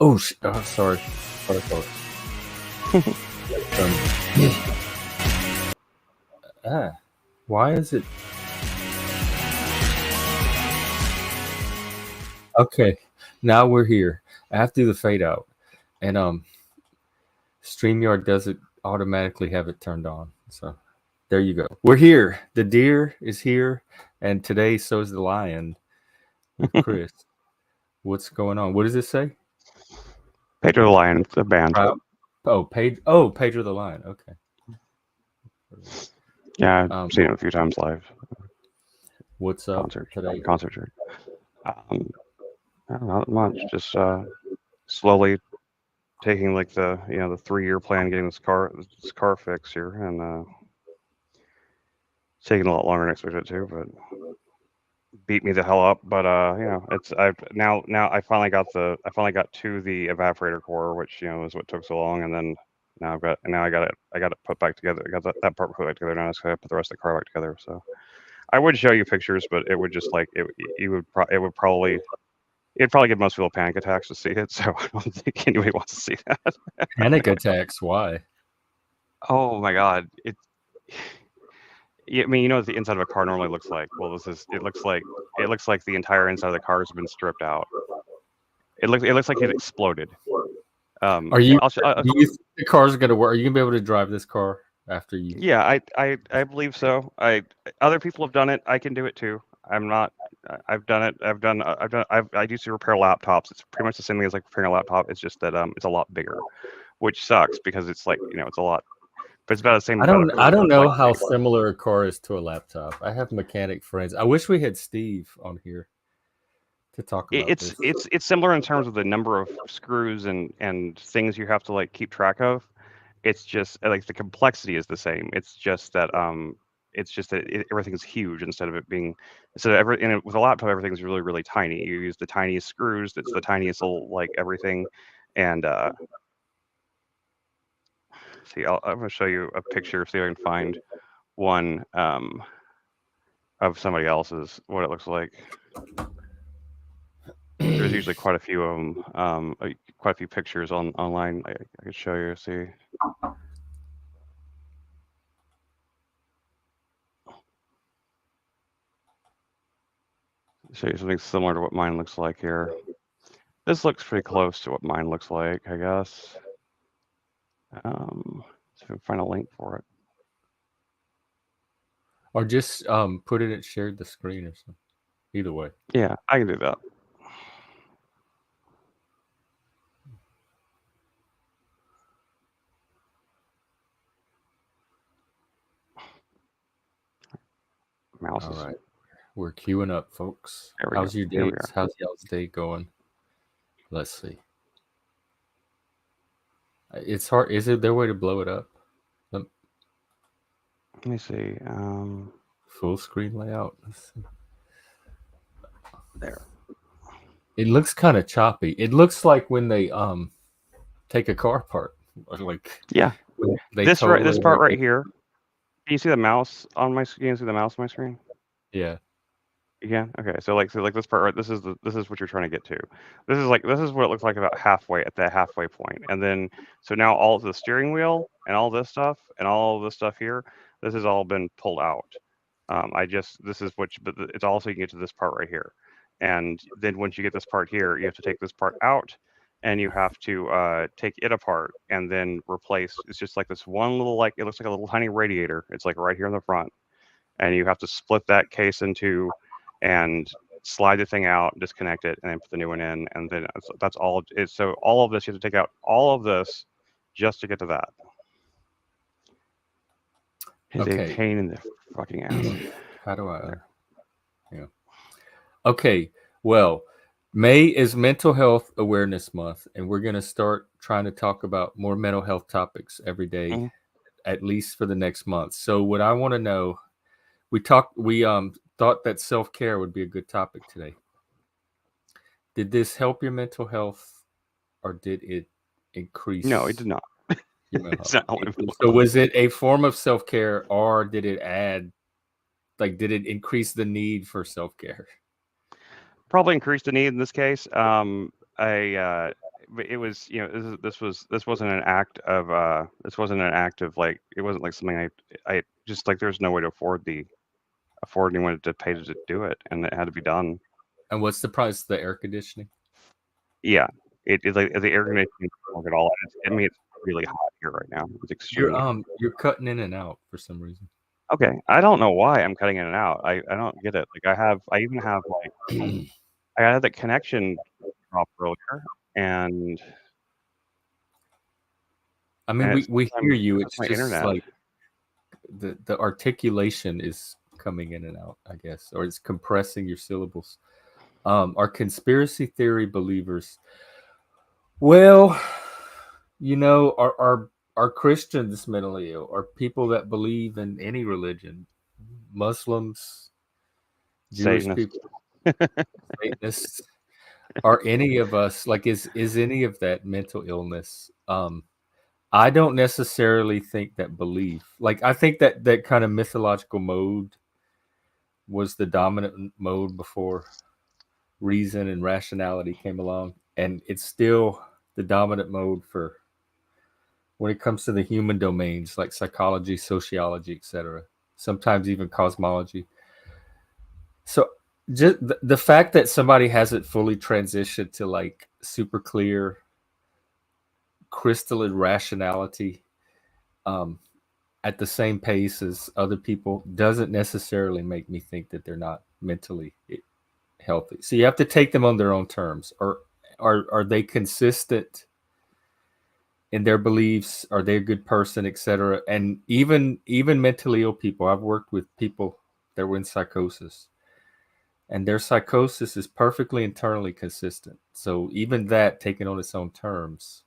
Oh, sorry. Sorry, folks. Why is it? Okay, now we're here. I have to do the fade out, and StreamYard doesn't automatically have it turned on. So there you go. We're here. The deer is here, and today so is the lion with Chris. What's going on? What does it say? Pedro the Lion, the band. Pedro the Lion. Okay. Yeah, I've seen it a few times live. What's up today? Concert. Not much. Just slowly taking like the 3-year plan, getting this car fixed here, and it's taking a lot longer than expected too, but beat me the hell up. But it's I've now I finally got to the evaporator core, which is what took so long, and then now I got it put back together. I got that part put back together. Now I just gotta put the rest of the car back together. So I would show you pictures, but it would just like it'd probably give most people panic attacks to see it. So I don't think anybody wants to see that. Panic attacks? Why? Oh my god! I mean, what the inside of a car normally looks like. Well, it looks like the entire inside of the car has been stripped out. It looks like it exploded. Do you think the car's gonna work? Are you gonna be able to drive this car after you? Yeah, I believe so. Other people have done it. I can do it too. I'm not. I've done it. I used to repair laptops. It's pretty much the same thing as like repairing a laptop. It's just that it's a lot bigger, which sucks because it's like it's a lot. But it's about the same. I don't know how similar a car is to a laptop. I have mechanic friends. I wish we had Steve on here to talk about this. It's similar in terms of the number of screws and things you have to like keep track of. It's just like the complexity is the same. It's just that everything's huge instead of with a laptop everything's really, really tiny. You use the tiniest screws. It's the tiniest little like everything, and see, I'm going to show you a picture, see if I can find one of somebody else's, what it looks like. There's usually quite a few of them, quite a few pictures online. I could show you, see. Show you something similar to what mine looks like here. This looks pretty close to what mine looks like, I guess. See if I can find a link for it. Or just put it at shared the screen or something. Either way. Yeah, I can do that. Mouse. All right. We're queuing up, folks. How's your day? How's y'all's day going? Let's see. It's hard. Is there a way to blow it up? Let me see. Full screen layout. There. It looks kind of choppy. It looks like when they take a car apart. Like this part right here. Can you see the mouse on my screen? Can you see the mouse on my screen? Yeah. You can? Okay. So like this part right, this is what you're trying to get to. This is what it looks like about halfway at the halfway point. And then so now all of the steering wheel and all this stuff and all of this stuff here, this has all been pulled out. But it's also you can get to this part right here. And then once you get this part here, you have to take this part out and you have to take it apart and then replace. It's just like this one little, like, it looks like a little tiny radiator. It's like right here in the front. And you have to split that case in two and slide the thing out, disconnect it, and then put the new one in. And then that's all. So all of this, you have to take out all of this just to get to that. It's a pain in the fucking ass. How do I? Yeah. Okay. Well, May is Mental Health Awareness Month, and we're going to start trying to talk about more mental health topics every day, at least for the next month. So what I want to know, we thought that self-care would be a good topic today. Did this help your mental health, or did it increase? No, it did not. So was it a form of self-care, or did it did it increase the need for self-care? Probably increased the need in this case. but it was, this wasn't an act of like, it wasn't like something I just like, there's no way to afford anyone to pay to do it, and it had to be done. And what's the price of the air conditioning? Yeah, it's like the air conditioning doesn't work at all. I mean, it's really hot here right now. It's extremely hot. You're cutting in and out for some reason. Okay, I don't know why I'm cutting in and out. I don't get it. Like, I even have like, I had the connection drop earlier, and I mean, we hear you. that's It's my just internet. like the articulation is coming in and out, I guess, or it's compressing your syllables. Are conspiracy theory believers? Well, are Christians mentally ill? Are people that believe in any religion, Muslims, Jewish Satanist. people, Satanists? Are any of us like is any of that mental illness? I don't necessarily think that belief. Like I think that kind of mythological mode was the dominant mode before reason and rationality came along, and it's still the dominant mode for when it comes to the human domains like psychology, sociology, etc. Sometimes even cosmology. So just the fact that somebody hasn't fully transitioned to like super clear crystalline rationality um, at the same pace as other people doesn't necessarily make me think that they're not mentally healthy. So you have to take them on their own terms. Or are they consistent in their beliefs? Are they a good person, etc.? And even mentally ill people, I've worked with people that were in psychosis, and their psychosis is perfectly internally consistent. So even that, taken on its own terms,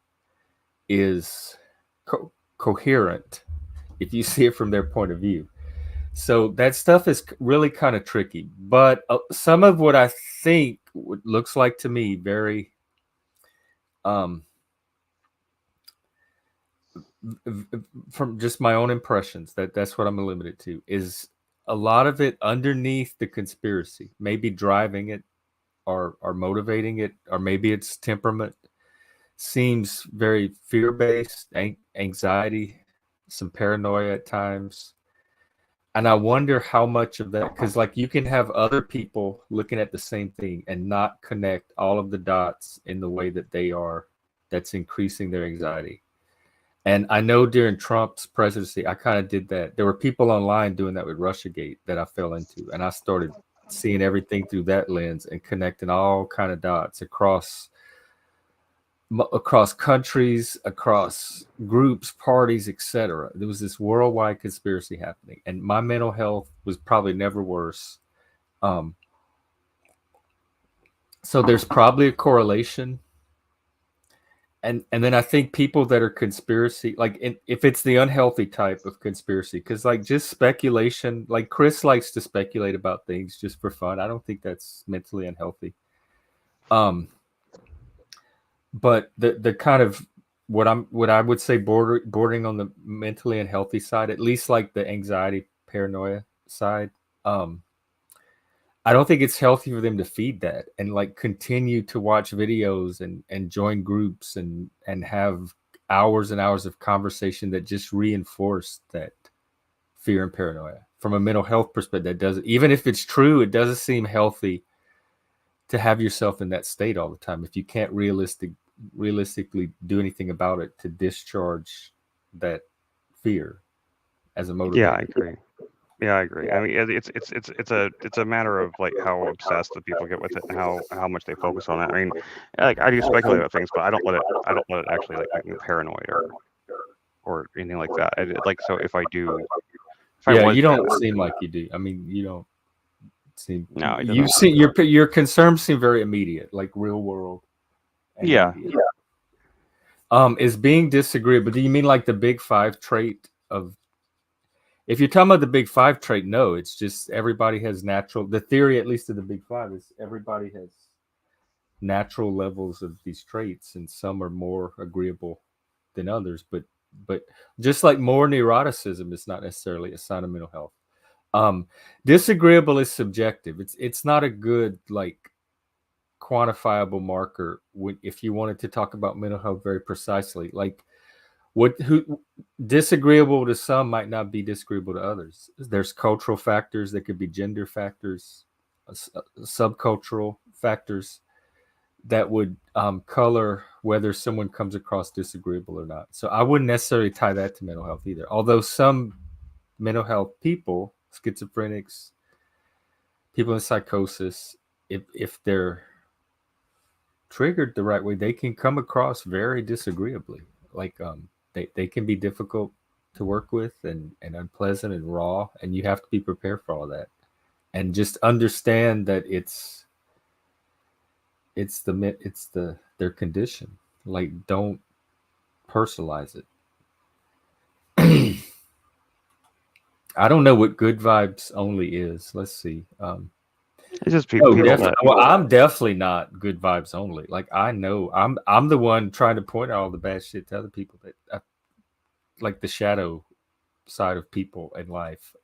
is coherent if you see it from their point of view. So that stuff is really kind of tricky. But some of what I think looks like to me very um, from just my own impressions, that's what I'm limited to, is a lot of it underneath the conspiracy, maybe driving it or motivating it, or maybe it's temperament, seems very fear-based, anxiety, some paranoia at times. And I wonder how much of that, because like you can have other people looking at the same thing and not connect all of the dots in the way that they are, that's increasing their anxiety. And I know during Trump's presidency, I kind of did that. There were people online doing that with Russiagate that I fell into, and I started seeing everything through that lens and connecting all kind of dots across countries, across groups, parties, etc. There was this worldwide conspiracy happening, and my mental health was probably never worse. Um, so there's probably a correlation, and then I think people that are conspiracy, like if it's the unhealthy type of conspiracy, because like just speculation, like Chris likes to speculate about things just for fun. I don't think that's mentally unhealthy. But the kind of what I would say bordering on the mentally unhealthy side, at least like the anxiety paranoia side, I don't think it's healthy for them to feed that and like continue to watch videos and join groups and have hours and hours of conversation that just reinforce that fear and paranoia from a mental health perspective. That doesn't, even if it's true, it doesn't seem healthy to have yourself in that state all the time if you can't realistically do anything about it to discharge that fear as a motivator. Yeah, I agree. Yeah, I agree. I mean, it's a matter of like how obsessed the people get with it and how much they focus on it. I mean, like I do speculate about things, but I don't let it actually like make me paranoid or anything like that. Like, so if I do, if I Yeah, was you don't seem like you do. I mean, you don't seem. no, it You doesn't. see, your concerns seem very immediate, like real world. And Yeah, immediate. Is being disagreeable. Do you mean like the big five trait of? If you're talking about the big five trait, no, it's just everybody has natural. The theory, at least of the big five, is everybody has natural levels of these traits, and some are more agreeable than others. But just like more neuroticism is not necessarily a sign of mental health. Disagreeable is subjective. It's not a good like quantifiable marker if you wanted to talk about mental health very precisely. Like who disagreeable to some might not be disagreeable to others. There's cultural factors that could be gender factors, subcultural factors that would color whether someone comes across disagreeable or not. So I wouldn't necessarily tie that to mental health either. Although some mental health people, schizophrenics, people in psychosis, if they're triggered the right way, they can come across very disagreeably. Like they can be difficult to work with and unpleasant and raw, and you have to be prepared for all that. And just understand that it's their condition. Like don't personalize it. I don't know what good vibes only is. Let's see. It's just No, people definitely. that Well, I'm definitely not good vibes only. Like I know I'm the one trying to point out all the bad shit to other people that like the shadow side of people in life.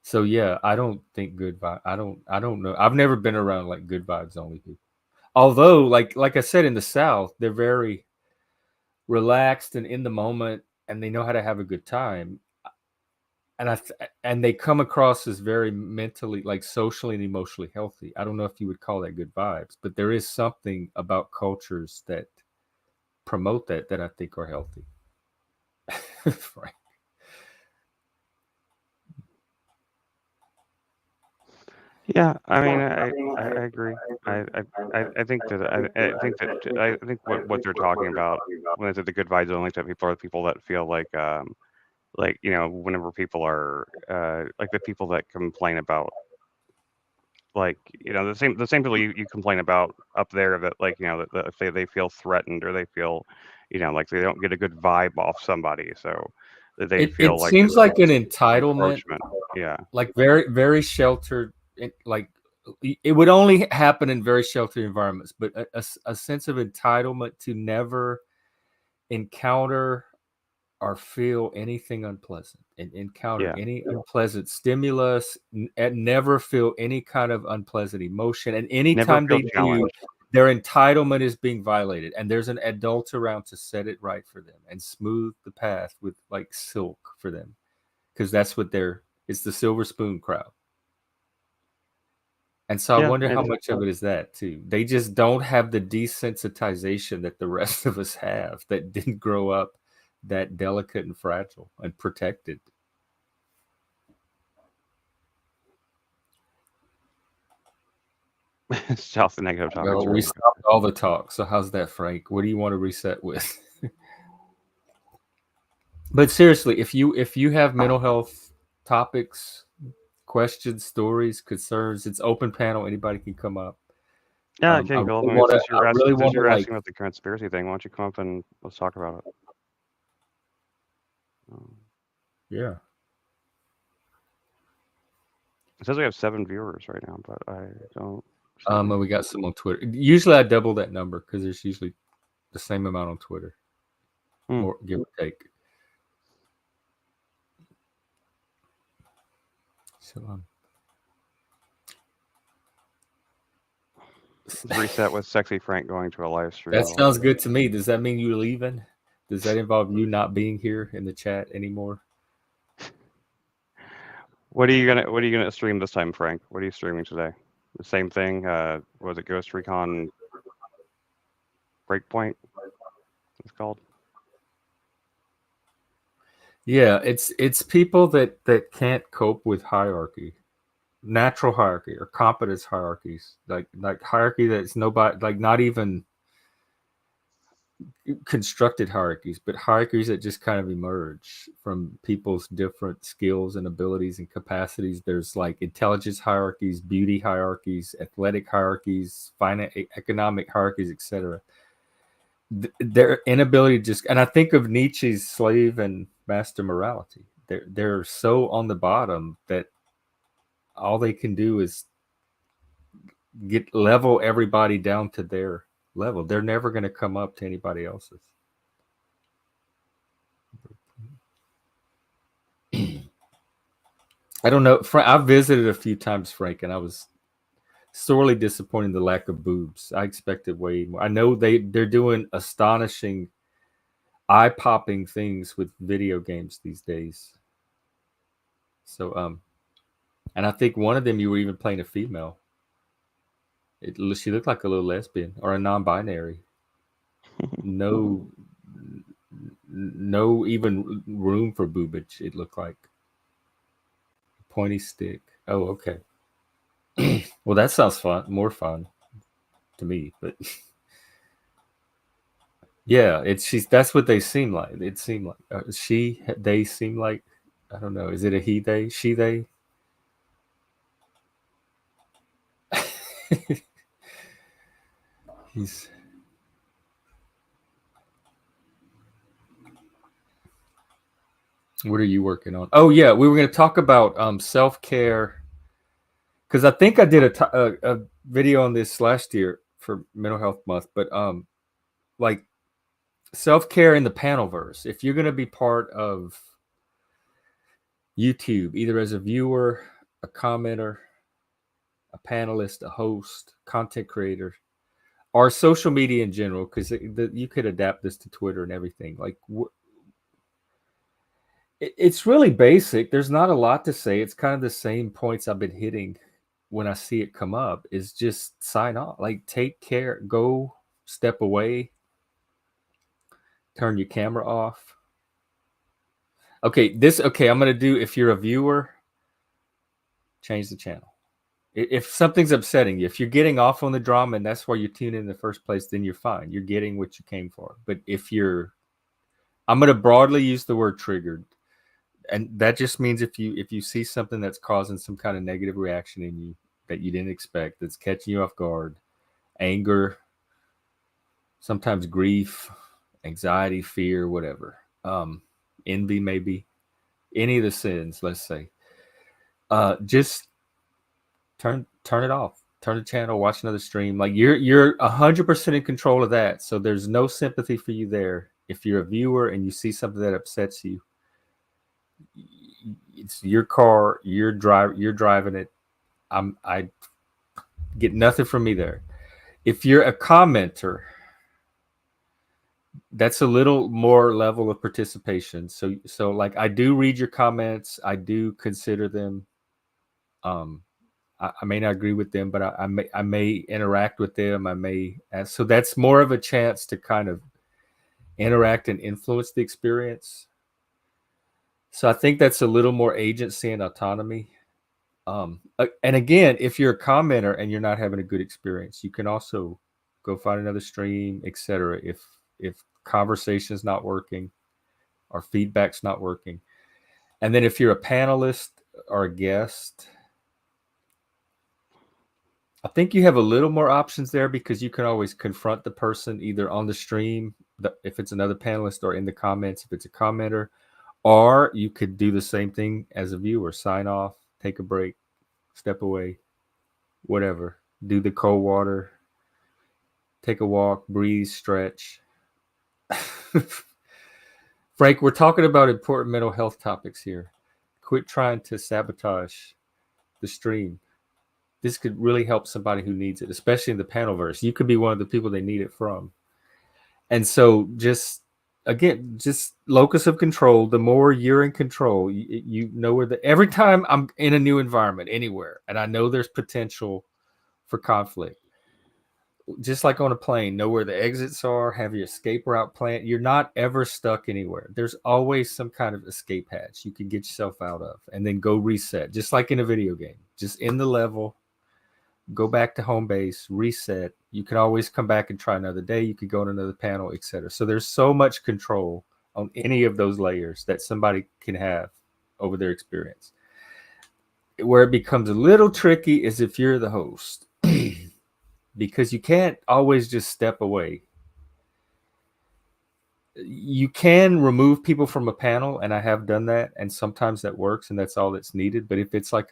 So yeah, I don't think good vibe. I don't know. I've never been around like good vibes only people. Although, like I said, in the South, they're very relaxed and in the moment, and they know how to have a good time. And they come across as very mentally, like socially and emotionally healthy. I don't know if you would call that good vibes, but there is something about cultures that promote that I think are healthy. Right. Yeah, I mean, I agree. I think that I think what they're talking about when they say the good vibes only type people are the people that feel like whenever people are like the people that complain about like the same people you complain about up there that like that if they feel threatened or they feel like they don't get a good vibe off somebody so that they feel It like seems it's like an entitlement, encroachment. Yeah, like very sheltered. Like it would only happen in very sheltered environments, but a sense of entitlement to never encounter or feel anything unpleasant and encounter yeah, any unpleasant stimulus and never feel any kind of unpleasant emotion. And never anytime feel they do, challenged. their entitlement is being violated. And there's an adult around to set it right for them and smooth the path with like silk for them. Because that's what it's the silver spoon crowd. And so I Yeah, wonder how it's much of it is that too. They just don't have the desensitization that the rest of us have that didn't grow up that delicate and fragile and protected. it's off the negative topics Well, real we quick. stopped all the talk. So how's that, Frank? What do you want to reset with? But seriously, if you have mental health topics, questions, stories, concerns, it's open panel. Anybody can come up. Yeah, I okay, cool. I really mean, want to. since I really since want to you're like. asking about the conspiracy thing, why don't you come up and let's talk about it? Yeah. It says we have 7 viewers right now, but I don't see And we got some on Twitter. Usually I double that number because there's usually the same amount on Twitter, more give or take. So Let's reset with Sexy Frank going to a live stream. that sounds good to me. Does that mean you're leaving? Does that involve you not being here in the chat anymore? What are you gonna stream this time, Frank? What are you streaming today? The same thing. Was it Ghost Recon Breakpoint? It's called. Yeah, it's people that can't cope with hierarchy, natural hierarchy or competence hierarchies, like hierarchy that's nobody, like not even constructed hierarchies, but hierarchies that just kind of emerge from people's different skills and abilities and capacities. There's like intelligence hierarchies, beauty hierarchies, athletic hierarchies, economic hierarchies, etc. Their inability to just, and I think of Nietzsche's slave and master morality. They're so on the bottom that all they can do is get level everybody down to their level. They're never going to come up to anybody else's. I don't know. I've visited a few times, Frank, and I was sorely disappointing the lack of boobs. I expected way more. I know they're doing astonishing, eye-popping things with video games these days. So and I think one of them you were even playing a female. She looked like a little lesbian or a non-binary. No, no even room for boobage. It looked like pointy stick. Oh, okay. Well, that sounds fun. More fun to me, but yeah, it's she's. That's what they seem like. It seemed like they seem like. I don't know. Is it a he? They? She? They? He's. What are you working on? Oh yeah, we were going to talk about self care because I think I did a video on this last year for Mental Health Month, but like self care in the panelverse. If you're going to be part of YouTube, either as a viewer, a commenter, a panelist, a host, content creator, or social media in general, because you could adapt this to Twitter and everything. Like it's really basic. There's not a lot to say. It's kind of the same points I've been hitting when I see it come up. Is just sign off. Like take care. Go step away. Turn your camera off. Okay, I'm gonna do. If you're a viewer, change the channel. If something's upsetting you, if you're getting off on the drama and that's why you tune in the first place, then you're fine. You're getting what you came for. But I'm going to broadly use the word triggered, and that just means if you see something that's causing some kind of negative reaction in you that you didn't expect, that's catching you off guard, anger, sometimes grief, anxiety, fear, whatever, envy, maybe any of the sins, let's say, just turn it off, turn the channel, watch another stream. Like you're 100% in control of that, so there's no sympathy for you there. If you're a viewer and you see something that upsets you, it's your car, you're driving it. I get nothing from me there. If you're a commenter, that's a little more level of participation. So like I do read your comments, I do consider them. I may not agree with them, but I may interact with them. I may so that's more of a chance to kind of interact and influence the experience. So I think that's a little more agency and autonomy. And again, if you're a commenter and you're not having a good experience, you can also go find another stream, etc. If conversation's not working or feedback's not working, and then if you're a panelist or a guest, I think you have a little more options there because you can always confront the person either on the stream, if it's another panelist, or in the comments if it's a commenter, or you could do the same thing as a viewer, sign off, take a break, step away, whatever, do the cold water, take a walk, breathe, stretch. Frank, we're talking about important mental health topics here. Quit trying to sabotage the stream. This could really help somebody who needs it, especially in the panelverse. You could be one of the people they need it from. And so just locus of control. The more you're in control, you know where every time I'm in a new environment anywhere, and I know there's potential for conflict, just like on a plane, know where the exits are, have your escape route planned. You're not ever stuck anywhere. There's always some kind of escape hatch you can get yourself out of, and then go reset, just like in a video game. Just in the level, go back to home base, reset. You can always come back and try another day. You could go on another panel, etc. So there's so much control on any of those layers that somebody can have over their experience. Where it becomes a little tricky is if you're the host, because you can't always just step away. You can remove people from a panel, and I have done that, and sometimes that works, and that's all that's needed. But if it's like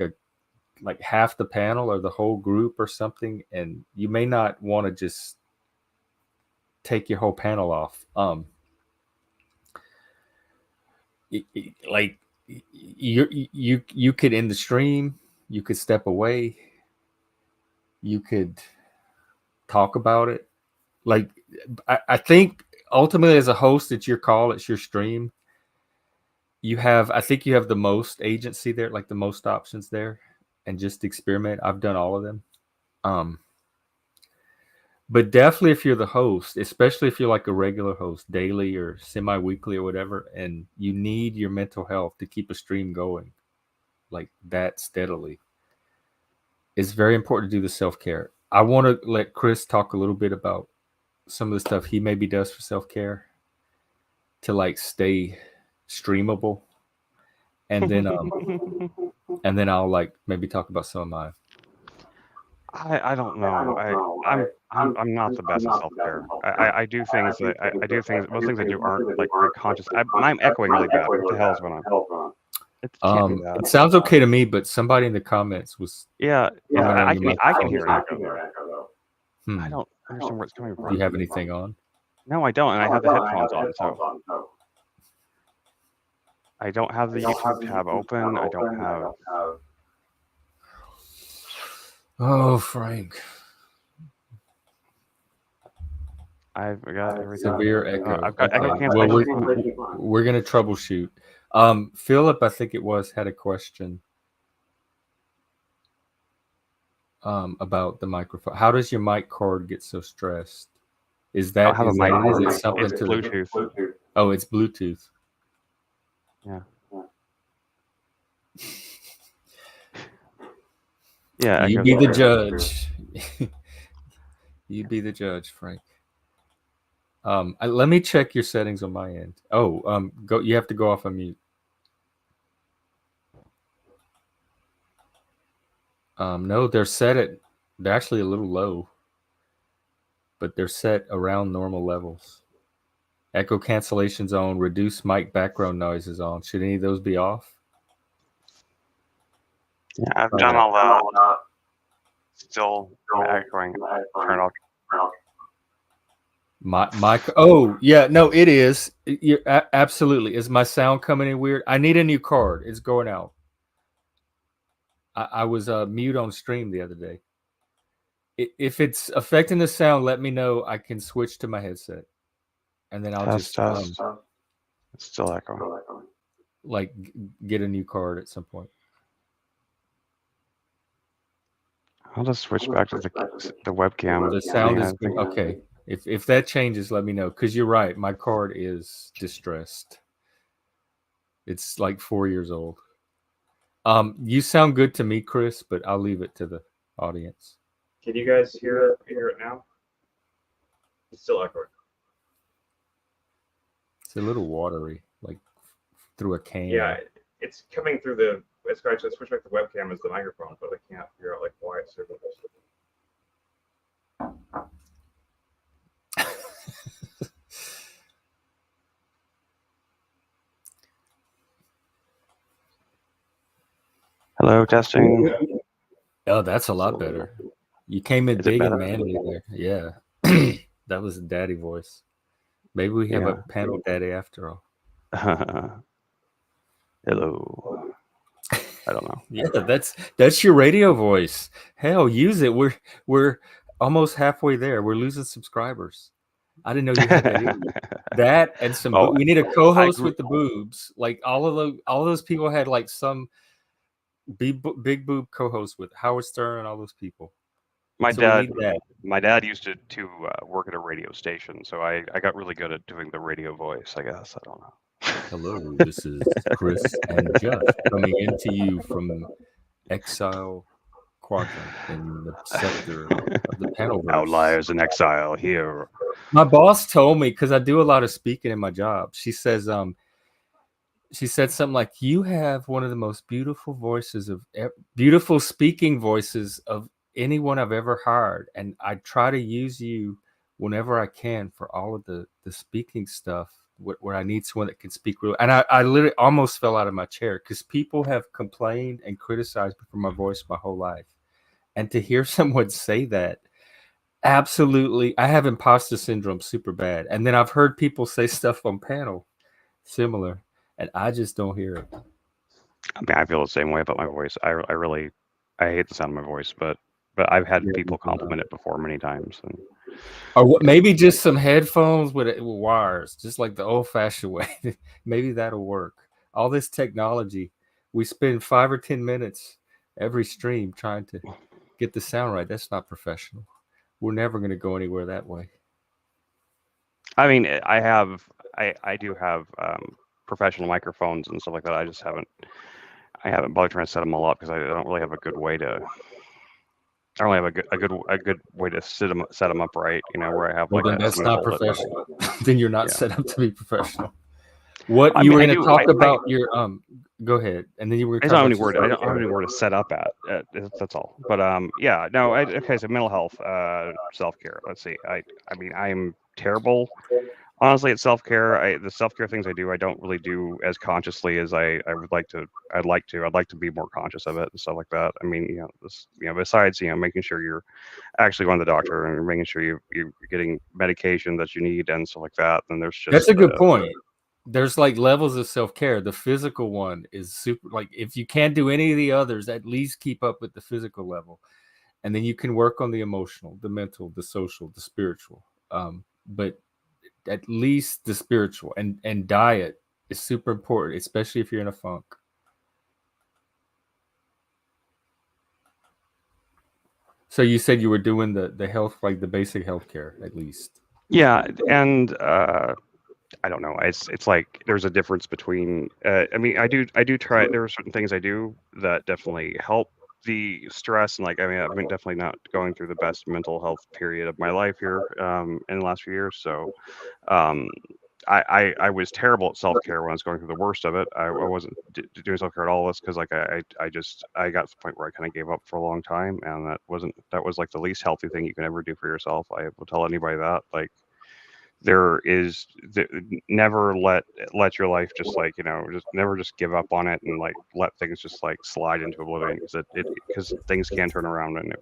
half the panel or the whole group or something, and you may not want to just take your whole panel off. Like you could end the stream, you could step away, you could talk about it. Like, I think ultimately as a host, it's your call, it's your stream. I think you have the most agency there, like the most options there, and just experiment. I've done all of them. Um, but definitely if you're the host, especially if you're like a regular host, daily or semi-weekly or whatever, and you need your mental health to keep a stream going like that steadily, it's very important to do the self-care. I want to let Chris talk a little bit about some of the stuff he maybe does for self-care to like stay streamable, and then I'll like maybe talk about some of mine. I don't know. I'm not the best at self care. I do things that I do things. Most things I do aren't like very conscious. I'm echoing really bad. What the hell is going on? It can't be that. It sounds okay to me, but somebody in the comments was Yeah. I can hear an echo though. I Hmm. don't understand where it's coming Do from. you have anything on? No, I don't, and I have the headphones on, so I don't have the YouTube tab open. I don't have. Oh, Frank. I've got everything. Severe echo. I've got echo Well, cancellation. we're gonna troubleshoot. Philip, I think it was, had a question about the microphone. How does your mic cord get so stressed? Is I that don't have a mic cord. is it something It's to Bluetooth. Oh, it's Bluetooth. Yeah. Yeah. You be the judge. You be the judge, Frank. Let me check your settings on my end. Oh, go. You have to go off on mute. No, they're set at. They're actually a little low, but they're set around normal levels. Echo cancellation's on. Reduce mic background noise is on. Should any of those be off? Yeah, I've done all that. Still echoing. Turn off. My oh yeah, no, it is. You're absolutely. Is my sound coming in weird? I need a new card. It's going out. I was mute on stream the other day. If it's affecting the sound, let me know. I can switch to my headset, and then I'll Test. It's still echoing. like get a new card at some point. I'll just switch back to the webcam. The sound is okay. If that changes, let me know. Because you're right, my card is distressed. It's like 4 years old. You sound good to me, Chris, but I'll leave it to the audience. Can you guys hear it now? It's still echoing. It's a little watery, like through a can. Yeah, it's coming through the. It's going to switch back to webcam as the microphone, but I can't figure out like why it's doing this. Hello, testing. Oh, that's a lot better. You came in big and manly there. Yeah. That was a daddy voice. Maybe we have a panel daddy after all. Hello. I don't know. Yeah, that's your radio voice. Hell, use it. We're almost halfway there. We're losing subscribers. I didn't know you had that either. That and some. We need a co-host with the boobs. Like all those people had like some big boob co-host with Howard Stern and all those people. My dad used to work at a radio station, so I got really good at doing the radio voice, I guess. I don't know. Hello, this is Chris and Jeff coming into you from Exile Quadrant in the sector of the panel. Outliers in Exile here. My boss told me, because I do a lot of speaking in my job. She said something like, "You have one of the most beautiful beautiful speaking voices of anyone I've ever hired, and I try to use you whenever I can for all of the speaking stuff where I need someone that can speak real." And I literally almost fell out of my chair because people have complained and criticized me for my voice my whole life, and to hear someone say that, absolutely, I have imposter syndrome super bad. And then I've heard people say stuff on panel similar, and I just don't hear it. I mean, I feel the same way about my voice. I hate the sound of my voice, but But I've had people compliment it before many times. And Or maybe just some headphones with wires, just like the old-fashioned way. Maybe that'll work. All this technology, we spend 5 or 10 minutes every stream trying to get the sound right. That's not professional. We're never going to go anywhere that way. I mean, I do have professional microphones and stuff like that. I haven't bothered trying to set them all up because I don't really have a good way to. I don't really have a good way to set them up right. You know, where I have Well, like then that's not professional. Then you're not Yeah. set up to be professional. What I you mean, were I going to do- talk I- about your Go ahead, and then you were. I don't have anywhere. I don't have anywhere to set up at. That's all. But yeah, no. Okay, so mental health, self care. Let's see. I mean, I am terrible. Honestly, at self care, the self care things I do, I don't really do as consciously as I would like to. I'd like to be more conscious of it and stuff like that. I mean, besides making sure you're actually going to the doctor and making sure you're getting medication that you need and stuff like that. Then there's just That's a good point. There's like levels of self-care. The physical one is super, like if you can't do any of the others, at least keep up with the physical level. And then you can work on the emotional, the mental, the social, the spiritual. But at least the spiritual and diet is super important, especially if you're in a funk. So you said you were doing the health, like the basic healthcare at least. Yeah, and I don't know. It's like there's a difference between. I mean, I do try. There are certain things I do that definitely help the stress, and like I mean, I've been definitely not going through the best mental health period of my life here in the last few years. So um, I was terrible at self care when I was going through the worst of it. I wasn't doing self care at all. That's because like I got to the point where I kind of gave up for a long time, and that was like the least healthy thing you can ever do for yourself. I will tell anybody that like. Never let your life just like just never just give up on it and like let things just like slide into oblivion because things can turn around and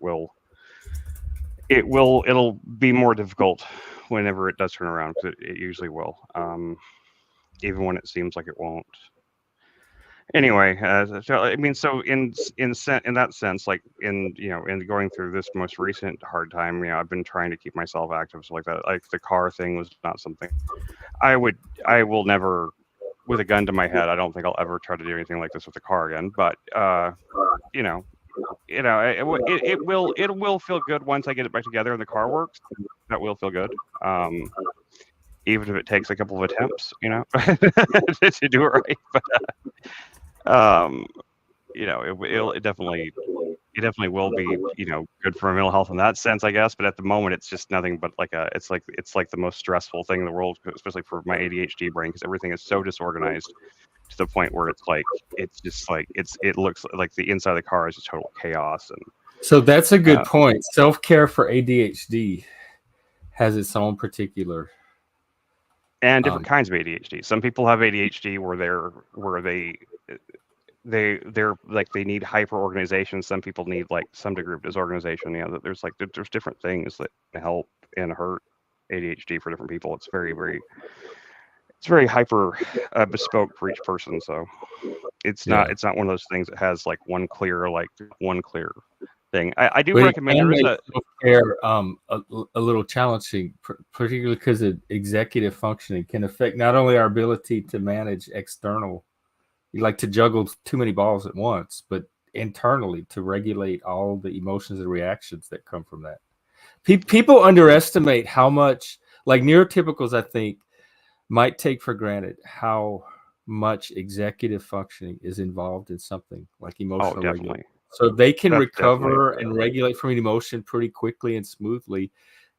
it'll be more difficult whenever it does turn around because it usually will even when it seems like it won't. Anyway, so I mean, so in that sense, like in going through this most recent hard time, I've been trying to keep myself active, so like that. Like the car thing was not something I will never, with a gun to my head. I don't think I'll ever try to do anything like this with a car again. But it will feel good once I get it back together and the car works. That will feel good. Even if it takes a couple of attempts, to do it right. But it definitely will be good for mental health in that sense, I guess. But at the moment, it's just nothing but like it's like the most stressful thing in the world, especially for my ADHD brain, because everything is so disorganized to the point where it looks like the inside of the car is just total chaos. And so that's a good point. Self-care for ADHD has its own particular and different kinds of ADHD. Some people have ADHD where they're like they need hyper organization. Some people need like some degree of disorganization. There's different things that help and hurt ADHD for different people. It's very hyper bespoke for each person. So it's not one of those things that has like one clear thing. I do recommend there is self-care a little challenging, particularly because of executive functioning can affect not only our ability to manage external. You like to juggle too many balls at once, but internally to regulate all the emotions and reactions that come from that. People underestimate how much, like neurotypicals, I think, might take for granted how much executive functioning is involved in something like emotional regulation. So if they can recover and regulate from an emotion pretty quickly and smoothly,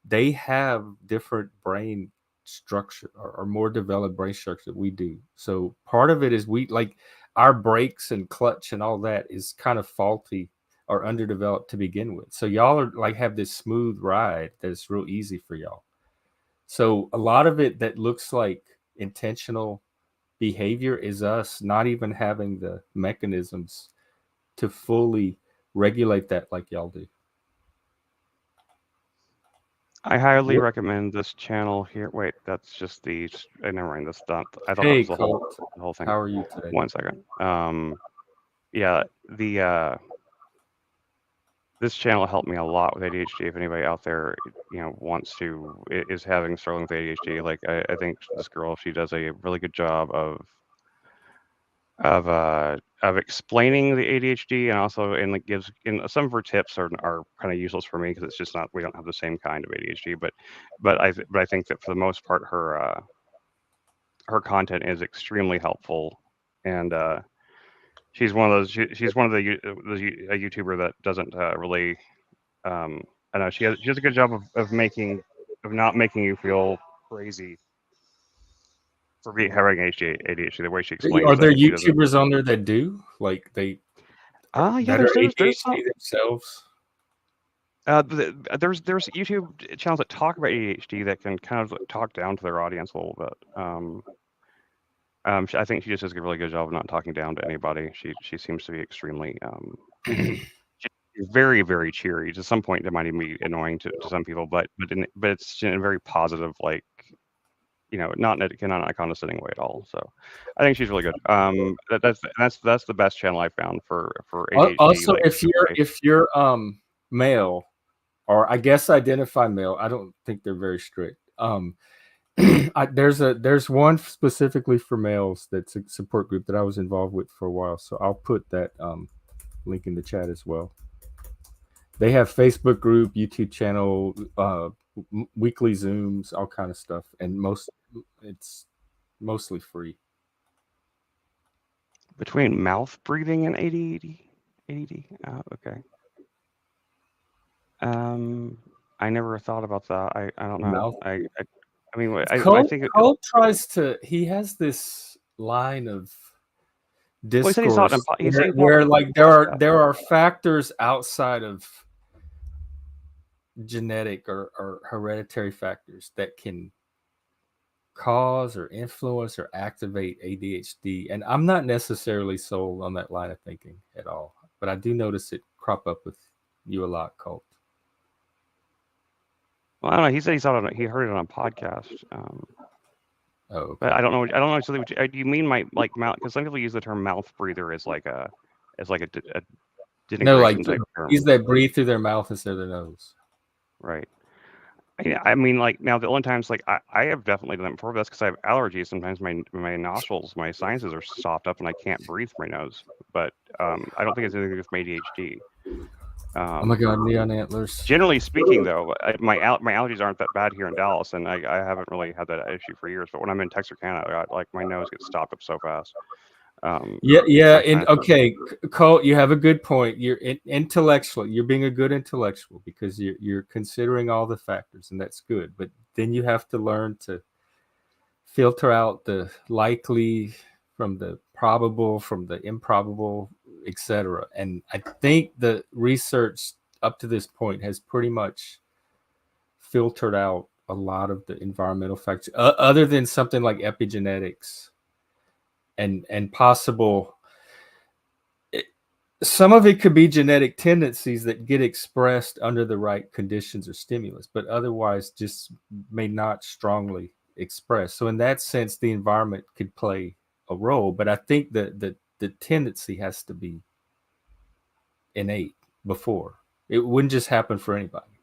they have different brain structure or more developed brain structure that we do. So part of it is we like our brakes and clutch and all that is kind of faulty or underdeveloped to begin with. So y'all are like have this smooth ride that's real easy for y'all. So a lot of it that looks like intentional behavior is us not even having the mechanisms to fully regulate that like y'all do. I highly recommend this channel here. Wait, that's just the. Never mind. That's not. I thought that was the whole thing. How are you today? 1 second. Yeah. this channel helped me a lot with ADHD. If anybody out there, is struggling with ADHD, like I think this girl, she does a really good job of explaining the ADHD, and also like gives, some of her tips are kind of useless for me because it's just not, we don't have the same kind of ADHD, but I think that for the most part her content is extremely helpful, and she's one of those she's one of a YouTuber that doesn't really I know she has a good job of not making you feel crazy for having ADHD. The way she explains Are there things, she doesn't. YouTubers on there that do like they Yeah, that are there's some. ADHD themselves? There's YouTube channels that talk about ADHD that can kind of talk down to their audience a little bit. I think she just does a really good job of not talking down to anybody. She seems to be extremely she's very, very cheery. To some point, it might even be annoying to some people, but it's in a very positive, like, not in a condescending way at all. So I think she's really good. That's the best channel I found for ADHD. Also, Like, if you're male, or I guess identify male, I don't think they're very strict. There's one specifically for males that's a support group that I was involved with for a while, so I'll put that link in the chat as well. They have Facebook group, YouTube channel, weekly Zooms, all kind of stuff, and it's mostly free. Between mouth breathing and ADD. Okay. I never thought about that. I don't know. I mean, I think Cole tries to. He has this line of discourse where like there are factors outside of genetic or hereditary factors that can cause or influence or activate ADHD, and I'm not necessarily sold on that line of thinking at all, but I do notice it crop up with you a lot, Colt. Well, I don't know. He said he heard it on a podcast. Okay. But I don't know actually what you mean. My like mouth, because some people use the term mouth breather as like a denigration no, like type term. These that breathe through their mouth instead of their nose. Right. I mean, like, now the only times, like, I have definitely done it before. But that's because I have allergies. Sometimes my nostrils, my sinuses are stopped up, and I can't breathe through my nose. But I don't think it's anything to do with my ADHD. Oh my God, neon antlers. Generally speaking, though, my allergies aren't that bad here in Dallas, and I haven't really had that issue for years. But when I'm in Texarkana, like, my nose gets stopped up so fast. Okay, Colt, you have a good point. You're intellectual. You're being a good intellectual because you're considering all the factors, and that's good. But then you have to learn to filter out the likely from the probable, from the improbable, etc. And I think the research up to this point has pretty much filtered out a lot of the environmental factors, other than something like epigenetics and possible. Some of it could be genetic tendencies that get expressed under the right conditions or stimulus, but otherwise just may not strongly express. So in that sense, the environment could play a role, but I think that the tendency has to be innate before. It wouldn't just happen for anybody.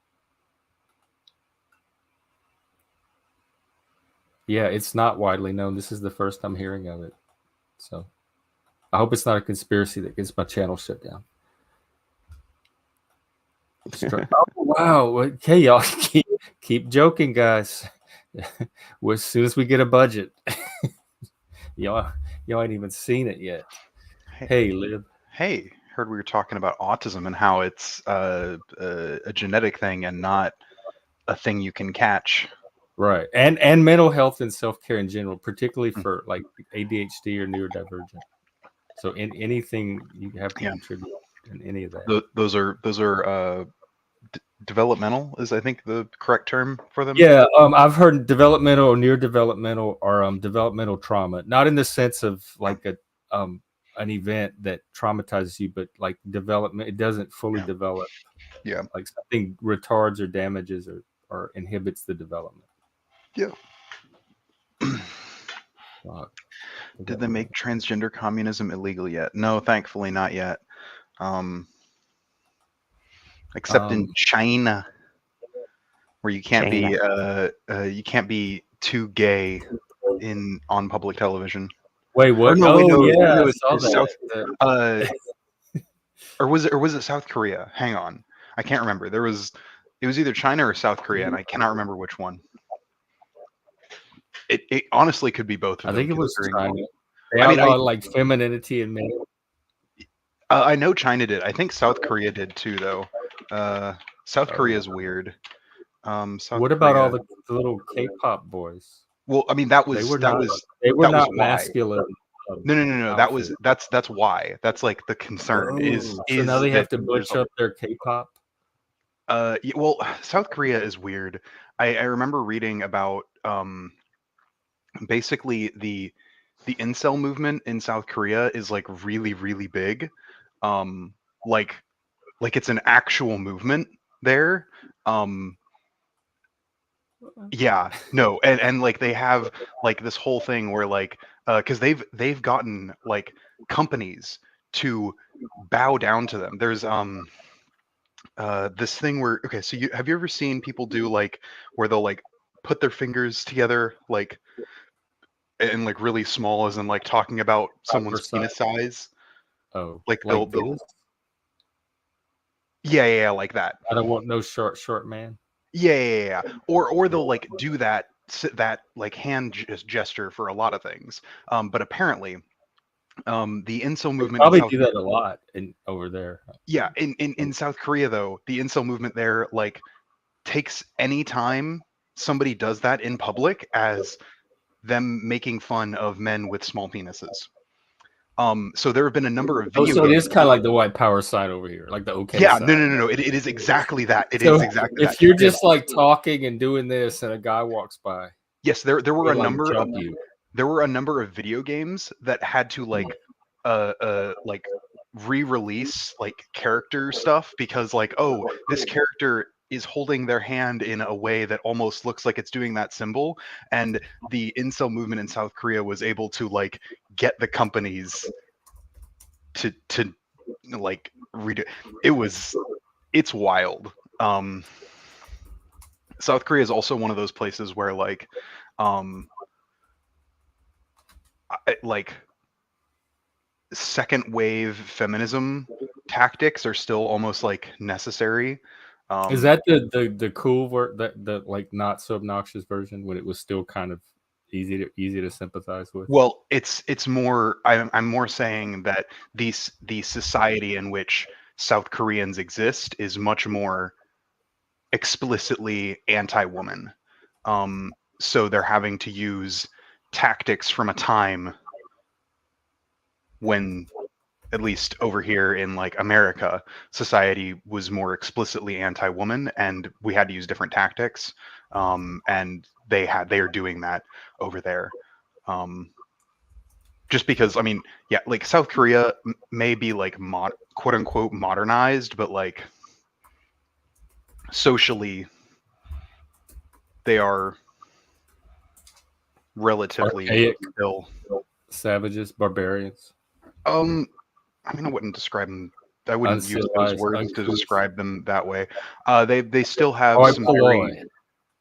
Yeah, it's not widely known. This is the first I'm hearing of it. So I hope it's not a conspiracy that gets my channel shut down. Oh, wow. Okay, y'all keep joking, guys. As soon as we get a budget, y'all ain't even seen it yet. Hey, Lib. Hey, heard we were talking about autism and how it's a genetic thing and not a thing you can catch. Right, and mental health and self-care in general, particularly for like ADHD or neurodivergent. So in anything you have to contribute in any of that. Those are developmental is I think the correct term for them. Yeah, I've heard developmental or neurodevelopmental or developmental trauma, not in the sense of like an event that traumatizes you, but like development. It doesn't fully develop. Yeah, like something retards or damages or inhibits the development. Yeah. Did they make transgender communism illegal yet? No, thankfully not yet. except in China, where you can't be too gay on public television. Wait, what? no, wait, Oh, no, yeah, no, I it's saw South. that. Or was it South Korea? Hang on, I can't remember. It was either China or South Korea, and I cannot remember which one. It honestly could be both of I them. think it was considering- China. They I mean, outlawed like femininity and men. I know China did. I think South Korea did too, though. South Korea is weird. South What about all Korea- the little K-pop boys? Well, I mean, that They was were that not. was They were that was not why. masculine. No. That's why. That's like the concern is so now they have to there's butch up their K-pop. well, South Korea is weird. I remember reading about basically the incel movement in South Korea is like really, really big. Like it's an actual movement there. Yeah, no, and like they have like this whole thing where like because they've gotten like companies to bow down to them. There's this thing where okay, so have you ever seen people do like where they'll like put their fingers together like and like really small as in like talking about someone's penis size? Oh, Like like they'll this? yeah, like that. I don't want no short man. Yeah. Or they'll like do that like hand gesture for a lot of things. But apparently, the incel movement Probably in South do that a lot over there. yeah in South Korea though, the incel movement there like takes any time somebody does that in public as them making fun of men with small penises. So there have been a number of video so it games. is kind of like the white power side over here, like the okay Yeah, side. no. It is exactly that. It So is exactly if that. you're just like talking and doing this, and a guy walks by, Yes, there were a like, number of jump you. there were a number of video games that had to like re-release like character stuff because like oh this character is holding their hand in a way that almost looks like it's doing that symbol, and the incel movement in South Korea was able to like get the companies to like redo it's wild. South Korea is also one of those places where like like second wave feminism tactics are still almost like necessary. Is that the cool word, the like not so obnoxious version when it was still kind of easy to sympathize with? Well, it's more I'm more saying that the society in which South Koreans exist is much more explicitly anti-woman. So they're having to use tactics from a time when, at least over here in like America, society was more explicitly anti-woman, and we had to use different tactics. And they are doing that over there. Just because, I mean, yeah, like South Korea may be like quote unquote modernized, but like socially they are relatively Archaic. still Savages, barbarians. I mean, I wouldn't describe them. I wouldn't use those Uncivilized, words to uncouth. describe them that way. They still have Hoi some polloi.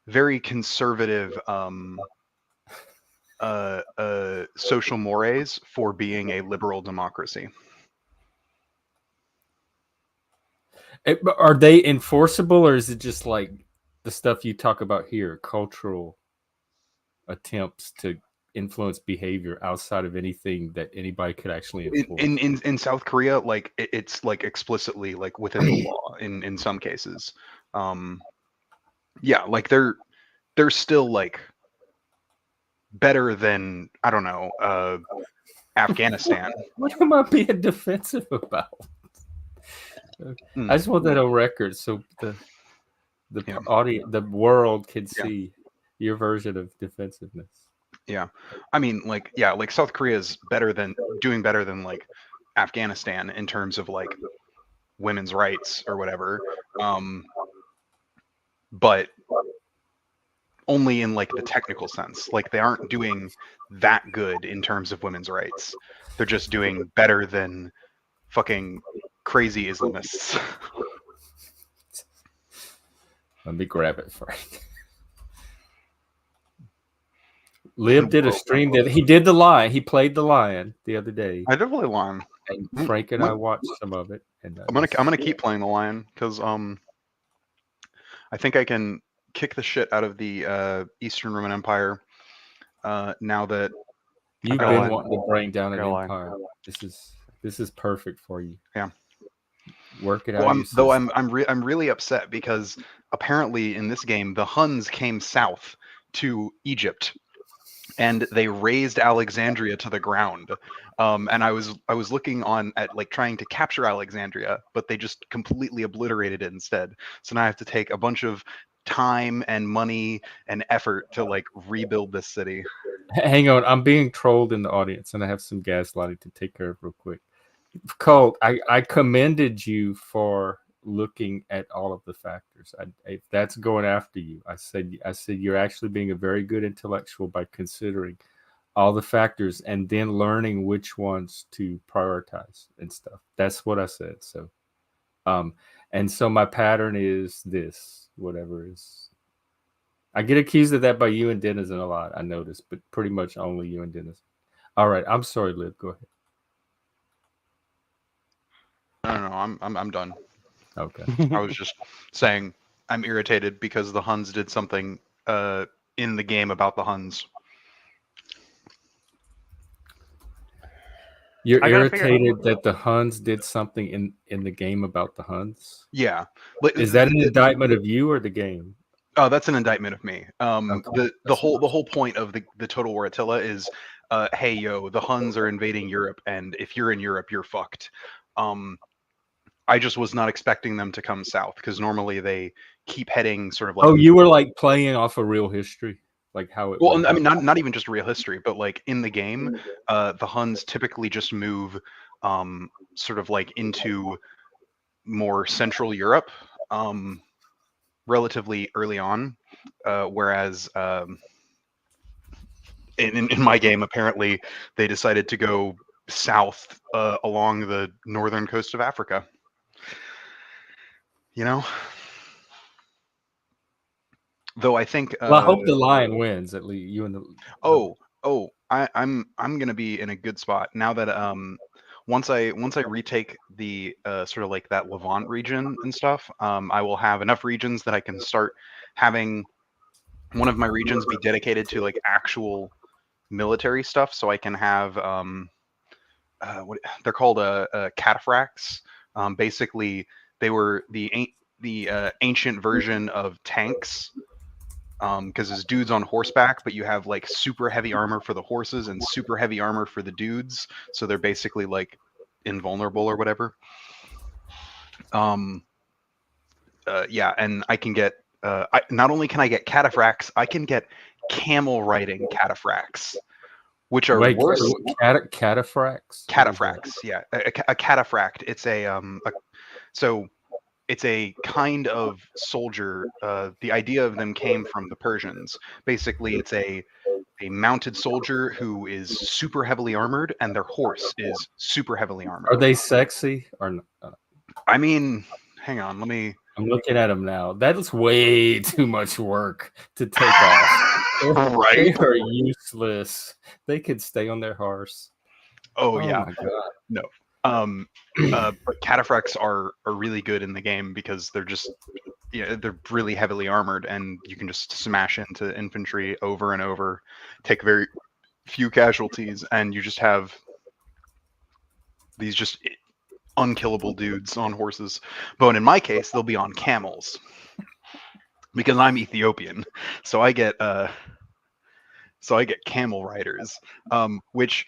very conservative social mores for being a liberal democracy. Are they enforceable, or is it just like the stuff you talk about here, cultural attempts to influence behavior outside of anything that anybody could actually enforce? In South Korea, like it's like explicitly like within the law in some cases. Yeah, like they're still like better than, I don't know, Afghanistan. What am I being defensive about? I just want that on record so the audience, the world can see your version of defensiveness. Yeah, I mean, like, yeah, like South Korea is doing better than like Afghanistan in terms of like women's rights or whatever, but only in like the technical sense. Like they aren't doing that good in terms of women's rights. They're just doing better than fucking crazy Islamists. Let me grab it first. Lib did a stream that he did the lion. He played the lion the other day, I definitely lion. and Frank and I watched some of it. And I'm gonna keep playing the lion because I think I can kick the shit out of the Eastern Roman Empire now that you've got a been line. wanting to bring down an Got a line. empire. This is perfect for you. Yeah. Work it Well, out. I'm really upset because apparently in this game the Huns came south to Egypt and they razed Alexandria to the ground. And I was looking on at like trying to capture Alexandria, but they just completely obliterated it instead. So now I have to take a bunch of time and money and effort to like rebuild this city. Hang on, I'm being trolled in the audience, and I have some gaslighting to take care of real quick. Cole, I commended you for looking at all of the factors. If that's going after you, I said you're actually being a very good intellectual by considering all the factors and then learning which ones to prioritize and stuff. That's what I said. So, and so my pattern is this, whatever is. I get accused of that by you and Denizen a lot, I noticed, but pretty much only you and Denizen. All right, I'm sorry, Liv. Go ahead. No, I'm done. Okay. I was just saying I'm irritated because the Huns did something in the game about the Huns. You're I gotta figure- irritated that the Huns did something in the game about the Huns? Yeah. Is that an indictment of you or the game? Oh, that's an indictment of me. Okay. The whole point of the Total War Attila is, hey yo, the Huns are invading Europe, and if you're in Europe, you're fucked. I just was not expecting them to come south because normally they keep heading sort of like. Oh, you were like playing off a real history, like how it. Well, went I mean, down. not even just real history, but like in the game, the Huns typically just move, sort of like into more Central Europe, relatively early on, whereas in my game, apparently they decided to go south along the northern coast of Africa. You know, though I think. Well, I hope the lion wins. At least you and the. I'm gonna be in a good spot now that once I retake the sort of like that Levant region and stuff, I will have enough regions that I can start having one of my regions be dedicated to like actual military stuff, so I can have what they're called cataphracts. Basically, they were the ancient version of tanks. Because there's dudes on horseback, but you have like super heavy armor for the horses and super heavy armor for the dudes, so they're basically like invulnerable or whatever. Yeah, and I can get not only can I get cataphracts, I can get camel riding cataphracts, which are worse. Cataphracts. Cataphracts, yeah, a cataphract. It's so it's a kind of soldier. The idea of them came from the Persians. Basically, it's a mounted soldier who is super heavily armored, and their horse is super heavily armored. Are they sexy or not? I mean, hang on, let me. I'm looking at them now. That is way too much work to take off. Right? They are useless. They could stay on their horse. Oh yeah. My God. No. But cataphracts are really good in the game because they're just, they're really heavily armored, and you can just smash into infantry over and over, take very few casualties, and you just have these just unkillable dudes on horses. But in my case, they'll be on camels because I'm Ethiopian, so I get camel riders, which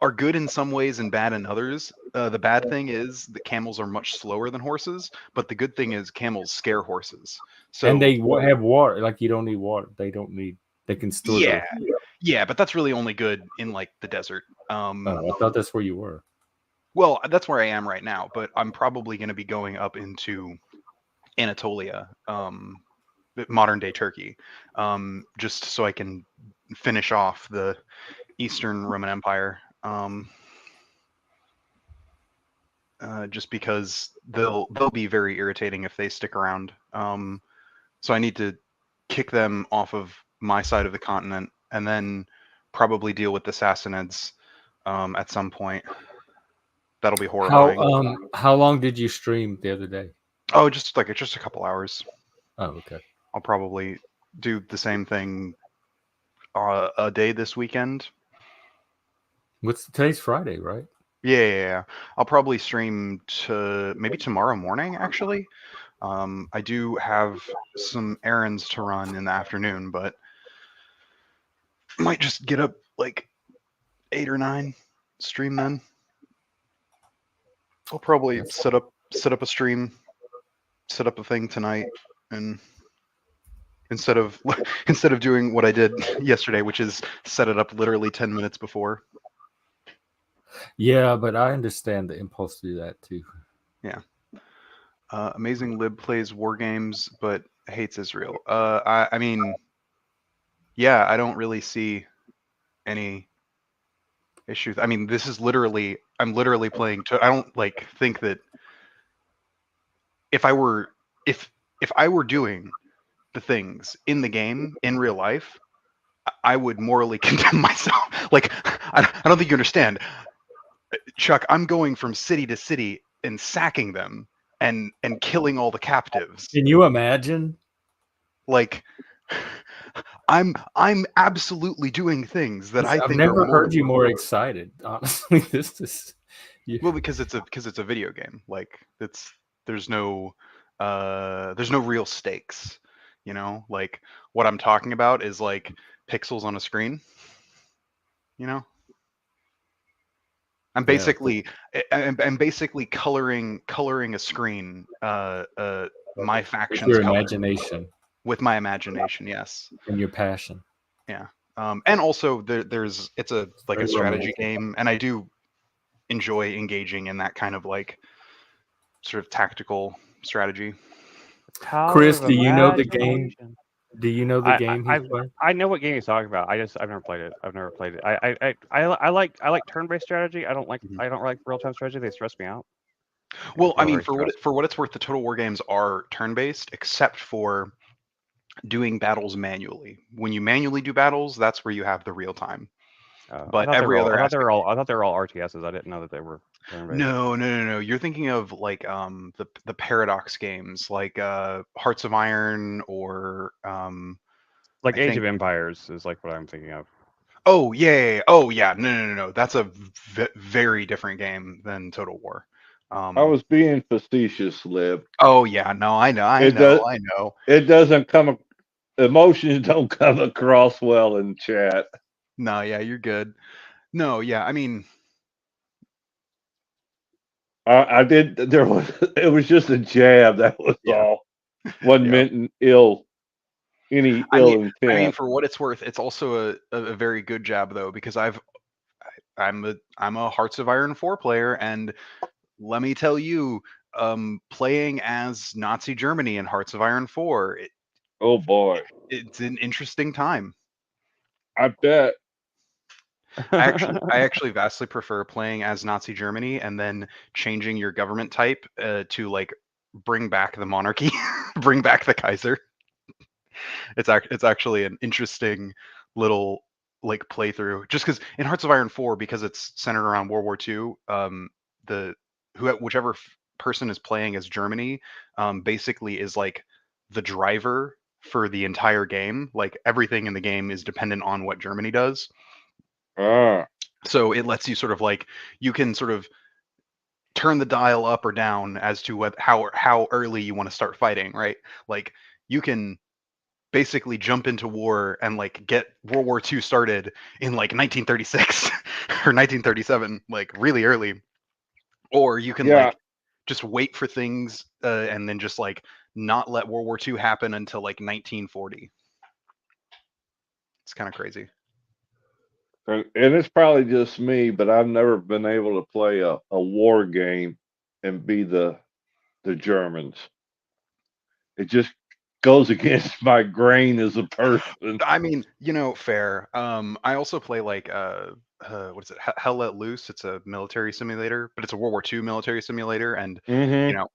are good in some ways and bad in others. The bad thing is that camels are much slower than horses, but the good thing is camels scare horses. So, and they have water. Like you don't need water. They don't need. They can store. Yeah, but that's really only good in like the desert. I thought that's where you were. Well, that's where I am right now, but I'm probably going to be going up into Anatolia, modern day Turkey, just so I can finish off the Eastern Roman Empire. Just because they'll be very irritating if they stick around. So I need to kick them off of my side of the continent, and then probably deal with the Sassanids at some point. That'll be horrifying. How long did you stream the other day? Oh, just a couple hours. Oh, okay. I'll probably do the same thing a day this weekend. Today's Friday, right? Yeah. I'll probably stream to maybe tomorrow morning, actually. I do have some errands to run in the afternoon, but might just get up like 8 or 9, stream then. I'll probably set up a stream, set up a thing tonight, and instead of doing what I did yesterday, which is set it up literally 10 minutes before. Yeah, but I understand the impulse to do that too. Yeah. Amazing Lib plays war games, but hates Israel. I mean, yeah, I don't really see any issues. I mean, this is I'm literally playing. I don't like think that if I were doing the things in the game in real life, I would morally condemn myself. Like, I don't think you understand, Chuck. I'm going from city to city and sacking them and killing all the captives. Can you imagine? Like, I'm absolutely doing things that I I've think never are heard you morally- more excited. Honestly, this is. Well, because it's a video game. Like, there's no real stakes. You know, like what I'm talking about is like pixels on a screen. You know, I'm Yeah. basically I'm basically coloring a screen. My With faction's your color imagination with my imagination. Yes. and your passion. Yeah. And also it's a Very strategy romantic. game, and I do enjoy engaging in that kind of like sort of tactical strategy. Power Chris, of do you know the game? imagination. Do you know the game he's I playing? I know what game he's talking about. I've never played it. I've never played it. I like turn-based strategy. I don't like real-time strategy. They stress me out. Well, I feel mean, very for stressed. what it's worth, the Total War games are turn-based, except for doing battles manually. When you manually do battles, that's where you have the real time. I But thought every other I thought aspect. they were all RTSs. I didn't know that they were turn-based. No. You're thinking of like the Paradox games, like Hearts of Iron or Like I Age think. of Empires is like what I'm thinking of. Oh yeah. Oh yeah. No. That's a very different game than Total War. I was being facetious, Lib. Oh yeah. No, I know. It does. I know. It doesn't come. Emotions don't come across well in chat. No, yeah, you're good. No, yeah. I mean, I did. There was. It was just a jab. That was Yeah. all. Wasn't Yeah. meant in any I ill mean, intent. for what it's worth, it's also a very good jab though, because I'm a Hearts of Iron 4 player, and let me tell you, playing as Nazi Germany in Hearts of Iron 4, Oh boy, it's an interesting time. I bet. I actually vastly prefer playing as Nazi Germany and then changing your government type to like bring back the monarchy, bring back the Kaiser. It's actually an interesting little like playthrough. Just because in Hearts of Iron 4, because it's centered around World War II, whichever person is playing as Germany, basically is like the driver for the entire game. Like everything in the game is dependent on what Germany does. Ah, So it lets you sort of like you can sort of turn the dial up or down as to how early you want to start fighting, right? Like you can basically jump into war and like get World War II started in like 1936 or 1937, like really early, or you can yeah. like just wait for things and then just like not let World War II happen until like 1940. It's kind of crazy. And it's probably just me, but I've never been able to play a war game and be the Germans. It just goes against my grain as a person. I mean, fair. I also play like what is it? Hell Let Loose. It's a military simulator, but it's a World War II military simulator, and Mm-hmm. you know,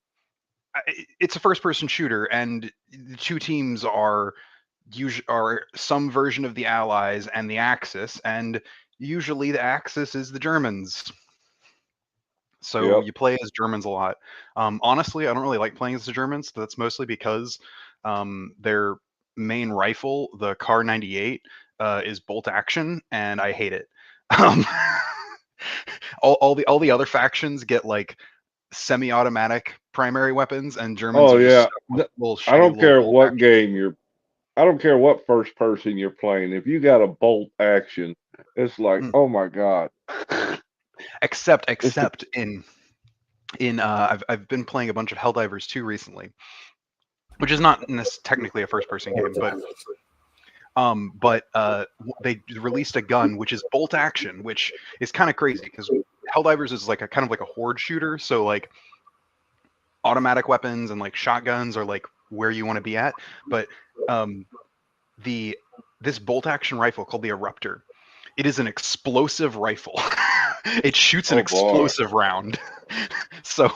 it's a first-person shooter, and the two teams are some version of the Allies and the Axis, and usually the Axis is the Germans. So Yep. you play as Germans a lot. Honestly, I don't really like playing as the Germans. But that's mostly because their main rifle, the Kar 98, is bolt action, and I hate it. Um, all the other factions get like semi-automatic primary weapons, and Germans Oh are just yeah. stuck with little I shitty don't little care bolt what action. game you're. I don't care what first person you're playing. If you got a bolt action, it's like, Mm. oh my god. Except It's the, in I've been playing a bunch of Helldivers 2 recently, which is not technically a first-person game, but they released a gun which is bolt action, which is kind of crazy because Helldivers is like a kind of like a horde shooter, so like automatic weapons and like shotguns are like where you want to be at, but this bolt action rifle called the Eruptor, it is an explosive rifle. It shoots an oh boy. explosive round. so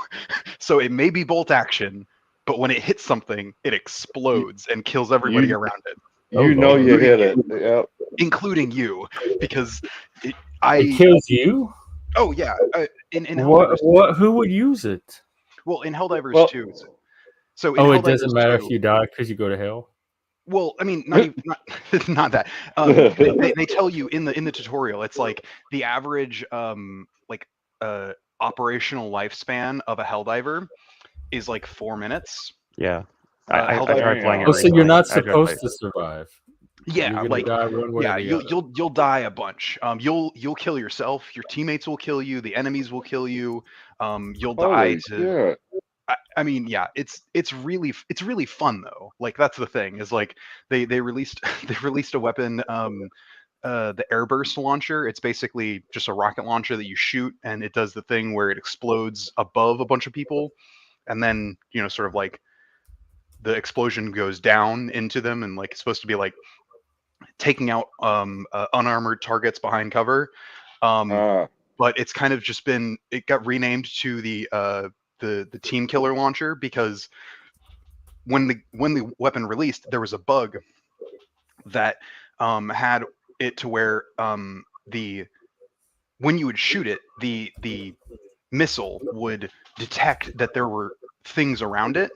it may be bolt action, but when it hits something, it explodes and kills everybody around it, You know Lord. you hit it. Yep. including you, because It kills you. oh yeah, in What? Helldivers, What? Who would use it? well, in Helldivers Well, 2, so in Oh, it Helldivers doesn't matter 2, if you die because you go to hell. well, I mean, not not that. They tell you in the tutorial, it's like the average like operational lifespan of a Helldiver is like 4 minutes. Yeah. I Helldiver, tried playing it Oh, so you're recently. not I tried supposed playing- to survive. yeah, You're gonna like die one way yeah, or the other. you'll die a bunch. You'll kill yourself. Your teammates will kill you. The enemies will kill you. You'll die holy to. shit. I mean, yeah, it's really fun though. Like that's the thing is like they released they released a weapon, the airburst launcher. It's basically just a rocket launcher that you shoot, and it does the thing where it explodes above a bunch of people, and then sort of like the explosion goes down into them, and like it's supposed to be like taking out unarmored targets behind cover. But it's kind of just it got renamed to the team killer launcher because when the weapon released, there was a bug that had it to where the when you would shoot it, the missile would detect that there were things around it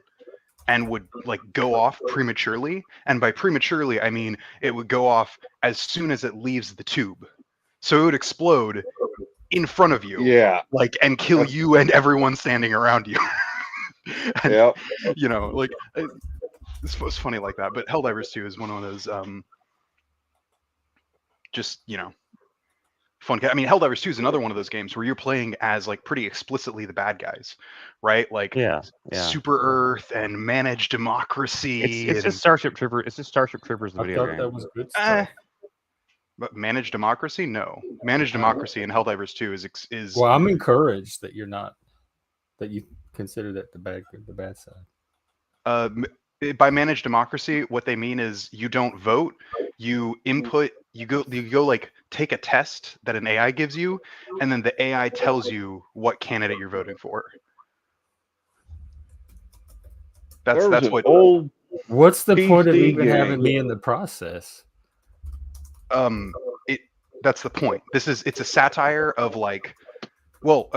and would like go off prematurely. And by prematurely, I mean it would go off as soon as it leaves the tube. So it would explode in front of you, Yeah. like, and kill you and everyone standing around you. And, Yep. like it's funny like that. But Helldivers 2 is one of those just fun. I mean, Helldivers 2 is another one of those games where you're playing as like pretty explicitly the bad guys, right? Like Yeah. Super Earth and Managed Democracy. It's just Starship Troopers. It's just Starship Troopers, the I video thought game. that was good stuff. But Managed Democracy, no. Managed Democracy in Helldivers 2 is Well, I'm encouraged that you're not. That you consider that the bad side. by Managed Democracy, what they mean is you don't vote, you input, you go like take a test that an AI gives you, and then the AI tells you what candidate you're voting for. That's what old. What's the point of PC even having game. me in the process? that's the point. It's a satire of like, well,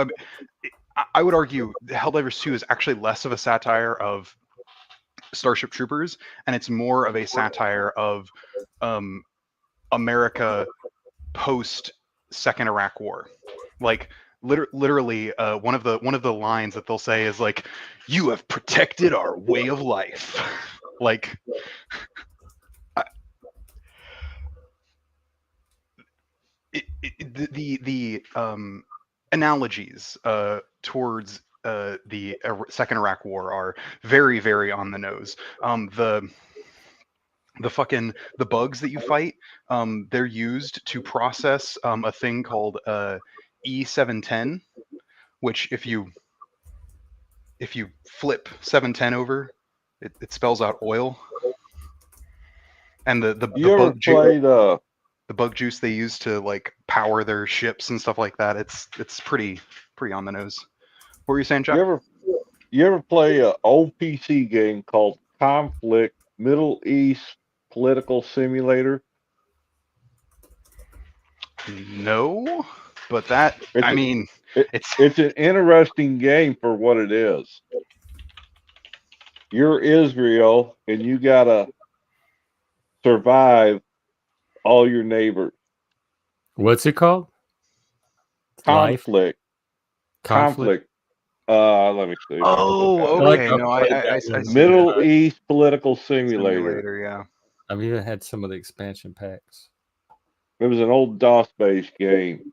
I would argue Helldivers 2 is actually less of a satire of Starship Troopers, and it's more of a satire of America post Second Iraq War. Like literally, one of the lines that they'll say is like, "You have protected our way of life." Like, the analogies towards the Second Iraq War are very, very on the nose. The bugs that you fight, they're used to process a thing called E710, which if you flip 710 over, it spells out oil. And the bug juice, the bug juice they use to like power their ships and stuff like that, it's pretty on the nose. What were you saying, Chuck? you ever play an old PC game called Conflict Middle East Political Simulator? No, but that It's I a, mean, it, it's it's an interesting game for what it is. You're Israel, and you gotta survive all your neighbors. What's it called? Life Conflict. conflict. Let me see if I can look oh, at I feel like okay. I've No, played I that see one. what Middle you're East Political Simulator. simulator. Yeah. I've even had some of the expansion packs. It was an old DOS-based game.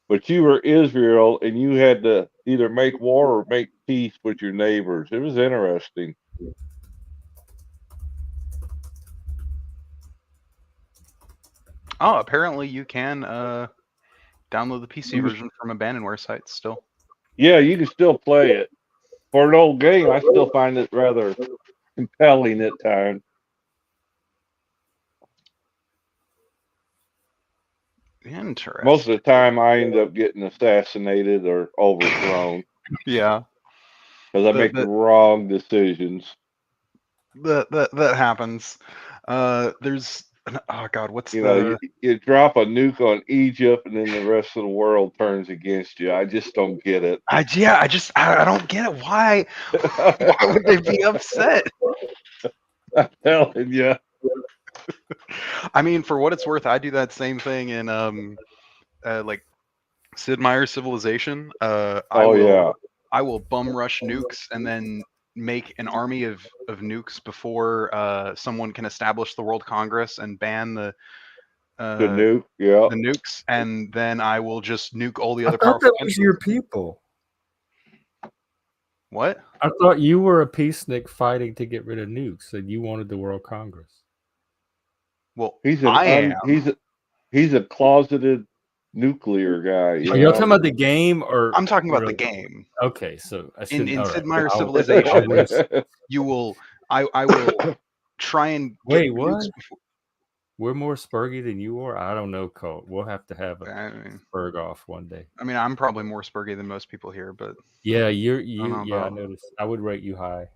But you were Israel, and you had to either make war or make peace with your neighbors. It was interesting. Oh, apparently you can download the PC You- version from abandonware sites still. Yeah, you can still play it. For an old game, I still find it rather compelling at times. Interesting. Most of the time, I end up getting assassinated or overthrown Yeah. because I The- make the- the wrong decisions. That happens. There's oh god, what's You know, the you drop a nuke on Egypt, and then the rest of the world turns against you. I just don't get it. I don't get it. Why would they be upset? I'm telling you. I mean, for what it's worth, I do that same thing in like Sid Meier's Civilization. Yeah. I will bum rush nukes and then make an army of nukes before someone can establish the World Congress and ban the nuke. Yeah. the nukes, and then I will just nuke all the I other thought powerful that was countries. your people. What? I thought you were a peacenik fighting to get rid of nukes, and you wanted the World Congress. Well, He's I am. He's a closeted nuclear guy. You Are you know? talking about the game or? I'm talking about really? the game. Okay, so I In shouldn't. all Sid right. Meier's I'll- Civilization, I'll- you will. I will try and get Wait, what? nukes before. We're more spurgy than you are. I don't know, Colt. We'll have to have a spurg off one day. I mean, I'm probably more spurgy than most people here, but Yeah, know I about- noticed. I would rate you high.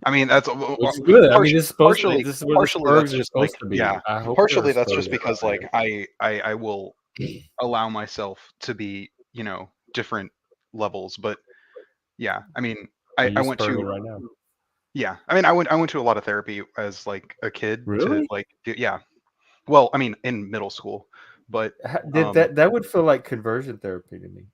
I mean that's Which is good. I mean, it's supposed partially- to. This is where the partially that's spurgs are just supposed like to be. yeah. I hope Partially they're that's just spurged because out like there. I will allow myself to be different levels, but yeah, I mean Are I you went spurging to right now. yeah, I mean I went to a lot of therapy as like a kid Really? to like yeah. Well, I mean in middle school, but Did that would feel like conversion therapy to me.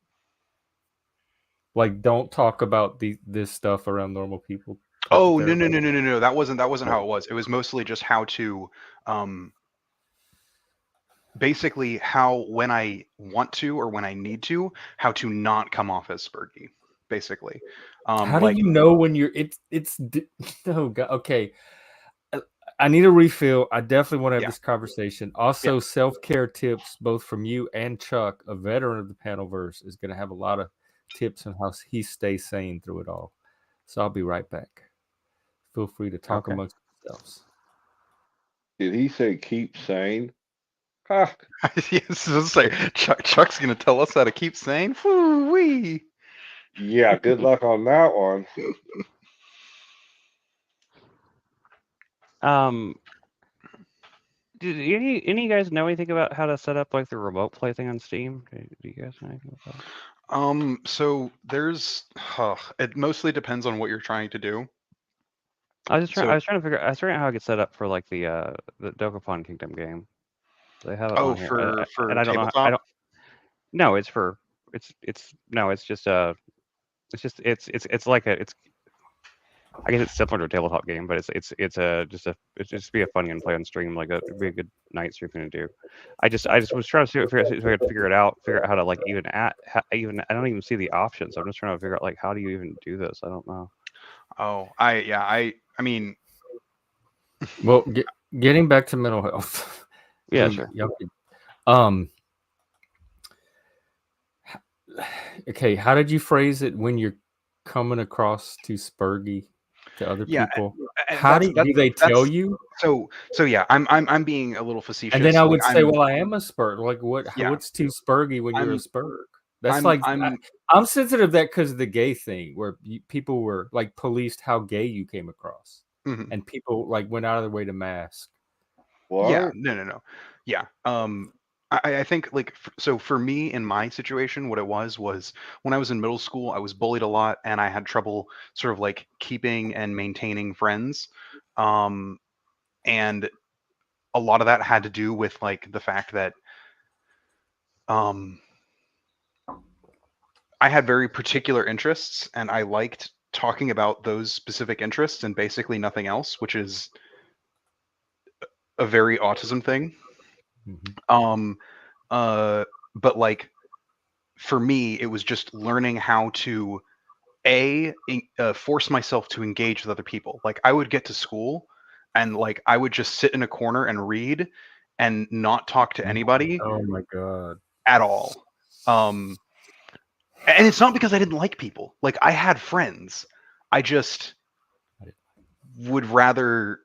Like, don't talk about this stuff around normal people. type of oh no therapy. that wasn't how it was. It was mostly just how to basically how when I want to or when I need to, how to not come off as spurgy, basically. How like do you know when you're? Oh God. Okay. I need a refill. I definitely want to have Yeah. this conversation. Also, self-care tips, both from you and Chuck, a veteran of the Panelverse, is going to have a lot of tips on how he stays sane through it all. So I'll be right back. Feel free to talk Okay. amongst yourselves. Did he say keep sane? Ha! yes, I was say Chuck's gonna tell us how to keep sane. Woo-wee. Yeah, good luck on that one. Did any of you guys know anything about how to set up like the remote play thing on Steam? Do you guys know anything about that? So there's it mostly depends on what you're trying to do. I was trying to figure out how I could set up for like the Dokapon Kingdom game. They have it Oh, on here. for and I don't know. tabletop? I don't. No, it's for it's just like a I guess it's similar to a tabletop game, but it's just be a funny and play on stream. Like it'd be a good night stream thing to do. I just was trying to figure it out how to like I don't even see the options. I'm just trying to figure out like how do you even do this? I don't know. Oh, I mean, Well, getting back to mental health. Yeah, sure. Okay, how did you phrase it when you're coming across too spurgy to other people? How do they tell you? So yeah, I'm being a little facetious. And then I would like, say, well, I am a spurg. Like what's too spurgy when you're a spurg? That's I'm sensitive to that because of the gay thing, where people were like policed how gay you came across, and people like went out of their way to mask. What? Yeah, no. Yeah. I think like so for me in my situation, what it was when I was in middle school, I was bullied a lot, and I had trouble sort of like keeping and maintaining friends, and a lot of that had to do with like the fact that I had very particular interests, and I liked talking about those specific interests and basically nothing else, which is a very autism thing. But like for me, it was just learning how to force myself to engage with other people. Like I would get to school and like I would just sit in a corner and read and not talk to anybody Oh my god. at all. And it's not because I didn't like people. Like I had friends. I just would rather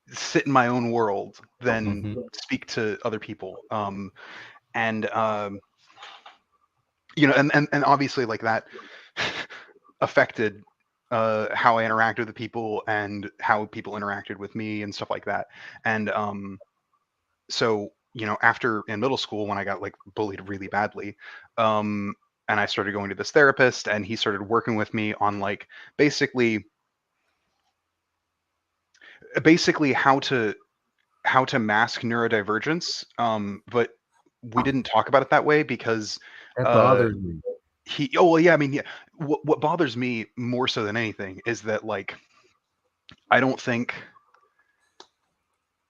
sit in my own world than speak to other people. And you know, and obviously like that affected how I interacted with people and how people interacted with me and stuff like that. And so you know, after in middle school when I got like bullied really badly, and I started going to this therapist, and he started working with me on like basically how to mask neurodivergence. But we didn't talk about it that way because That bothers me. What bothers me more so than anything is that like I don't think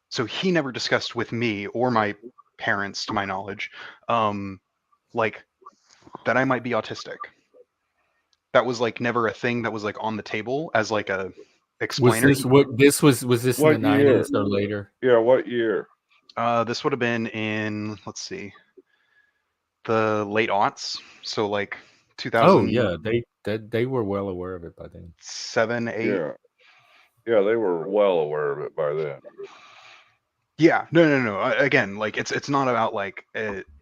so. He never discussed with me or my parents, to my knowledge, like that I might be autistic. That was like never a thing that was like on the table as like a explainer. Was this in What the year? 90s or later? Yeah, what year? This would have been in, let's see, the late aughts. So like 2000. Oh yeah, they were well aware of it by then. 7, 8. Yeah, they were well aware of it by then. Yeah, no. Again, like it's not about like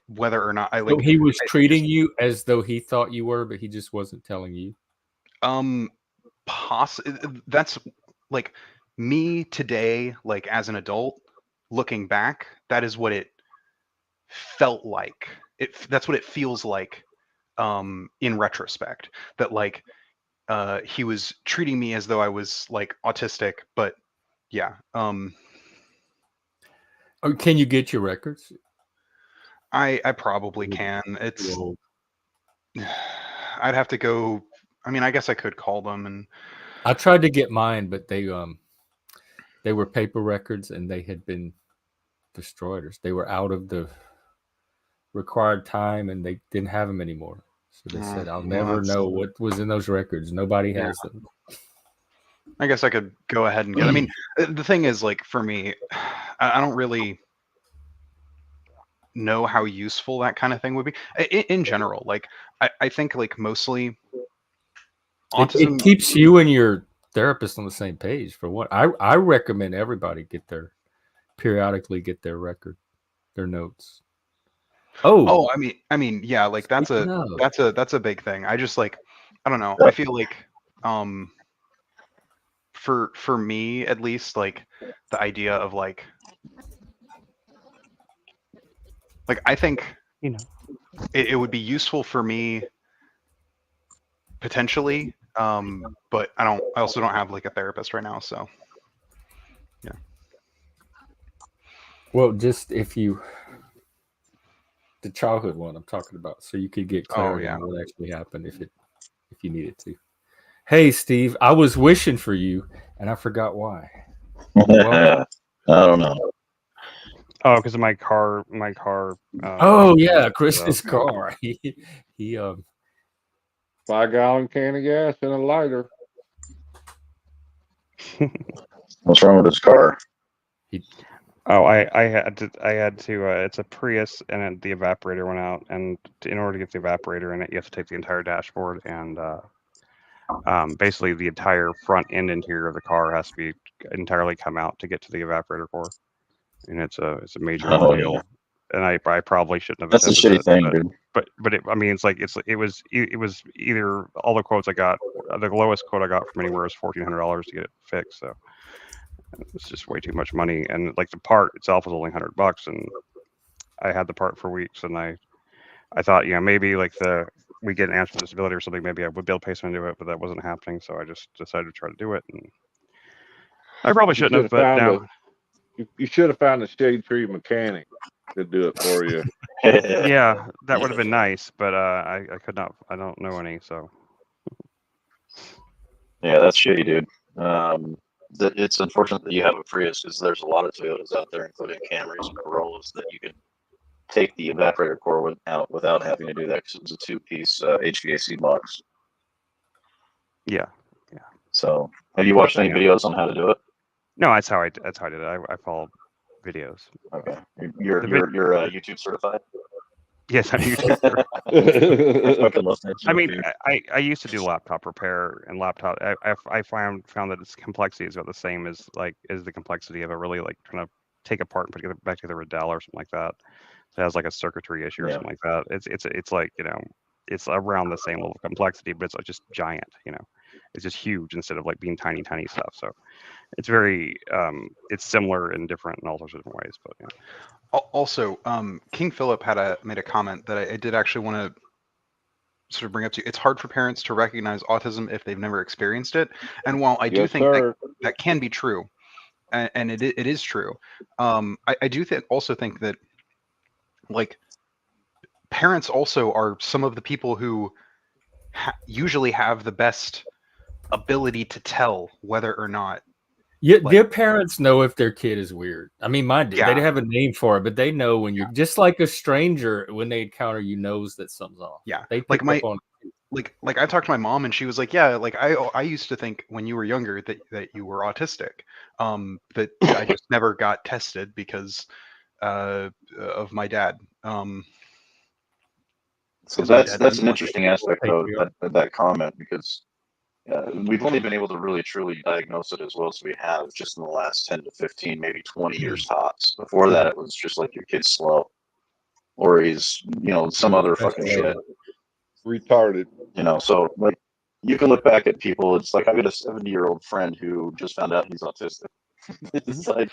whether or not I like. So he was treating you as though he thought you were, but he just wasn't telling you. That's like me today, like as an adult, looking back, that is what it felt like. That's what it feels like, in retrospect. That like he was treating me as though I was like autistic, but yeah. Can you get your records? I probably can. It's I'd have to go. I mean, I guess I could call them, and I tried to get mine, but they were paper records and they had been destroyed. They were out of the required time and they didn't have them anymore. So they said, "I'll never know what was in those records. Nobody has them." I guess I could go ahead and get. I mean, the thing is, like for me, I don't really know how useful that kind of thing would be in general. Like I think like mostly autism. It keeps you and your therapist on the same page. For what I recommend everybody periodically get their record, their notes. Oh, I mean, yeah, like that's a big thing. I just like, I don't know. I feel like, for me at least, like the idea of like I think You know. it would be useful for me potentially, but I also don't have like a therapist right now, so yeah. Well, just the childhood one I'm talking about, so you could get clarity on what actually happened if you needed to. Hey, Steve, I was wishing for you, and I forgot why. I don't know. Oh, because of my car. Oh yeah, Chris's car. He 5-gallon can of gas and a lighter. What's wrong with his car? I had to. It's a Prius, and the evaporator went out. And in order to get the evaporator in it, you have to take the entire dashboard, and basically the entire front end interior of the car has to be entirely come out to get to the evaporator core. And it's a major deal. Yeah. And I probably shouldn't have. That's a shitty thing, dude. but I mean, it was either all the quotes I got, the lowest quote I got from anywhere was $1,400 to get it fixed. So it's just way too much money, and like the part itself was only $100, and I had the part for weeks, and I thought, maybe like we get an answer to disability or something, maybe I would be able to pay someone to do it, but that wasn't happening, so I just decided to try to do it, and I probably shouldn't have, but now. You should have found a shade tree mechanic to do it for you. Yeah, that would have been nice, but I could not. I don't know any, so. Yeah, that's shitty, dude. It's unfortunate that you have a Prius because there's a lot of Toyotas out there, including Camrys and Corollas, that you can take the evaporator core out without having to do that because it's a two-piece HVAC box. Yeah. So, have you watched any videos on how to do it? No, that's how I did it. I followed videos. Okay, you're YouTube certified. Yes, I'm YouTube. I mean, I used to do laptop repair and laptop. I found that its complexity is about the same as the complexity of a really trying to take apart and put it back together with Dell or something like that. It has like a circuitry issue or something like that. It's like it's around the same level of complexity, but it's just giant. It's just huge instead of like being tiny stuff. So it's very it's similar and different in all sorts of different ways. But Also, King Philip made a comment that I did actually want to sort of bring up to you. It's hard for parents to recognize autism if they've never experienced it. And while I do think that can be true, and it is true, I do also think that like parents also are some of the people who usually have the best ability to tell whether or not. Yeah, their parents know if their kid is weird. I mean, mine did. They have a name for it, but they know when you're just like a stranger when they encounter you knows that something's off. Yeah, they pick up on. Like I talked to my mom and she was like, yeah, like I used to think when you were younger that you were autistic, but I just never got tested because of my dad. So that's an interesting aspect of that comment because. We've only been able to really truly diagnose it as well as we have just in the last 10 to 15, maybe 20 years tops. Before that, it was just like your kid's slow or he's, some other fucking shit. Retarded. So like you can look back at people. It's like I got a 70-year-old friend who just found out he's autistic. It's like,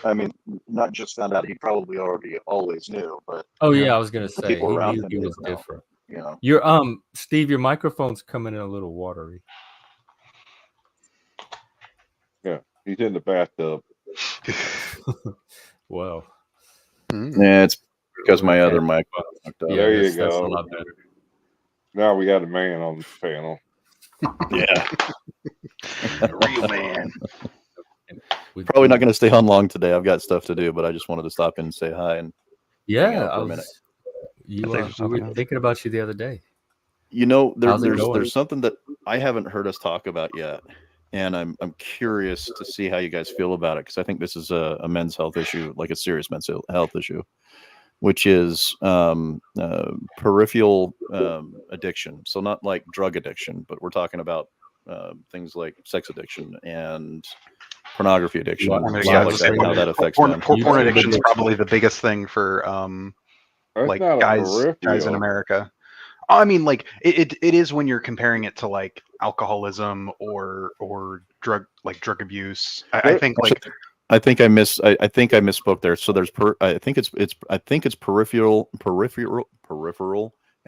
I mean, not just found out, he probably already always knew, but. Oh, yeah, I was going to say, people he around knew him he was didn't know, different. Your Steve, your microphone's coming in a little watery. Yeah, he's in the bathtub. Wow. Yeah, it's because my other mic. There you go. That's a lot better. Now we got a man on this panel. Yeah. Real man. Probably not going to stay on long today. I've got stuff to do, but I just wanted to stop in and say hi and hang out for a minute. We were thinking about you the other day. There's something that I haven't heard us talk about yet, and I'm curious to see how you guys feel about it because I think this is a men's health issue, like a serious men's health issue, which is peripheral addiction. So not like drug addiction, but we're talking about things like sex addiction and pornography addiction. How that affects them. Porn addiction is probably the biggest thing for guys in America. I mean, like it is when you're comparing it to like alcoholism or drug abuse. I think I misspoke there. So there's I think it's peripheral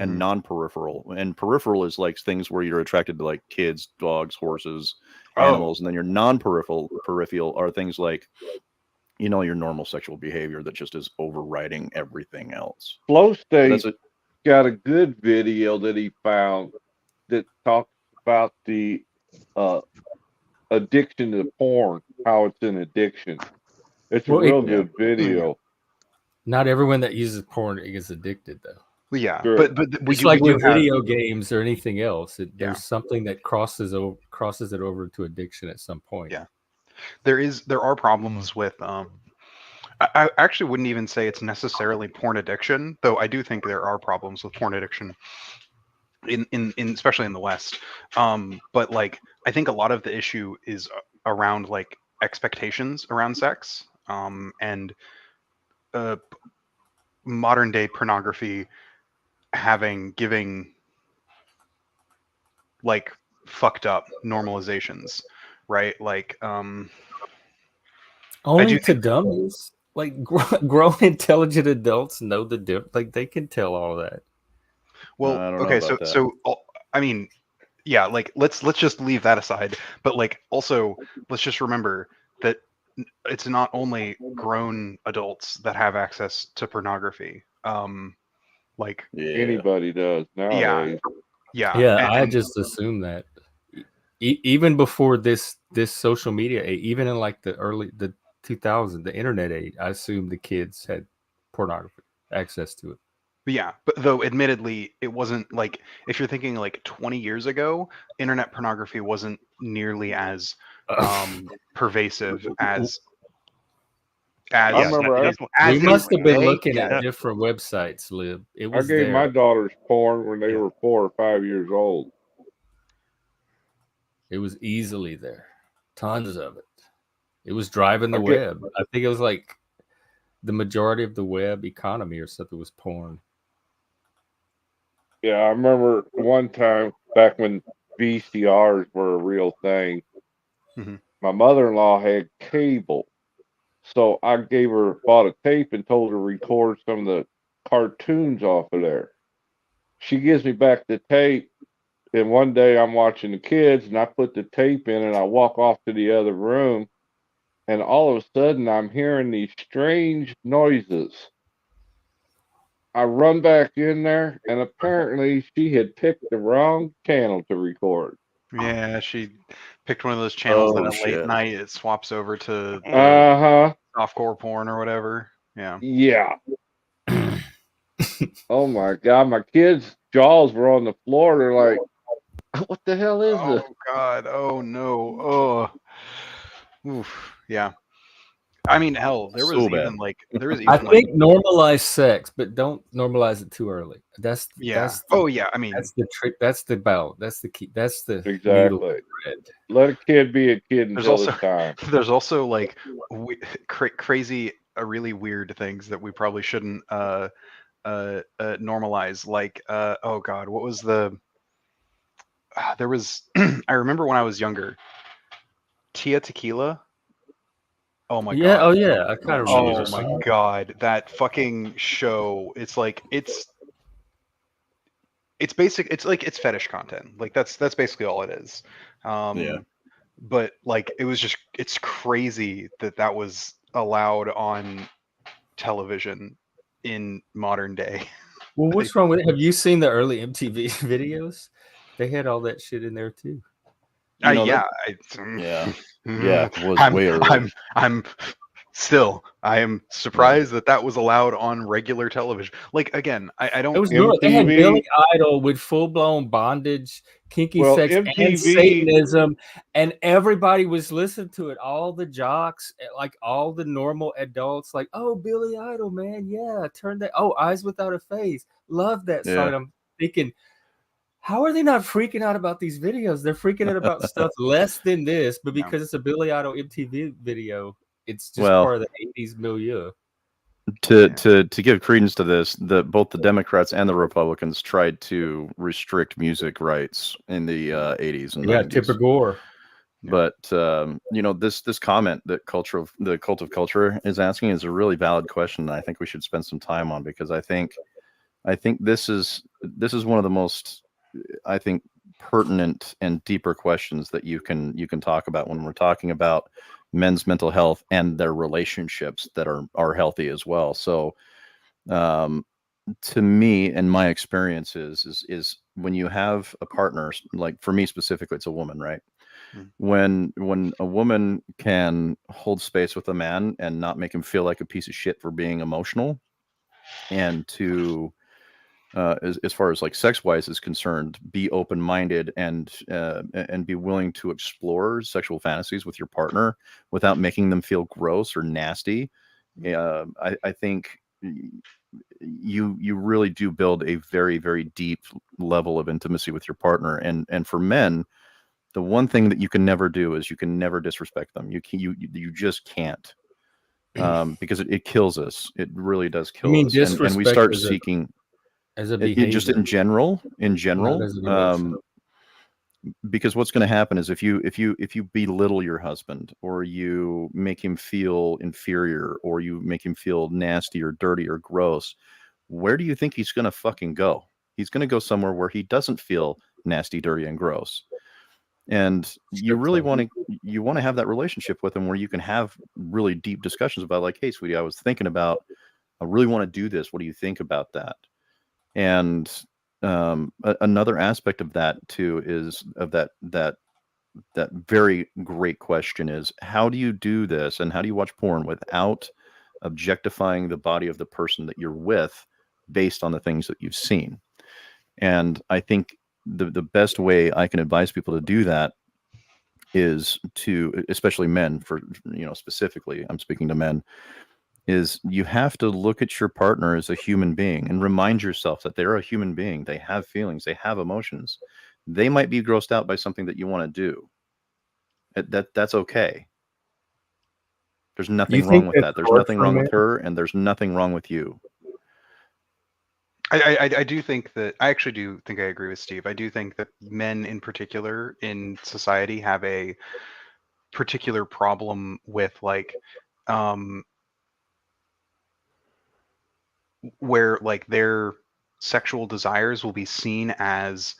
and non-peripheral. And peripheral is like things where you're attracted to like kids, dogs, horses, animals, and then your non-peripheral are things like your normal sexual behavior that just is overriding everything else. Flow State got a good video that he found that talks about the addiction to porn, how it's an addiction. It's a real good video. Not everyone that uses porn gets addicted, though. Yeah, sure. but it's like with video games or anything else. There's something that crosses it over to addiction at some point. Yeah, there are problems with. I actually wouldn't even say it's necessarily porn addiction, though I do think there are problems with porn addiction in especially in the West. But like I think a lot of the issue is around like expectations around sex, and modern day pornography giving like fucked up normalizations, right? Like Only to dummies. Like grown intelligent adults know the difference. Like they can tell all that. well, I don't know okay, about that. so I mean, yeah, like let's just leave that aside, but like also let's just remember that it's not only grown adults that have access to pornography. Like Yeah. Anybody does nowadays. Yeah, I just assume that even before this social media age, even in like the 2000s, the internet age, I assumed the kids had pornography access to it. Yeah, but though admittedly it wasn't like, if you're thinking like 20 years ago, internet pornography wasn't nearly as pervasive as I remember it I- is we as it must is have been today. looking Yeah. at different websites, Lib. It I was gave there. my daughters porn when they Yeah. were 4 or 5 years old. It was easily there. Tons of it. It was driving the Okay. web. I think it was like the majority of the web economy or something was porn. Yeah, I remember one time back when VCRs were a real thing. Mhm. My mother-in-law had cable, so I bought a tape and told her to record some of the cartoons off of there. She gives me back the tape, and one day I'm watching the kids, and I put the tape in, and I walk off to the other room, and all of a sudden I'm hearing these strange noises. I run back in there, and apparently she had picked the wrong channel to record. Yeah, she picked one of those channels that Oh, at late shit. night it swaps over to Uh-huh. softcore porn or whatever. Yeah. Yeah. Oh my God, my kids' jaws were on the floor. They're like, what the hell is this? Oh God. Oh no. Oh. Oof. Yeah. I mean, hell, there was So bad. even like I think normalize sex, but don't normalize it too early. That's oh yeah. I mean, that's the trick. That's the bell. That's the key. That's the needle Exactly. in the thread. Let a kid be a kid There's until also- it's time. there's also like crazy, really weird things that we probably shouldn't normalize. Like, oh God, what was there was I remember when I was younger, Tia Tequila. Oh my Yeah. God. Oh yeah. I kind of remember. Oh Jesus. my God, that fucking show. It's like it's basic. It's like it's fetish content. Like that's basically all it is. Yeah. But like it's crazy that was allowed on television in modern day. Well, what's wrong with it? Have you seen the early MTV videos? They had all that shit in there too. You know, Yeah. Yeah. Yeah. It was way early. I am surprised that was allowed on regular television. Like, again, I don't. It was normal. They had MTV. Billy Idol with full blown bondage, kinky Well, sex, and MTV Satanism, and everybody was listening to it. All the jocks, like all the normal adults, like, oh, Billy Idol, man, yeah, turn that. Oh, Eyes Without a Face, love that song. Yeah. And I'm thinking, how are they not freaking out about these videos? They're freaking out about stuff less than this, but because it's a Billy Idol MTV video, it's just part of the 80s milieu. To give credence to this, both the Democrats and the Republicans tried to restrict music rights in the 80s and 90s. Tipper Gore. But you know, this comment that the cult of culture is asking is a really valid question that I think we should spend some time on, because I think this is one of the most, I think, pertinent and deeper questions that you can talk about when we're talking about men's mental health and their relationships that are healthy as well. So to me, and my experience is when you have a partner, like for me specifically, it's a woman, right? When a woman can hold space with a man and not make him feel like a piece of shit for being emotional, and to as far as like sex wise is concerned, be open-minded and be willing to explore sexual fantasies with your partner without making them feel gross or nasty. I think you really do build a very, very deep level of intimacy with your partner. And for men, the one thing that you can never do is you can never disrespect them. You just can't. Because it kills us. It really does kill us. And we start seeking. as a behavior, just in general, not as an emotion. because what's going to happen is if you belittle your husband, or you make him feel inferior, or you make him feel nasty or dirty or gross, where do you think he's going to fucking go? He's going to go somewhere where he doesn't feel nasty, dirty, and gross. And you really want to have that relationship with him where you can have really deep discussions about, like, hey, sweetie, I was thinking about, I really want to do this. What do you think about that? And another aspect of that too is of that very great question is, how do you do this, and how do you watch porn without objectifying the body of the person that you're with based on the things that you've seen? And I think the best way I can advise people to do that is to, especially men, for, specifically, I'm speaking to men, is you have to look at your partner as a human being and remind yourself that they're a human being. They have feelings, they have emotions. They might be grossed out by something that you want to do. That's okay. There's nothing wrong with that. There's nothing wrong with her, and there's nothing wrong with you. I do think that, I actually do think I agree with Steve. I do think that men in particular in society have a particular problem with, like, where, like, their sexual desires will be seen as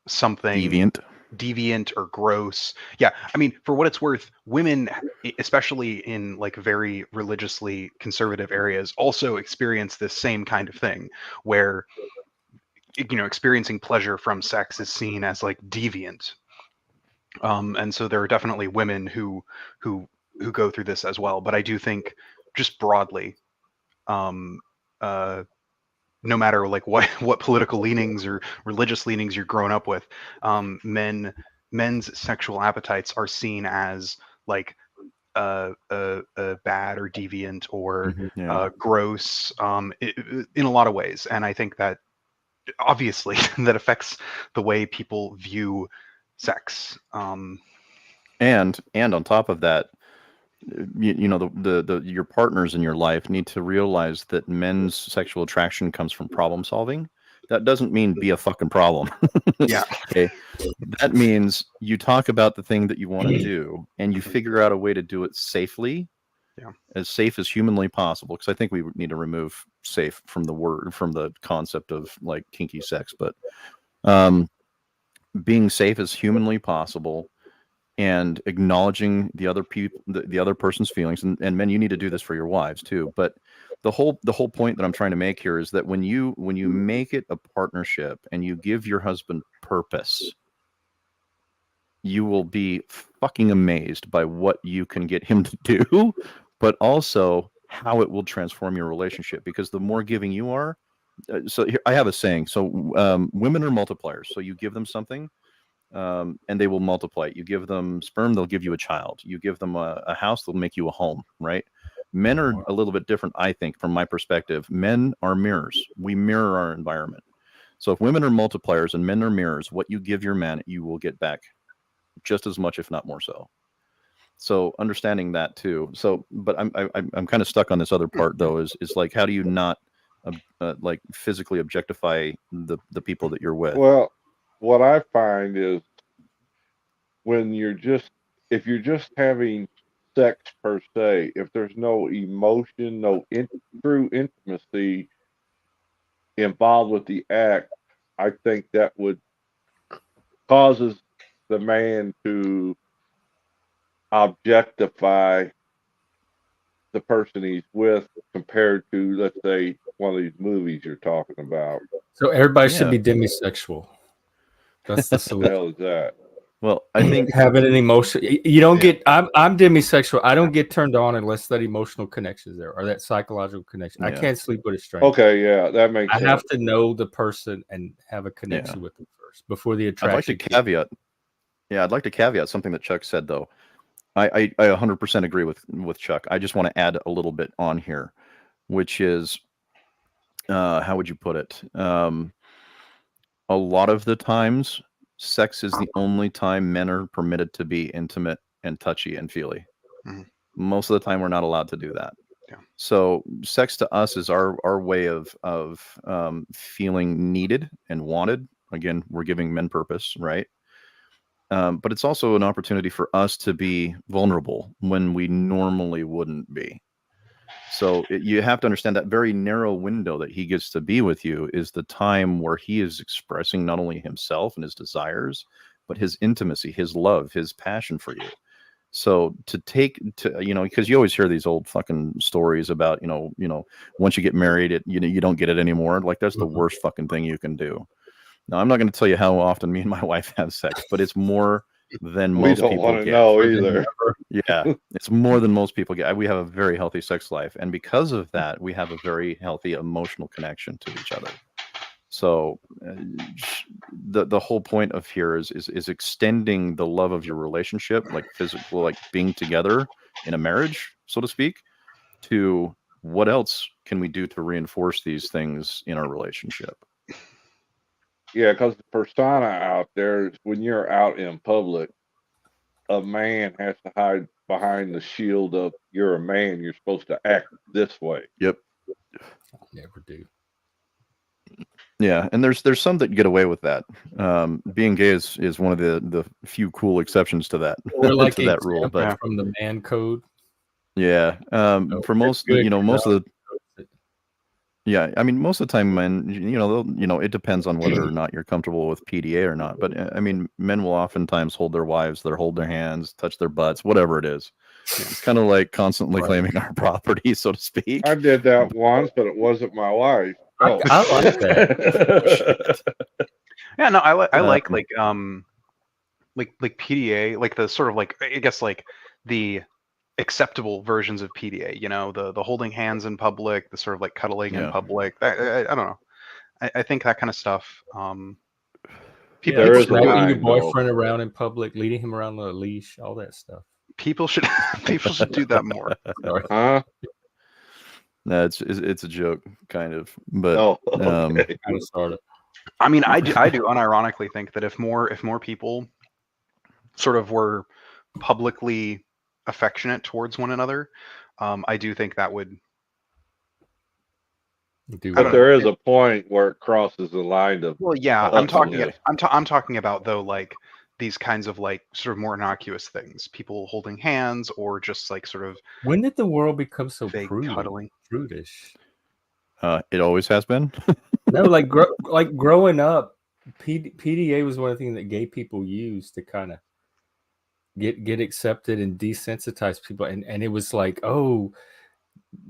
something deviant or gross. Yeah, I mean, for what it's worth, women, especially in, like, very religiously conservative areas, also experience this same kind of thing, where, experiencing pleasure from sex is seen as, like, deviant. And so there are definitely women who go through this as well. But I do think, just broadly, no matter, like, what political leanings or religious leanings you're growing up with, men's sexual appetites are seen as, like, bad or deviant or gross, in a lot of ways. And I think that obviously that affects the way people view sex. And on top of that, your partners in your life need to realize that men's sexual attraction comes from problem solving. That doesn't mean be a fucking problem. Yeah. Okay. That means you talk about the thing that you want to do, and you figure out a way to do it safely. Yeah. As safe as humanly possible. Because I think we need to remove safe from the concept of, like, kinky sex, but being safe as humanly possible, and acknowledging the other people, the other person's feelings, and men, you need to do this for your wives too. But the whole point that I'm trying to make here is that when you make it a partnership and you give your husband purpose, you will be fucking amazed by what you can get him to do, but also how it will transform your relationship. Because the more giving you are, so here, I have a saying. So women are multipliers. So you give them something, and they will multiply it. You give them sperm, they'll give you a child. You give them a house, they'll make you a home, right? Men are a little bit different, I think, from my perspective. Men are mirrors. We mirror our environment. So if women are multipliers and men are mirrors, what you give your man, you will get back just as much, if not more so. So understanding that too. So, but I'm kind of stuck on this other part though, is like, how do you not like physically objectify the people that you're with? Well, what I find is when if you're just having sex per se, if there's no emotion, no true intimacy involved with the act, I think that would causes the man to objectify the person he's with compared to, let's say, one of these movies you're talking about. So everybody should be demisexual. That's the solution. What the hell is that? Well, I think having an emotion, you don't get. I'm demisexual. I don't get turned on unless that emotional connection is there, or that psychological connection. I can't sleep with a stranger. Okay, yeah, that makes sense. I have to know the person and have a connection with them first before the attraction. I'd like to caveat. Yeah, I'd like to caveat something that Chuck said though. I 100% agree with Chuck. I just want to add a little bit on here, which is, how would you put it? A lot of the times, sex is the only time men are permitted to be intimate and touchy and feely. Mm-hmm. Most of the time, we're not allowed to do that. Yeah. So sex to us is our way of feeling needed and wanted. Again, we're giving men purpose, right? But it's also an opportunity for us to be vulnerable when we normally wouldn't be. So you have to understand that very narrow window that he gets to be with you is the time where he is expressing not only himself and his desires, but his intimacy, his love, his passion for you. So because you always hear these old fucking stories about, once you get married, you don't get it anymore. Like that's the worst fucking thing you can do. Now, I'm not going to tell you how often me and my wife have sex, but it's more than We most don't people want to get. know either. Yeah, it's more than most people get. We have a very healthy sex life, and because of that, we have a very healthy emotional connection to each other. So the whole point of here is extending the love of your relationship, like physical, like being together in a marriage, so to speak, to what else can we do to reinforce these things in our relationship? Yeah, because the persona out there is when you're out in public, a man has to hide behind the shield of you're a man, you're supposed to act this way. Yep. I never do. Yeah, and there's some that get away with that. Being gay is one of the few cool exceptions to that Or like to that rule. But from the man code. yeah, for most, most of the I mean, most of the time, men, it depends on whether or not you're comfortable with PDA or not. But I mean, men will oftentimes hold their wives, hold their hands, touch their butts, whatever it is. It's kind of like constantly claiming our property, so to speak. I did that once, but it wasn't my wife. Oh. I like that. Yeah, no, I like PDA, like the sort of like, I guess, like the acceptable versions of PDA, the holding hands in public, the sort of like cuddling in public. I don't know. I think that kind of stuff. There is a dragging line, your boyfriend around in public, leading him around on a leash, all that stuff. People should do that more. Huh? No, it's a joke, kind of, but okay. Kind of sort of. I mean, I do unironically think that if more people sort of were publicly affectionate towards one another, I do think that would. But there is a point where it crosses the line of. Well, yeah, I'm talking about though, like these kinds of like sort of more innocuous things, people holding hands or just like sort of. When did the world become so cuddling? prudish? It always has been. No, like growing up, PDA was one of the things that gay people used to kind of get accepted and desensitize people, and it was like, oh,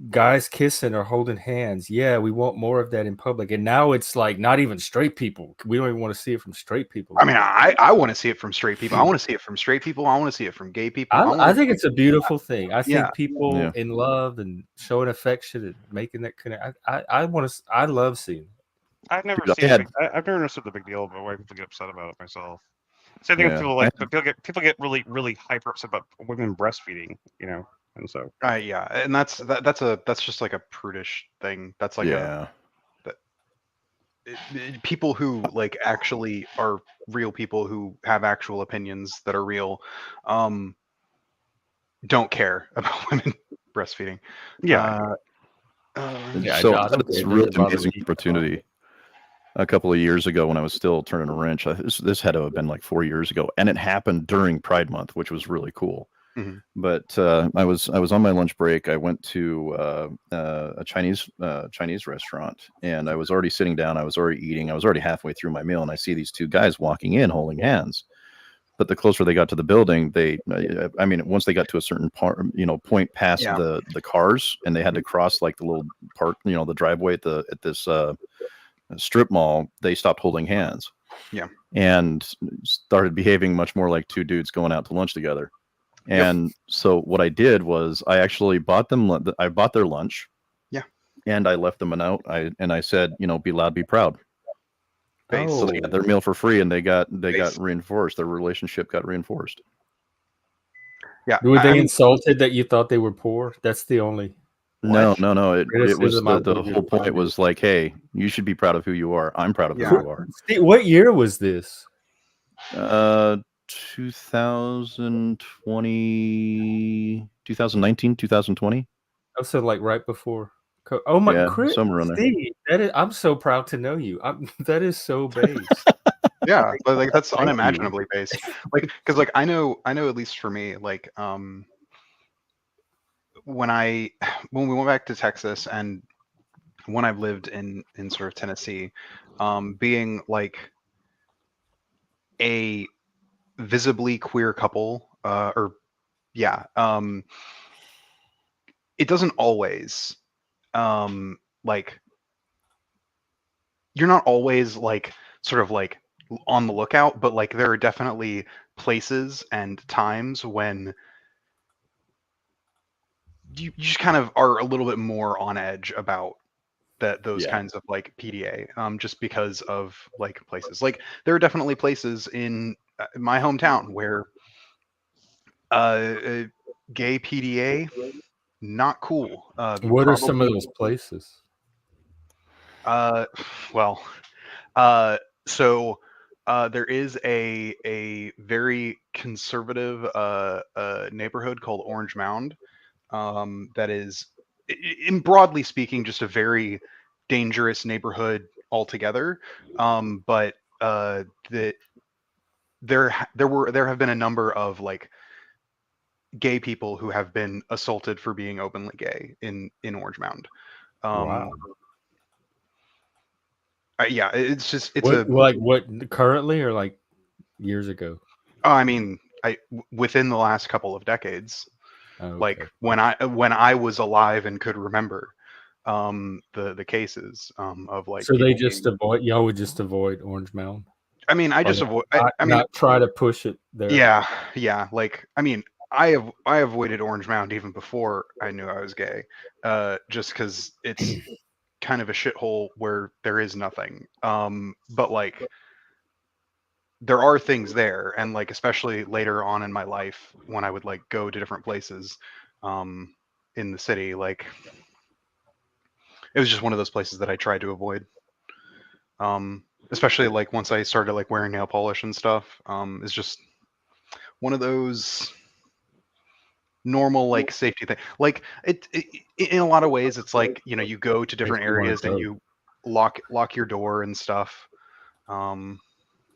guys kissing or holding hands, yeah, we want more of that in public. And now it's like not even straight people. We don't even want to see it from straight people. I mean, I want to see it from straight people. I want to see it from straight people. I want to see it from gay people. I think it's a beautiful thing. I think Yeah. people in love and showing affection and making that connect. I love seeing it. I've never Dude, seen. I've never understood the big deal about why people get upset about it myself. Same thing with people get really hyper upset about women breastfeeding, and so. Yeah, and that's just like a prudish thing. That's like people who like actually are real people who have actual opinions that are real, don't care about women breastfeeding. So it's a really amazing opportunity. A couple of years ago, when I was still turning a wrench, this had to have been like 4 years ago, and it happened during Pride Month, which was really cool. Mm-hmm. But I was on my lunch break. I went to a Chinese restaurant, and I was already sitting down. I was already eating. I was already halfway through my meal, and I see these two guys walking in, holding hands. But the closer they got to the building, once they got to a certain point past the cars, and they had to cross like the little part, the driveway at this strip mall, they stopped holding hands. Yeah. And started behaving much more like two dudes going out to lunch together. And so what I did was I actually bought their lunch. Yeah. And I left them a note. I said, be loud, be proud. So they got their meal for free, and they got reinforced. Their relationship got reinforced. Yeah. Were they insulted that you thought they were poor? That's the only. No. It was the whole point was like, hey, you should be proud of who you are. I'm proud of who you are. What year was this? 2020, 2019, 2020. So like right before. Oh my, Yeah, Chris, somewhere in there. Steve, I'm so proud to know you. That is so based. Yeah, but like that's Thank you. unimaginably based. Like, because like I know at least for me, like when we went back to Texas and when I've lived in sort of Tennessee, being like a visibly queer couple, or yeah, it doesn't always like you're not always like sort of like on the lookout, but like there are definitely places and times when you just kind of are a little bit more on edge about those Yeah. kinds of like PDA, just because of like places. Like there are definitely places in my hometown where gay PDA not cool. What are some of Probably those places? well, so there is a very conservative neighborhood called Orange Mound, that is, in broadly speaking, just a very dangerous neighborhood altogether. But there have been a number of like gay people who have been assaulted for being openly gay in Orange Mound. Wow. Yeah, it's What currently or like years ago? I mean, within the last couple of decades, Oh, like okay. when I was alive and could remember the cases of like So they people just being, y'all would just avoid Orange Mound? I mean, I Or just avoid. not, I mean, not try to push it there? yeah. Like, I mean, I avoided Orange Mound even before I knew I was gay, just because it's kind of a shithole where there is nothing. But like, there are things there, and like, especially later on in my life when I would like go to different places, in the city, like it was just one of those places that I tried to avoid. Especially like once I started like wearing nail polish and stuff, it's just one of those normal like safety thing. Like it in a lot of ways, it's like, you know, you go to different you wanna areas and go. you lock your door and stuff.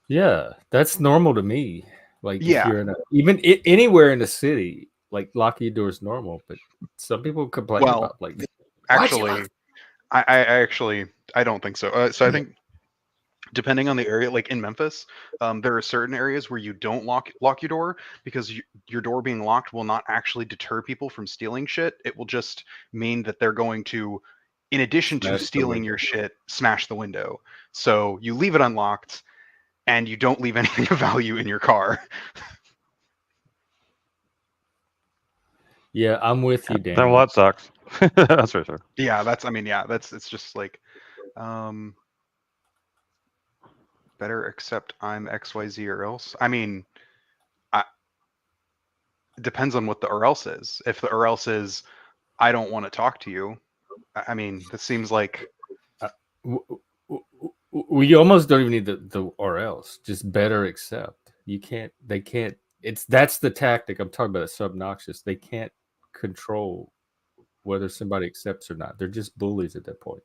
Yeah, that's normal to me. Like if Yeah. you're in anywhere in the city, like locking your door is normal. But some people complain Well, about like, actually, I actually I don't think so. So I think depending on the area, like in Memphis, there are certain areas where you don't lock your door because your door being locked will not actually deter people from stealing shit. It will just mean that they're going to, in addition to smash the stealing your window. shit, smash the window. So you leave it unlocked and you don't leave anything of value in your car. Yeah, I'm with you, Then Dan. well, that sucks. That's for sure. Yeah, it's just like, better accept I'm XYZ or else. I mean, it depends on what the or else is. If the or else is I don't want to talk to you, I mean, that seems like We almost don't even need the or else. Just better accept. You can't. They can't. That's the tactic I'm talking about. It's so obnoxious. They can't control whether somebody accepts or not. They're just bullies at that point.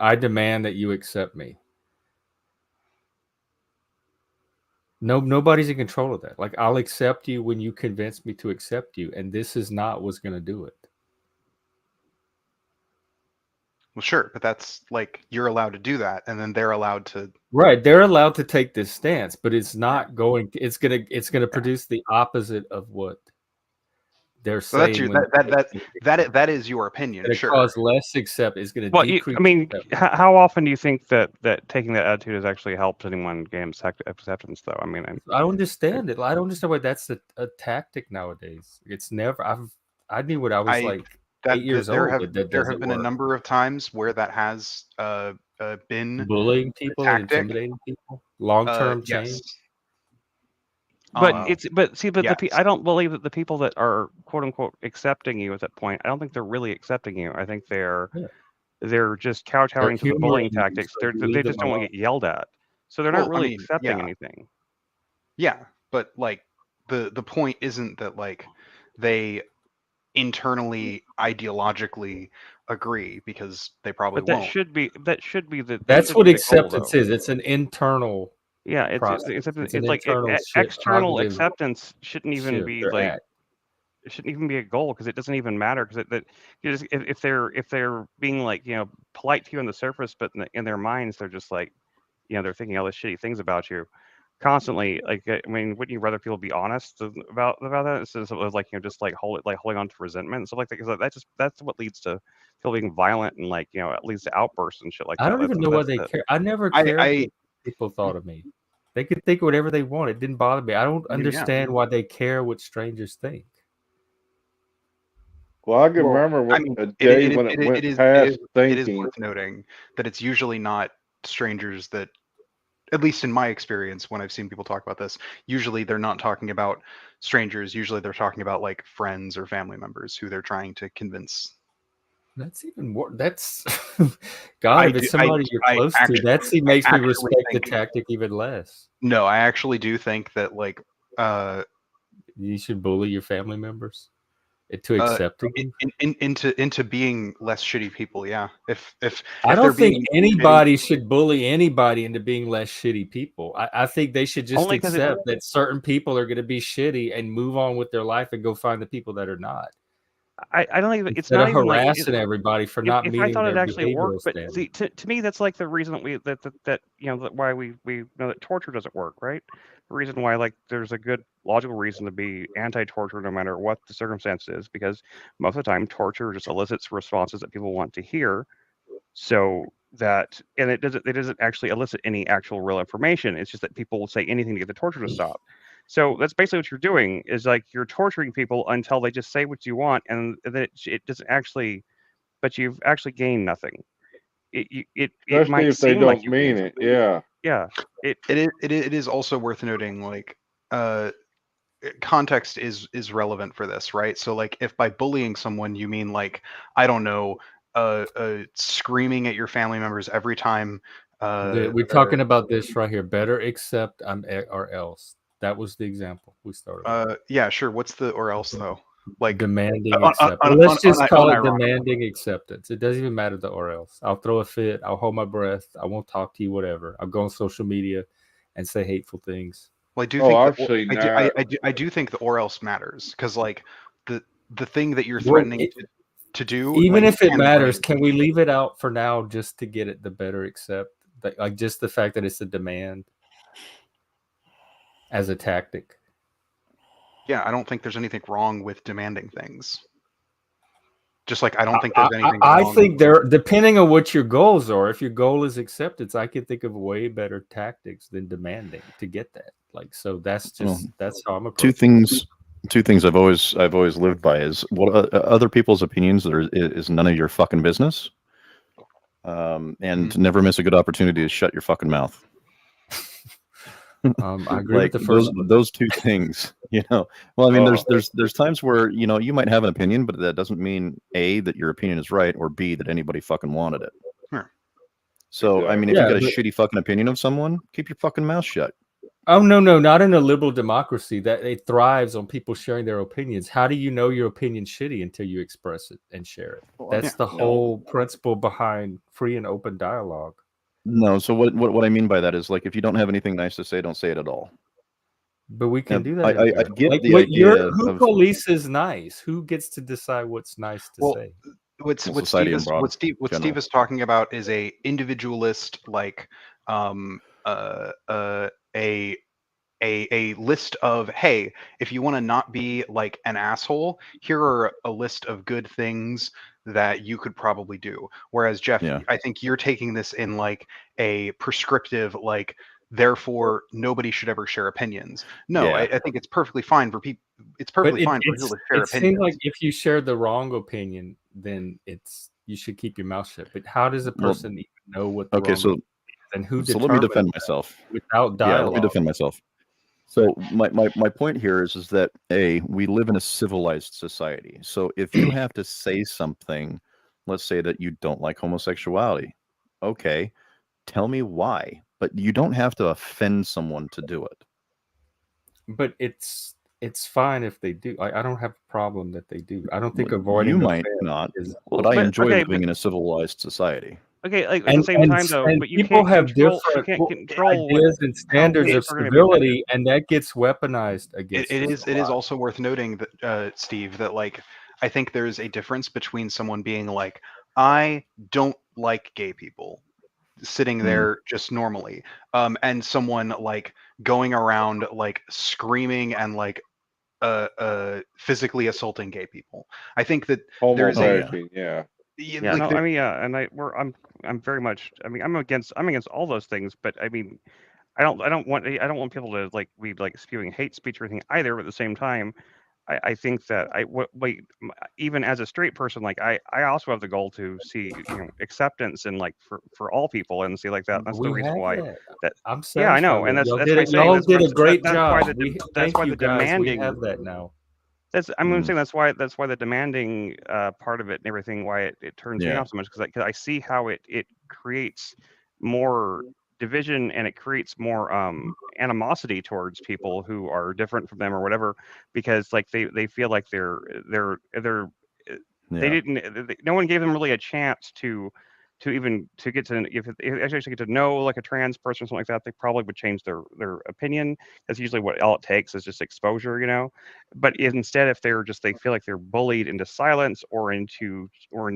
I demand that you accept me. No, nobody's in control of that. Like I'll accept you when you convince me to accept you, and this is not what's going to do it. well, sure, but that's like you're allowed to do that, and then they're allowed to. Right, they're allowed to take this stance, but it's not going. It's gonna produce the opposite of what they're So that's saying. your When that is your opinion, gonna sure. cause less accept. Is going to Well, decrease. I mean, acceptance. how often do you think that taking that attitude has actually helped anyone gain acceptance, though? I mean, I don't understand it. I don't understand why that's a tactic nowadays. It's never. I knew when I was like 8 years There old have that there have doesn't been a work. number of times where that has been Bullying a people and tactic. intimidating people. Long-term change. Yes. but Um, but yes. I don't believe that the people that are quote unquote accepting you at that point, I don't think they're really accepting you. I think they're just kowtowing to the bullying humoring you, tactics. so you They leave just them don't want to alone. get yelled at, so they're not Well, I really mean, accepting yeah. anything. Yeah, but like the point isn't that like they internally ideologically agree, because they probably But that won't. should be That's should what be the goal, acceptance though. is. It's an internal Yeah, process. acceptance. It's an It's like internal external cognitive acceptance shouldn't even shift be or like act. it shouldn't even be a goal, because it doesn't even matter, because if they're being like, polite to you on the surface, but in their minds they're just like, they're thinking all these shitty things about you constantly. Like, I mean, wouldn't you rather people be honest about that, instead of like, just like holding on to resentment and stuff like that? Because that's what leads to people being violent, and like, it leads to outbursts and shit like I that. don't even know why they care. I never cared I what people thought of me. They could think whatever they want. It didn't bother me. I don't understand why they care what strangers think. Well, I can Well, remember I mean, a day when it went past it is thinking. worth noting that it's usually not strangers that, at least in my experience, when I've seen people talk about this, usually they're not talking about strangers. Usually they're talking about like friends or family members who they're trying to convince. That's even more. That's God. If it's somebody you're close to, that makes me respect the tactic even less. No, I actually do think that like You should bully your family members to accepting them. into being less shitty people. Yeah, if I they're don't think being anybody should bully anybody into being less shitty people. I think they should just Only 'cause accept that certain people are going to be shitty and move on with their life and go find the people that are not. I don't think it's Instead not of even like harassing everybody for not if I meeting thought it their actually behavioral worked, but standards. see, to me, that's like the reason that why we know that torture doesn't work, right? The reason why, like, there's a good logical reason to be anti-torture no matter what the circumstance is, because most of the time torture just elicits responses that people want to hear, so that, and it doesn't actually elicit any actual real information. It's just that people will say anything to get the torture to stop. So that's basically what you're doing, is like you're torturing people until they just say what you want, and then it doesn't actually, but you've actually gained nothing. It Especially might if they seem like don't you gained mean it. something. Yeah. Yeah. it is also worth noting, like context is relevant for this, right? So like if by bullying someone you mean like, I don't know, screaming at your family members every time We're talking about this right here. Better accept or else. That was the example we started with. yeah, sure. What's the or else though? Like demanding acceptance. Let's just call it demanding acceptance. It doesn't even matter the or else. I'll throw a fit. I'll hold my breath. I won't talk to you. Whatever. I'll go on social media and say hateful things. Well, I do think I do think the or else matters, because like the thing that you're threatening to do, even like, if it matters, can we leave it out for now just to get it the better accept? Like just the fact that it's a demand as a tactic. Yeah, I don't think there's anything wrong with demanding things. Just like I don't think there's anything wrong. I think there, depending on what your goals are, if your goal is acceptance, I can think of way better tactics than demanding to get that. Like, so that's just that's how I'm approaching two things I've always lived by is what other people's opinions is none of your fucking business, and never miss a good opportunity to shut your fucking mouth. I agree like with the first those two things, well, I mean, there's times where, you might have an opinion, but that doesn't mean A, that your opinion is right, or B, that anybody fucking wanted it. Sure. So, I mean, if you got a shitty fucking opinion of someone, keep your fucking mouth shut. Oh, no, not in a liberal democracy. That it thrives on people sharing their opinions. How do you know your opinion's shitty until you express it and share it? That's the whole principle behind free and open dialogue. No, so what I mean by that is, like, if you don't have anything nice to say, don't say it at all. But we can do that. I get the idea. Who polices nice? Who gets to decide what's nice to say? What Steve is talking about is a individualist, like a list of, hey, if you want to not be like an asshole, here are a list of good things that you could probably do. Whereas Jeff, I think you're taking this in like a prescriptive, like, therefore nobody should ever share opinions. No, I think it's perfectly fine for people. It's perfectly fine for people to share opinions. It seems like if you share the wrong opinion, then you should keep your mouth shut. But how does a person even know what the wrong opinion is, and who so let me defend myself without dialogue? Yeah, let me defend myself. So my point here is that we live in a civilized society. So if you have to say something, let's say that you don't like homosexuality, okay, tell me why. But you don't have to offend someone to do it. But it's it's fine if they do. I don't have a problem that they do. I don't think Well, avoiding you the might offense not, is. Well, but I but enjoy okay, living in a civilized society. okay, like at the same time though, And but you people can't have control. You different can't control what ideas and how standards of people are going to be offended. civility, and that gets weaponized against It us is. a It is lot. also worth noting that Steve, that like I think there's a difference between someone being like, I don't like gay people, sitting Mm. there just normally, and someone like going around like screaming and like physically assaulting gay people. I think that there's Oh, yeah. Homophobic, yeah. Yeah, like no, I mean, yeah, and I'm very much. I mean, I'm against all those things, but I mean, I don't want people to like be like spewing hate speech or anything either. But at the same time, I think that even as a straight person, like I also have the goal to see acceptance and like for all people and see like that. That's the We reason have why that. that. I'm Yeah, I satisfied know, and with it. that's why I'm saying Y'all that's what did a great that's job. why Thank that's why you the guys. We demanding. have that now. I'm Mm. saying that's why the demanding part of it and everything, why it turns me Yeah. off so much, because I see how it creates more division, and it creates more animosity towards people who are different from them or whatever, because like they feel like they're they Yeah. no one gave them really a chance to even to get to, if they actually get to know like a trans person or something like that, they probably would change their opinion. That's usually what all it takes is just exposure, but instead, if they feel like they're bullied into silence or into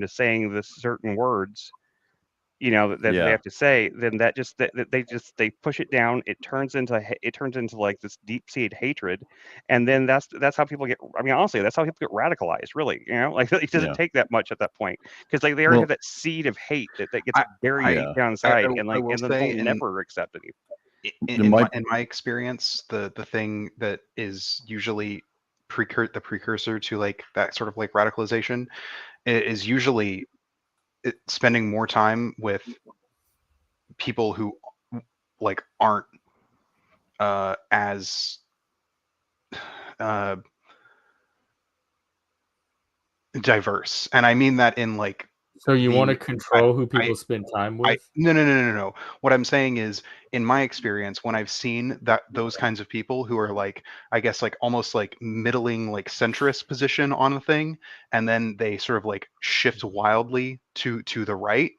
saying this certain words, that they Yeah. have to say, then that they push it down. It turns into like this deep-seated hatred, and then that's how people get. I mean, honestly, that's how people get radicalized. Really, like it doesn't Yeah. take that much at that point, because like they already Well, have that seed of hate that gets I, buried I, deep yeah. down I, inside, I, and I like will and then say, they'll never accept it. In my in my experience, the thing that is usually the precursor to like that sort of like radicalization is usually spending more time with people who like aren't as uh, diverse, and I mean that in like So you want to the control who I, people spend time I with? no. What I'm saying is, in my experience, when I've seen those kinds of people who are like, I guess like almost like middling, like centrist position on a thing, and then they sort of like shift wildly to the right.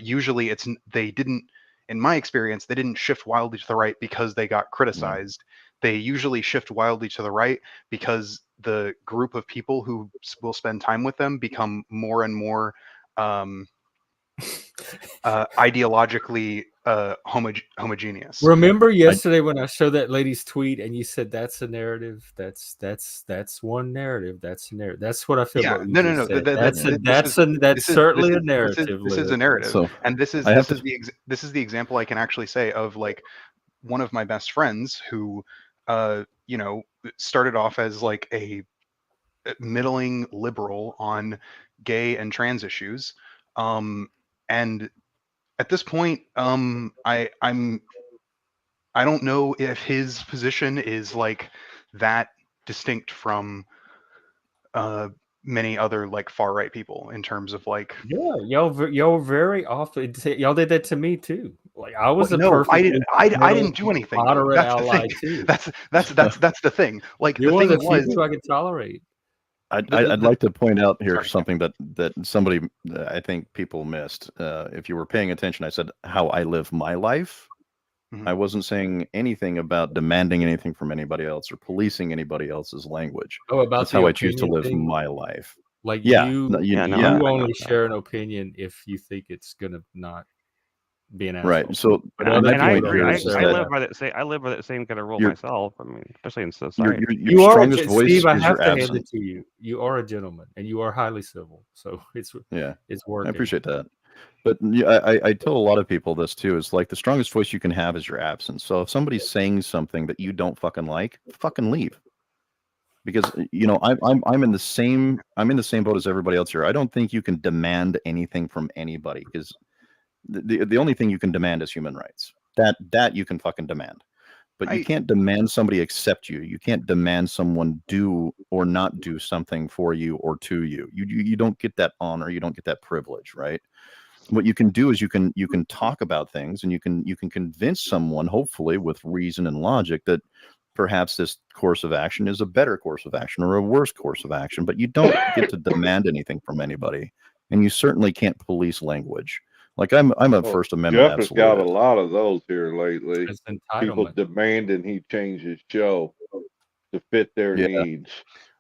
Usually, they didn't. In my experience, they didn't shift wildly to the right because they got criticized. They usually shift wildly to the right because the group of people who will spend time with them become more and more um, ideologically homogeneous. Remember yesterday when I showed that lady's tweet and you said that's a narrative? That's one narrative. That's a narrative. That's what I feel Yeah, about what you just said. That's certainly a narrative. This is a Liz. narrative, So and this is I have this is the example I can actually say of like one of my best friends who, started off as like a middling liberal on gay and trans issues, and at this point, I don't know if his position is like that distinct from many other like far right people in terms of like. Yeah, y'all very often y'all did that to me too. Like I was a No, I perfectly didn't. I middle didn't do anything. moderate That's the ally thing. too. That's the thing. Like You're the one of thing the few was, people I can tolerate. I'd like to point out here Sorry, something that somebody I think people missed. If you were paying attention, I said how I live my life. Mhm. I wasn't saying anything about demanding anything from anybody else or policing anybody else's language. Oh, about That's the how I choose to opinion live thing? my life. Like Yeah, you, no, Yeah, no, you I only know. share an opinion if you think it's gonna not be an right. asshole. So But And, other and I point people agree. don't here I, is I necessarily live have. by I live by that same kind of rule your myself. I mean, especially in your society. You are strongest voice Steve. I is have your to hand absence. it to you. You are a gentleman, and you are highly civil. So Yeah, it's I working. appreciate that. But yeah, I tell a lot of people this too. Is like the strongest voice you can have is your absence. So if somebody's saying something that you don't fucking like, fucking leave. Because I'm in the same boat as everybody else here. I don't think you can demand anything from anybody because the only thing you can demand is human rights. That you can fucking demand. But you can't demand somebody accept you. You can't demand someone do or not do something for you or to you. You don't get that honor. You don't get that privilege, right? What you can do is you can talk about things and you can convince someone, hopefully with reason and logic, that perhaps this course of action is a better course of action or a worse course of action, but you don't get to demand anything from anybody, and you certainly can't police language. Like I'm a Well, First Amendment Jeff has got a absolutist. lot of those here lately. It's People entitlement. demanding he change his show to fit their Yeah. needs.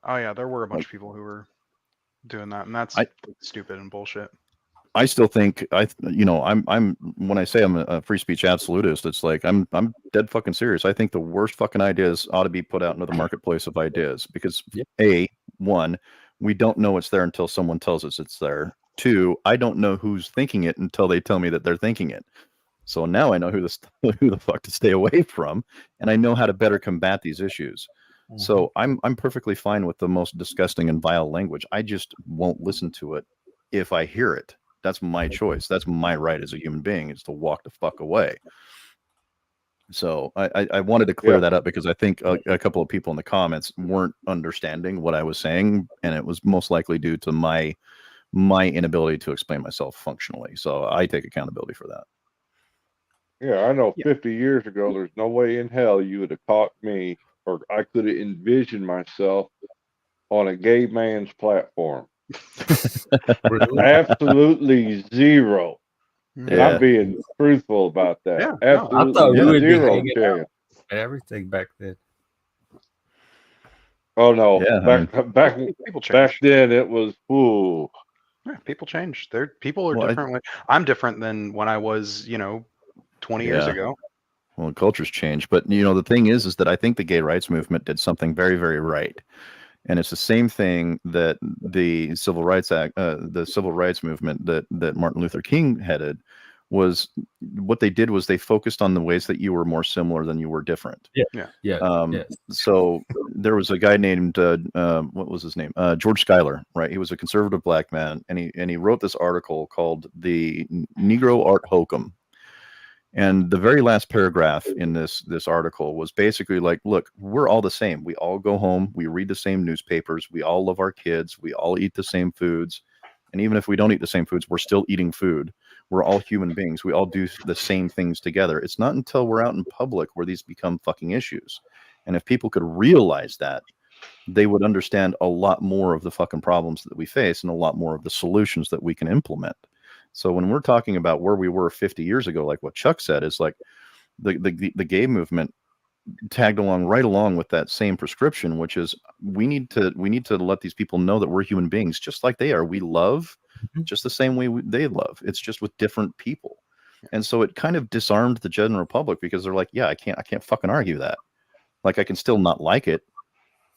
Oh yeah, there were a bunch of people who were doing that, and that's stupid and bullshit. I still think I'm when I say I'm a free speech absolutist, it's like I'm dead fucking serious. I think the worst fucking ideas ought to be put out into the marketplace of ideas because one, we don't know it's there until someone tells us it's there. Two, I don't know who's thinking it until they tell me that they're thinking it. So now I know who the fuck to stay away from, and I know how to better combat these issues. So I'm perfectly fine with the most disgusting and vile language. I just won't listen to it if I hear it. That's my choice. That's my right as a human being, is to walk the fuck away. So I wanted to clear that up because I think a couple of people in the comments weren't understanding what I was saying, and it was most likely due to my inability to explain myself functionally. So I take accountability for that. Yeah, I know 50 years ago, there's no way in hell you would have caught me, or I could have envisioned myself on a gay man's platform. Absolutely zero. And I'm being truthful about that. Yeah, absolutely I thought we would be zero hanging chance. out and everything back then. Oh no, back people change. Back then it was ooh. Yeah, people change. People are different. I'm different than when I was, 20 years ago. Well, cultures change, but the thing is that I think the gay rights movement did something very, very right, and it's the same thing that the Civil Rights Act, the Civil Rights movement that Martin Luther King headed, was what they did was they focused on the ways that you were more similar than you were different. So there was a guy named what was his name? George Schuyler, right? He was a conservative black man, and he wrote this article called "The Negro Art Hokum." And the very last paragraph in this article was basically like, look, we're all the same. We all go home. We read the same newspapers. We all love our kids. We all eat the same foods. And even if we don't eat the same foods, we're still eating food. We're all human beings. We all do the same things together. It's not until we're out in public where these become fucking issues. And if people could realize that, they would understand a lot more of the fucking problems that we face and a lot more of the solutions that we can implement. So when we're talking about where we were 50 years ago, like what Chuck said, is like the gay movement tagged right along with that same prescription, which is we need to let these people know that we're human beings just like they are. We love just the same way they love. It's just with different people. And so it kind of disarmed the general public because they're like, yeah, I can't fucking argue that. Like I can still not like it,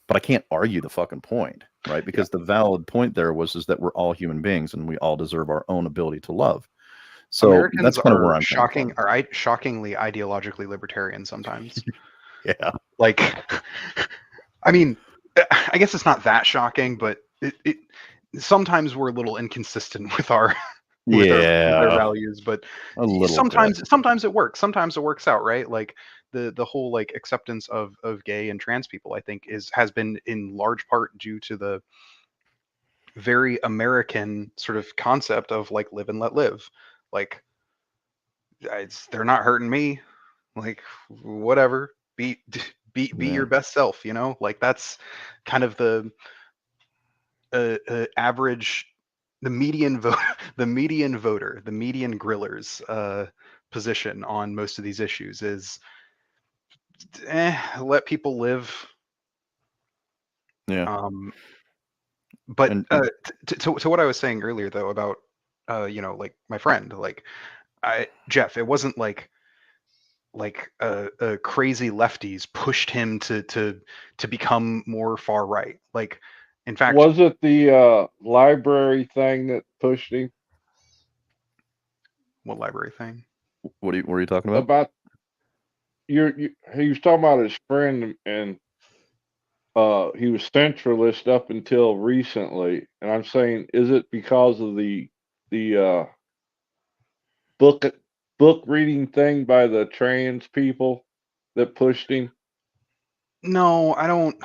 but I can't argue the fucking point, right? Because the valid point there was that we're all human beings and we all deserve our own ability to love. So Americans that's kind of where I'm shockingly ideologically libertarian sometimes. Yeah. Like, I mean, I guess it's not that shocking, but it sometimes we're a little inconsistent with our with our values, but sometimes it works. Sometimes it works out, right? Like the whole like acceptance of gay and trans people, I think has been in large part due to the very American sort of concept of like live and let live. Like they're not hurting me. Like whatever, be your best self, like that's kind of the average, the median vote, the median voter, the median griller's position on most of these issues is let people live. But to what I was saying earlier though about like my friend, like Jeff, it wasn't like crazy lefties pushed him to become more far right. Like, in fact, was it the library thing that pushed him? What library thing? What are you talking about? About he was talking about his friend, and he was centralist up until recently. And I'm saying, is it because of the book reading thing by the trans people that pushed him? No, I don't.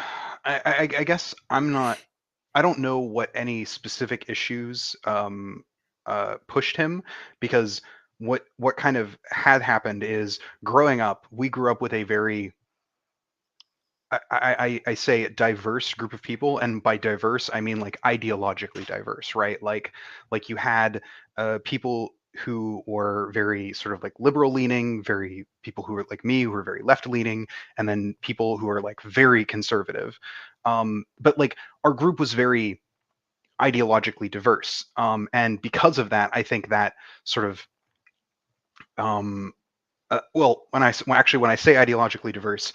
I guess I'm not. I don't know what any specific issues pushed him, because what kind of had happened is growing up, we grew up with a very I say diverse group of people, and by diverse I mean like ideologically diverse, right? Like you had people who were very sort of like liberal leaning, very people who were like me who were very left leaning, and then people who are like very conservative. But like our group was very ideologically diverse, and because of that, I think that sort of well, when I say ideologically diverse,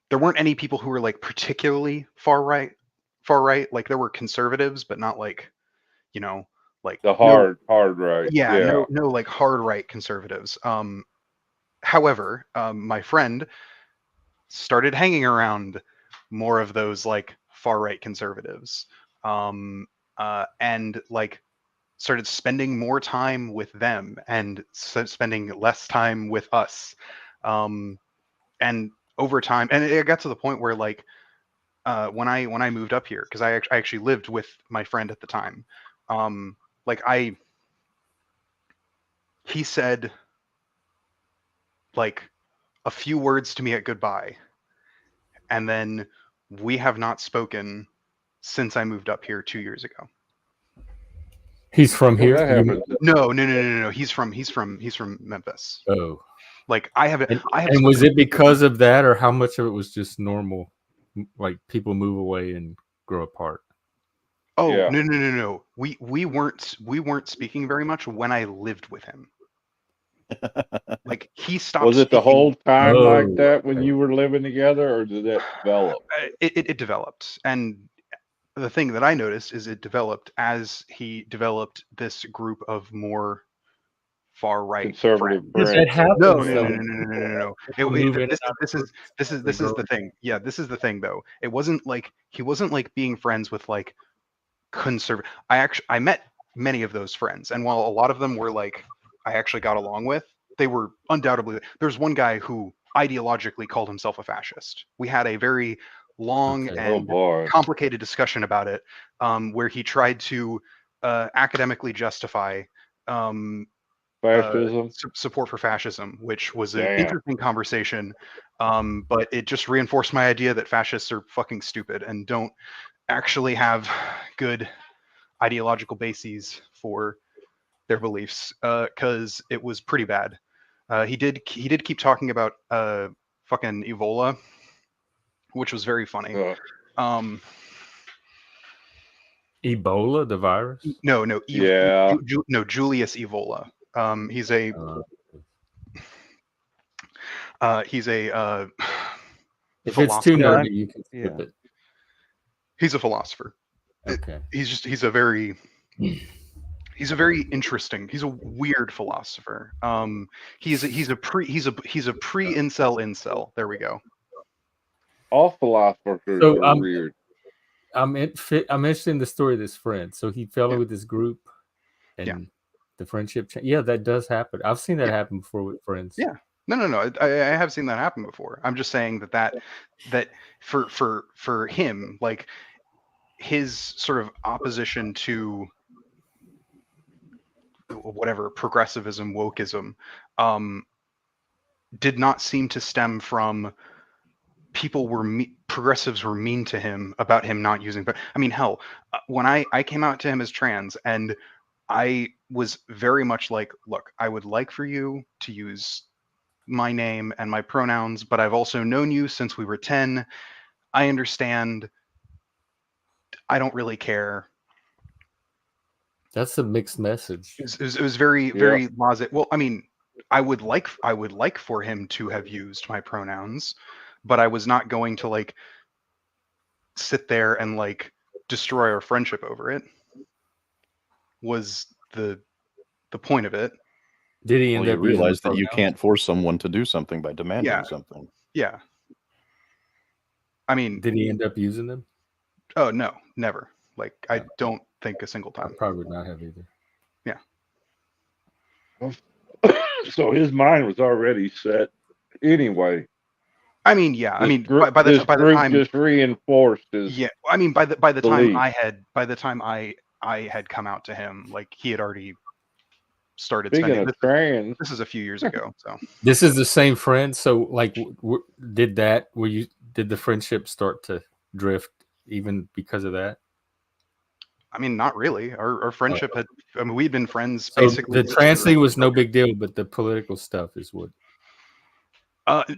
there weren't any people who were like particularly far right. Like there were conservatives, but not like, you know, like The no, hard right. yeah, Yeah. no like hard right conservatives. However, my friend started hanging around more of those like far right conservatives, and like started spending more time with them and spending less time with us. And over time, and it got to the point where like when I moved up here, because I actually lived with my friend at the time, like he said like a few words to me at goodbye, and then we have not spoken since I moved up here 2 years ago. He's from Well, here. that happens. No. He's from Memphis. Oh, Like I have and was it because of that, or how much of it was just normal, like people move away and grow apart? Oh, Yeah. no. We weren't speaking very much when I lived with him. Like he stopped. Was it the speaking- whole time like that when okay. you were living together, or did that develop? It developed, and the thing that I noticed is it developed as he developed this group of more far right Conservative friends. That friends. happens. No. People move in and out of This is They the grow. thing. Yeah, this is the thing though. It wasn't like he wasn't like being friends with like conservative. I met many of those friends, and while a lot of them were like I actually got along with, they were undoubtedly. There's one guy who ideologically called himself a fascist. We had a very long Okay. Oh and boy. complicated discussion about it, where he tried to academically justify Fascism. support for fascism, which was an Damn. interesting conversation. But it just reinforced my idea that fascists are fucking stupid and don't actually have good ideological bases for their beliefs, because it was pretty bad. He did keep talking about fucking Ebola, which was very funny. Um, Ebola, the virus. no, Yeah. no, Julius Evola. He's a If it's too philosopher. nerdy, you can skip Yeah. it. He's a philosopher. Okay. He's a very interesting. He's a weird philosopher. He's a pre-incel incel. There we go. All philosophers So, are weird. I'm interested in the story of this friend. So he fell in Yeah. with this group, and Yeah. the friendship. Yeah, that does happen. I've seen that happen before with friends. Yeah. No. I have seen that happen before. I'm just saying that for him, like his sort of opposition to whatever progressivism, wokeism, did not seem to stem from progressives were mean to him about him not using. But I mean, hell, when I came out to him as trans, and I was very much like, look, I would like for you to use my name and my pronouns, but I've also known you since we were 10. I understand. I don't really care. That's a mixed message. It was very very laissez. Well, I mean, I would like for him to have used my pronouns, but I was not going to like sit there and like destroy our friendship over it. Was the point of it? Did he Well, end you up using realize the that you pronouns? can't force someone to do something by demanding Yeah. something. Yeah. I mean, Did he end up using them? oh no, never. Like I No. don't think a single I time. probably would not have either. So his mind was already set anyway. I mean, yeah. I This mean, group, by the this group time, just reinforced his. yeah. I mean, by the time belief. I had come out to him, like he had already started Speaking spending. of trans, This is a few years ago, so This is the same friend. So, like, did did the friendship start to drift even because of that? I mean, not really. Our friendship had. I mean, we'd been friends So basically. the trans thing was no big deal, but the political stuff is what.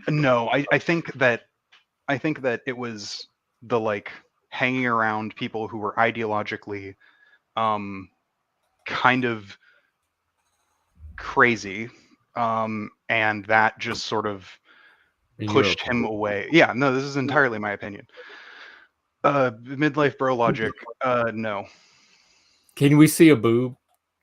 No, I think that it was the like hanging around people who were ideologically kind of crazy, and that just sort of pushed him away. Yeah, no, this is entirely my opinion. Midlife brologic, no. Can we see a boob?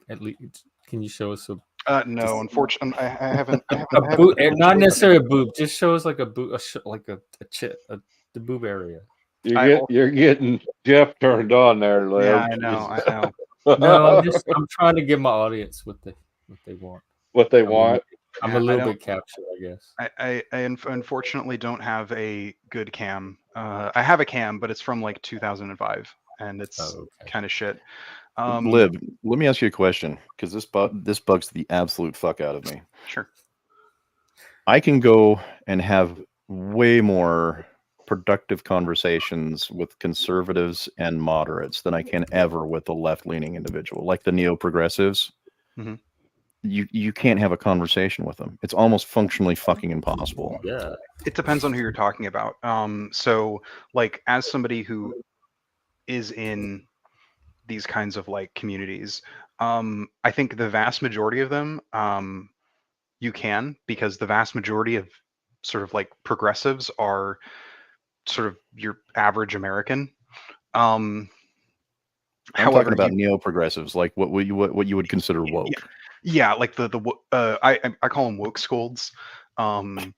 At least, can you show us a? No, unfortunately, I haven't. A boob, not necessarily a boob. Just show us like a boob, the boob area. You're getting Jeff turned on there, Liv. Yeah, I know. No, I'm trying to give my audience what they want. What they want. I'm a little bit captured, I guess. I unfortunately don't have a good cam. I have a cam, but it's from like 2005, and it's kind of shit. Liv, let me ask you a question, because this bugs the absolute fuck out of me. Sure. I can go and have way more productive conversations with conservatives and moderates than I can ever with a left-leaning individual, like the neo-progressives. Mm-hmm. You can't have a conversation with them. It's almost functionally fucking impossible. Yeah. It depends on who you're talking about. So like as somebody who is in these kinds of like communities, I think the vast majority of them, you can, because the vast majority of sort of like progressives are sort of your average American. I'm talking about neo-progressives, like what you would consider woke. Yeah, like I call them woke scolds. They're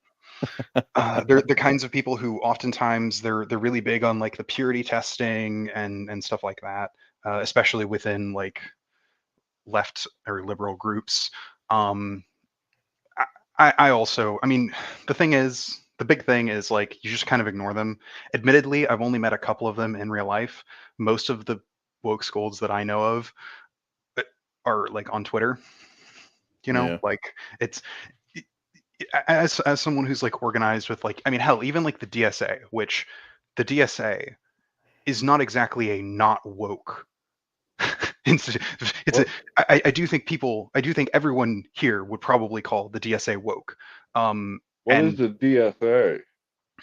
the kinds of people who oftentimes they're really big on like the purity testing and stuff like that, especially within like left or liberal groups. I also, I mean, the big thing is like you just kind of ignore them. Admittedly, I've only met a couple of them in real life. Most of the woke scolds that I know of are like on Twitter. Like it's as someone who's like organized with like, I mean, hell, even like the DSA, which the DSA is not exactly a not woke institute. I do think everyone here would probably call the DSA woke. What is the DSA?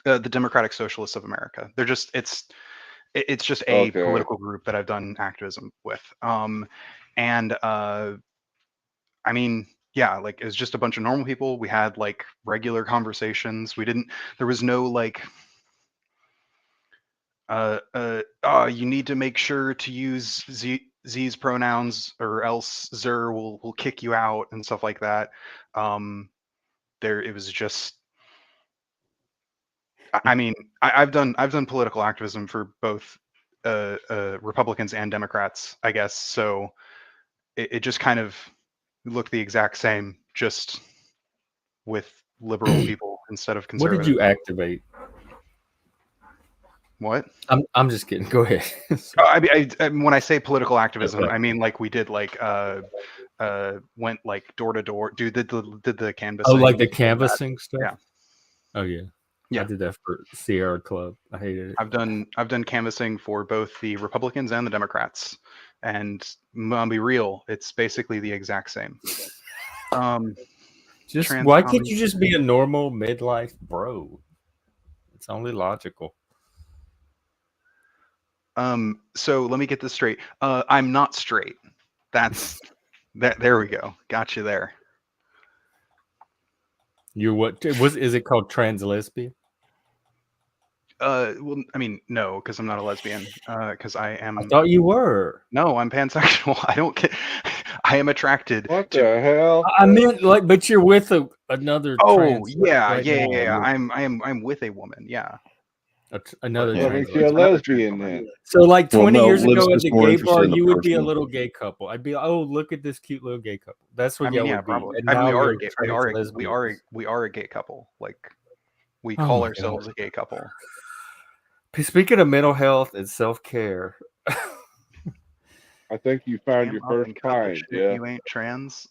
The Democratic Socialists of America. They're just it's just a political group that I've done activism with. I mean, yeah, like it was just a bunch of normal people. We had like regular conversations. There was no like you need to make sure to use Z's pronouns or else Zer will kick you out and stuff like that. It was just, I mean, I've done political activism for both Republicans and Democrats, I guess. So it just kind of looked the exact same, just with liberal people instead of conservative. What did you activate? What? I'm just kidding. Go ahead. I when I say political activism, I mean like we did like went like door to door. Did the canvassing. Oh, like the canvassing stuff. Yeah. Oh yeah. Yeah. I did that for Sierra Club. I hated it. I've done canvassing for both the Republicans and the Democrats, and I'll be real, it's basically the exact same. Why can't you just be a normal midlife bro? It's only logical. So let me get this straight. I'm not straight. That's that. There we go. Got you there. You're what? Is it called trans lesbian? Well, I mean, no, because I'm not a lesbian. Because I am. I thought you were. No, I'm pansexual. I don't get. I am attracted. What the hell? I meant like, but you're with another. Oh yeah. I'm with a woman. Yeah. Another. What makes you a lesbian then? So like 20 years ago at the more gay bar, interested in the you would be a person. little gay couple. I'd be, oh, look at this cute little gay couple. That's what I mean, y'all yeah, would probably. be. I mean, we now are you're a gay. We are a gay couple. Like we call ourselves a gay couple. Speaking of mental health and self-care, I think you found your first pint. Yeah. You ain't trans.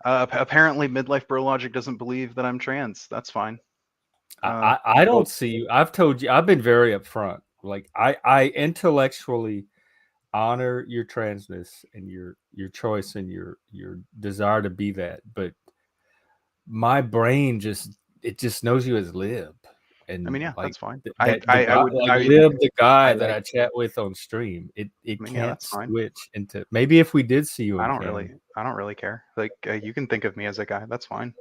Apparently, midlife brologic doesn't believe that I'm trans. That's fine. I don't see you. I've told you. I've been very upfront. Like I intellectually honor your transness and your choice and your desire to be that, but my brain just knows you as Lib. And I mean, yeah, like that's fine. Lib, I the guy that like- I chat with on stream, it I mean, yeah, can't that's fine. switch into. Maybe if we did see you, I on don't cam, really care. Like, you can think of me as a guy. That's fine.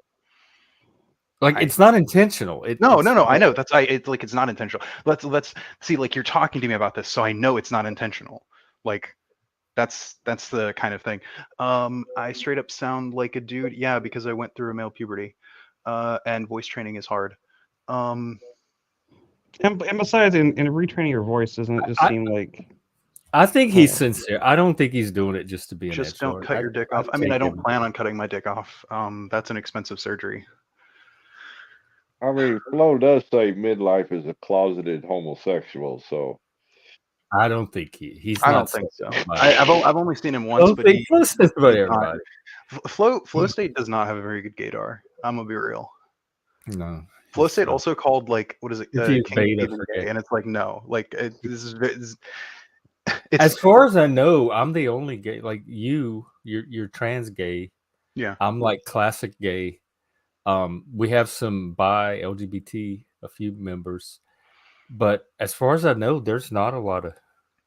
like it's not intentional. No, it's, I know that's it's not intentional. Let's see. Like, you're talking to me about this, so I know it's not intentional. Like, that's the kind of thing. I straight up sound like a dude. Yeah, because I went through a male puberty, and voice training is hard. And besides, in retraining your voice, doesn't it just seem like? I think he's sincere. I don't think he's doing it just to be an Just don't edgelord. cut your dick off. I mean, I don't plan on cutting my dick off. That's an expensive surgery. I mean, Flo does say midlife is a closeted homosexual, so I don't think he's I not. don't think so. Somebody. I've only seen him once, but think he's about not- everybody. Flow State does not have a very good gaydar. I'm gonna be real. No. Flow State also called, like, what is it? If he's King beta Even for Gay, gay. and it's like, no, like, it's As far as I know, I'm the only gay. Like you're trans gay. yeah. I'm like classic gay. We have some bi LGBT, a few members, but as far as I know, there's not a lot of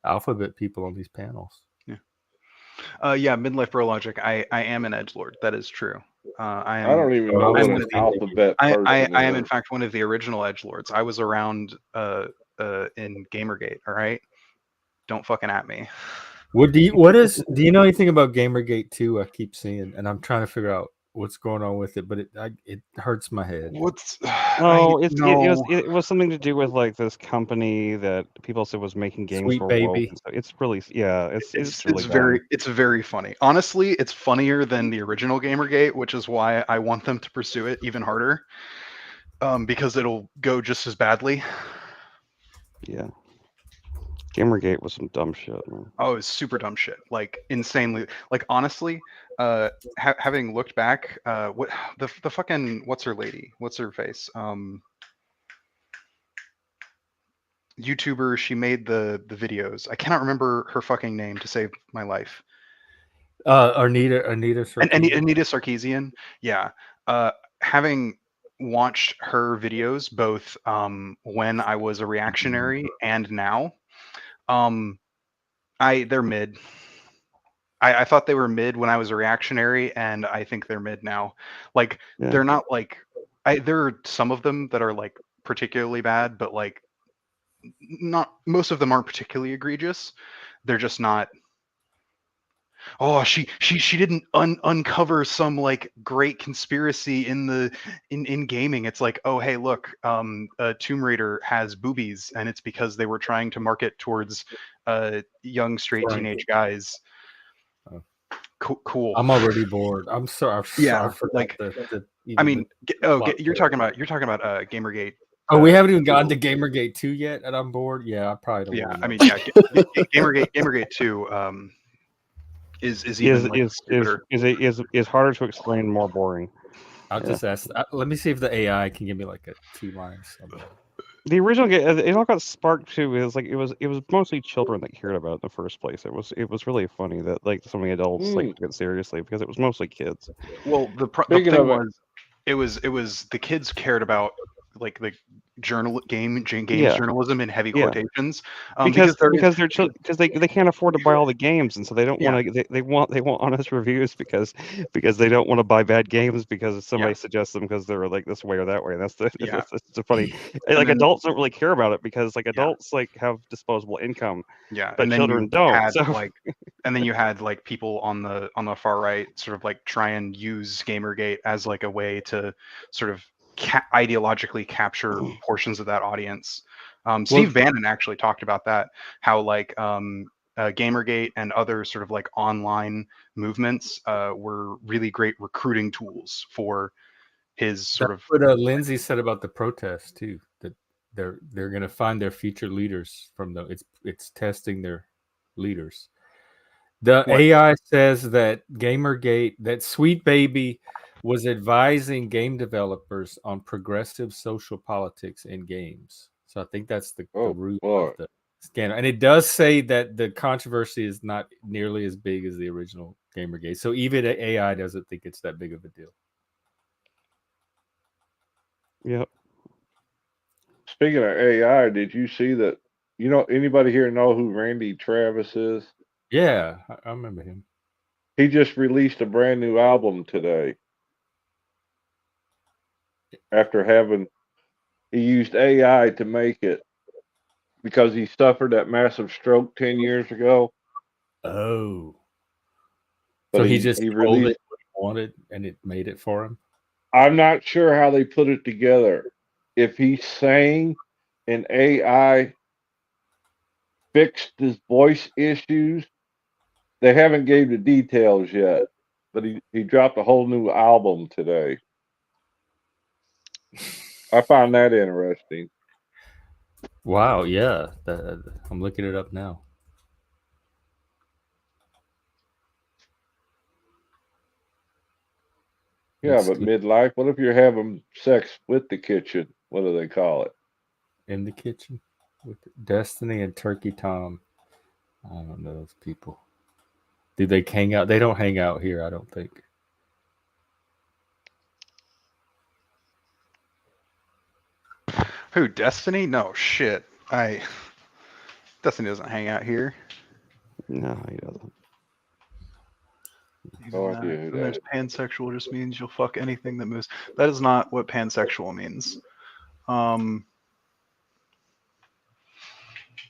alphabet people on these panels. Yeah, midlife brologic. I am an edgelord. That is true. I am. I don't even know I'm what one an of the- alphabet person I am is. in fact one of the original edgelords. I was around in Gamergate. All right, don't fucking at me. Do you know anything about Gamergate 2? I keep seeing, and I'm trying to figure out what's going on with it, but it hurts my head. What's? Oh, no. it was something to do with like this company that people said was making games Sweet for Baby. woke and stuff. It's really it's really It's very funny. Honestly, it's funnier than the original Gamergate, which is why I want them to pursue it even harder. Because it'll go just as badly. yeah. Gamergate was some dumb shit, man. Oh, it's super dumb shit. Like, insanely. Like, honestly, having looked back, what the fucking what's her lady? What's her face? YouTuber. She made the videos. I cannot remember her fucking name to save my life. Anita And Sarkeesian. Anita Sarkeesian. Yeah. Having watched her videos both when I was a reactionary and now, they're mid. I thought they were mid when I was a reactionary, and I think they're mid now. Like, Yeah. they're not like there are some of them that are like particularly bad, but like not most of them aren't particularly egregious. They're just not. Oh, she didn't uncover some like great conspiracy in gaming. It's like, oh hey, look, Tomb Raider has boobies, and it's because they were trying to market towards young straight Right. teenage guys. Oh. Cool. I'm already bored. I'm sorry. Yeah, I forgot like, the I mean, plot you're talking about Gamergate. Oh, we haven't even gotten to Gamergate 2 yet, and I'm bored. Yeah, I probably don't. Yeah, wanna I know. mean, yeah, Gamergate 2 is even like stupider. Is harder to explain, more boring. I'll just ask. Let me see if the AI can give me like a 2 lines. The original game, it all got sparked too. It was mostly children that cared about it in the first place. It was really funny that like so many adults like took it seriously because it was mostly kids. Well, the Speaking thing of it was the kids cared about like the games Yeah. journalism in heavy Yeah. quotations Because they're children, because they can't afford to buy all the games, and so they don't Yeah. want to. They want honest reviews because they don't want to buy bad games because somebody suggests them because they're like this way or that way. And that's Yeah. it's a funny. And Like then- adults don't really care about it because like adults like have disposable income, yeah, but and then children you don't. had So like, and then you had like people on the far right sort of like try and use Gamergate as like a way to sort of ideologically capture portions of that audience. Steve Bannon actually talked about that, how like Gamergate and other sort of like online movements were really great recruiting tools for his sort of. What Lindsay said about the protests too. That they're going to find their future leaders from it's testing their leaders. The AI says that Gamergate, that Sweet Baby was advising game developers on progressive social politics in games. So I think that's the Oh, root boy. of the scandal. And it does say that the controversy is not nearly as big as the original Gamergate. So even AI doesn't think it's that big of a deal. Yep. Speaking of AI, did you see that? Anybody here know who Randy Travis is? Yeah, I remember him. He just released a brand new album today. After he used AI to make it because he suffered that massive stroke 10 years ago. Oh. But So he just he told released. it what he wanted and it made it for him? I'm not sure how they put it together. If he sang and AI fixed his voice issues, they haven't gave the details yet. But he dropped a whole new album today. I found that interesting. Wow, yeah. I'm looking it up now. Yeah, but midlife, what if you're having sex with the kitchen? What do they call it? In the kitchen with Destiny and Turkey Tom. I don't know those people. Do they hang out? They don't hang out here, I don't think. Who, Destiny? No, shit. Destiny doesn't hang out here. No, he doesn't. No idea who And there's that pansexual just means you'll fuck anything that moves. That is not what pansexual means.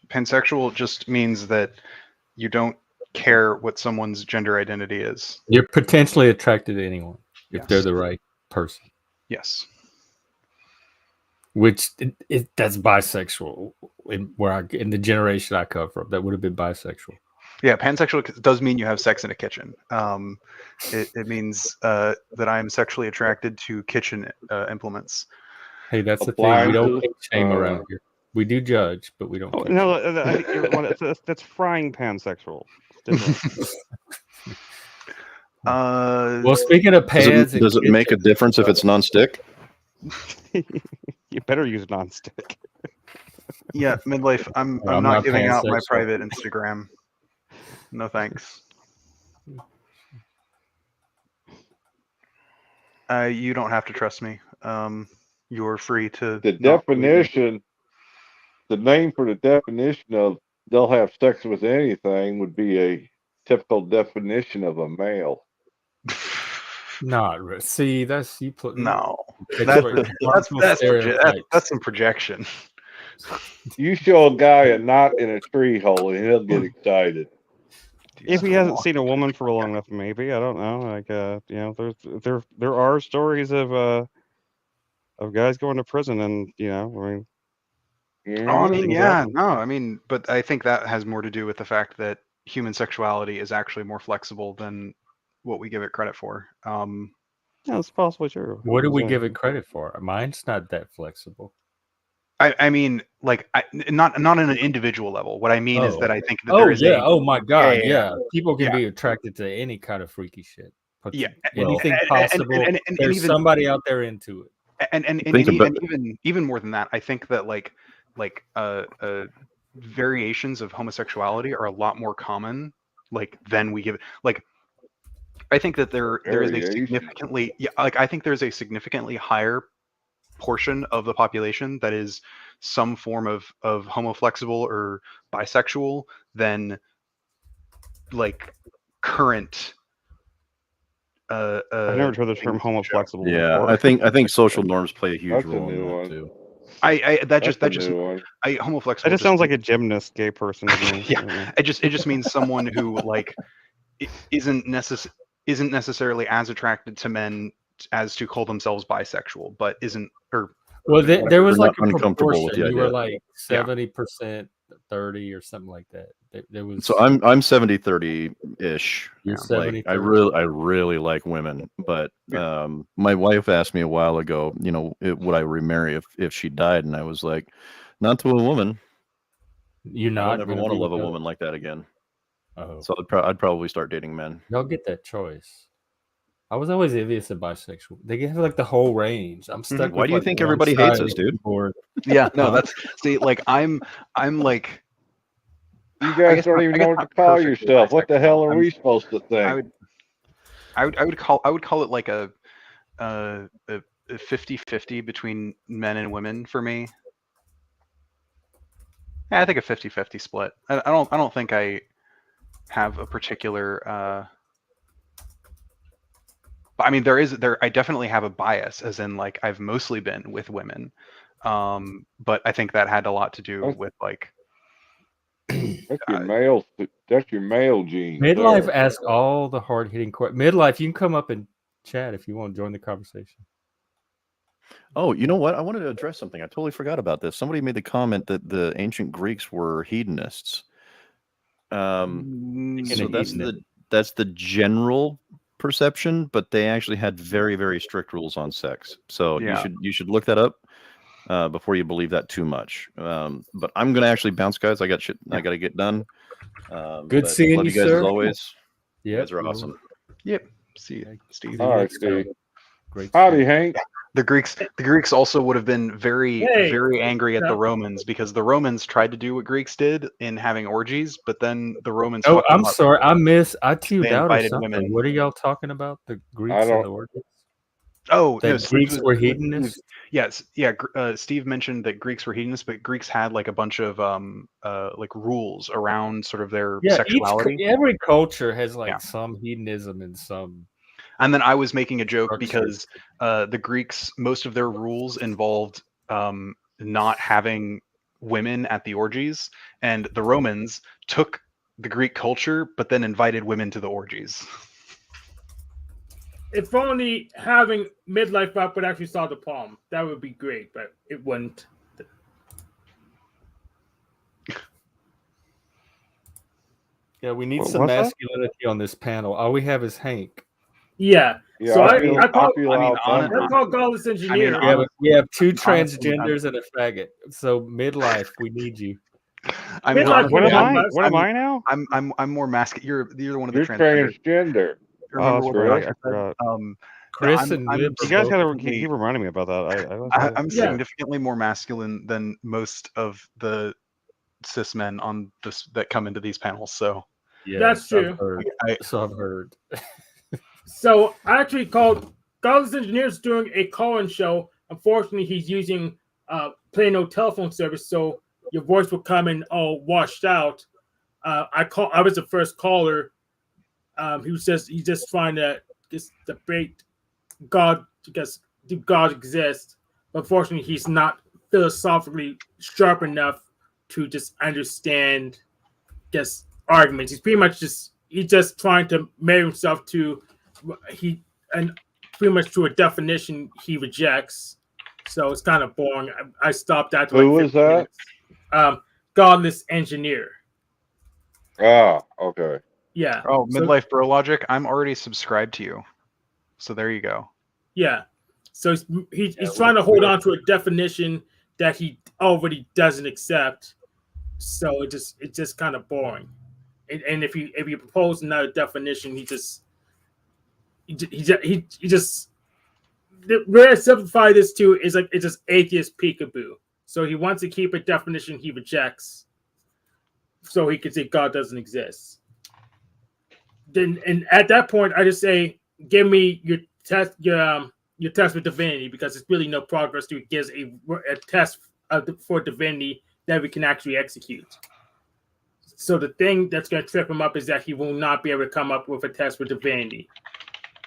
Pansexual just means that you don't care what someone's gender identity is. You're potentially attracted to anyone if Yes. they're the right person. Yes. Which that's bisexual in the generation I come from. That would have been bisexual. Yeah, pansexual does mean you have sex in a kitchen. It means that I'm sexually attracted to kitchen implements. Hey, that's the thing. We don't kink shame around here. We do judge, but we don't. Oh, no, that's frying pansexual. Well, speaking of pans, does it make a difference if it's non-stick? You better use non-stick. Yeah, midlife. I'm not giving out my private Instagram. No thanks. You don't have to trust me. You're free to. The definition, the name for the definition of they'll have sex with anything would be a typical definition of a male. Not see that's you put no. That's some projection. You show a guy a knot in a tree hole and he'll get excited. If he hasn't seen a woman for long enough, maybe, I don't know. Like there are stories of guys going to prison, and but I think that has more to do with the fact that human sexuality is actually more flexible than what we give it credit for. That's possibly true. What do we give it credit for? Mine's not that flexible. I mean, like, not on an individual level. What I mean is that I think that there is oh my god, yeah. People can be attracted to any kind of freaky shit. Anything possible. And there's even somebody out there into it. And even more than that, I think that like variations of homosexuality are a lot more common than we give it. Like, I think that there is a significantly I think there's a significantly higher portion of the population that is some form of homoflexible or bisexual than like current. I've never heard the term homoflexible. Yeah, before. I think social norms play a huge role in that too. Homoflexible. That just sounds like a gymnast gay person to me. Yeah, it just means someone who like isn't necessarily as attracted to men as to call themselves bisexual, but isn't or. Well, there was like a uncomfortable with the proportion. You idea. were like 70%, 30, or something like that. There was. So I'm 70-30 ish. You're 70. Like, I really like women, but my wife asked me a while ago, would I remarry if she died, and I was like, not to a woman. You're not. I don't ever want to love a woman like that again. Oh. So I'd probably start dating men. Y'all get that choice. I was always envious of bisexual. They have like the whole range. I'm stuck. Why with, do you like, think one everybody side hates of us, the dude? keyboard. Yeah, no, that's see, like I'm like You I guys guess don't not- even I know guess what to not call perfectly yourself. What the hell are bisexual. we supposed to think? I would call it like a 50-50 between men and women for me. Yeah, I think a 50-50 split. I don't think I have a particular but I mean I definitely have a bias, as in like I've mostly been with women. But I think that had a lot to do That's, with like that's your male. That's your male gene. Midlife there. asks all the hard hitting questions. Midlife, you can come up and chat if you want to join the conversation. Oh, you know what? I wanted to address something. I totally forgot about this. Somebody made the comment that the ancient Greeks were hedonists. So that's the general perception, but they actually had very, very strict rules on sex. So Yeah. you should look that up before you believe that too much. But I'm gonna actually bounce, guys. I got shit. I got to get done. Good but seeing love you, you guys sir. as always. Yeah, You guys are awesome. Yep. See you, Steve. All right, Steve. Great. Howdy, Hank. The Greeks also would have been very, Hey. very angry at Yeah. the Romans, because the Romans tried to do what Greeks did in having orgies, but then the Romans. Oh, fucked them I'm up. sorry. I tuned They out or invited something. women. What are y'all talking about? The Greeks I and don't- the orgies? Oh, no, That Greeks were hedonists? Yes, yeah. Steve mentioned that Greeks were hedonists, but Greeks had like a bunch of like rules around sort of their Yeah, sexuality. every culture has like Yeah. some hedonism and some. And then I was making a joke Structure. because the Greeks, most of their rules involved not having women at the orgies, and the Romans took the Greek culture, but then invited women to the orgies. If only having midlife up would actually solve the problem. That would be great, but it wouldn't. Yeah, we need What- some what's that? masculinity on this panel. All we have is Hank. Yeah. Yeah, So I I feel, call I feel I mean, outnumbered. I call Godless Engineer. We have two honestly, transgenders and a faggot. So midlife, we need you. I mean, Midlife honestly, What am Yeah, I? but- What am I now? I'm more masculine. You're one of the You're transgenders. transgender. Remember that's what right. Elijah I said? forgot. Chris I'm- and I'm Lib You are guys both- gotta keep reminding me about that. I'm Yeah. significantly more masculine than most of the cis men on this that come into these panels. So Yes, That's true. I've heard. I- So I've heard. So I actually called Godless Engineers doing a call-in show. Unfortunately, he's using Plano telephone service, so your voice will come in all washed out. I was the first caller. He's just trying to just debate God, because do God exist? Unfortunately, he's not philosophically sharp enough to just understand just arguments. He's pretty much just trying to marry himself to pretty much to a definition he rejects. So it's kind of boring. I stopped after Who like was 15 that? minutes. Godless Engineer. Ah, okay. Yeah. oh, So- midlife brologic, I'm already subscribed to you. So there you go. Yeah. So he's trying to hold on to a definition that he already doesn't accept. So it's just kind of boring. And if you propose another definition, he just the way I simplify this to is like it's just atheist peekaboo. So he wants to keep a definition he rejects, so he can say God doesn't exist. Then and at that point, I just say, give me your test with divinity, because it's really no progress to it gives a test for divinity that we can actually execute. So the thing that's going to trip him up is that he will not be able to come up with a test for divinity.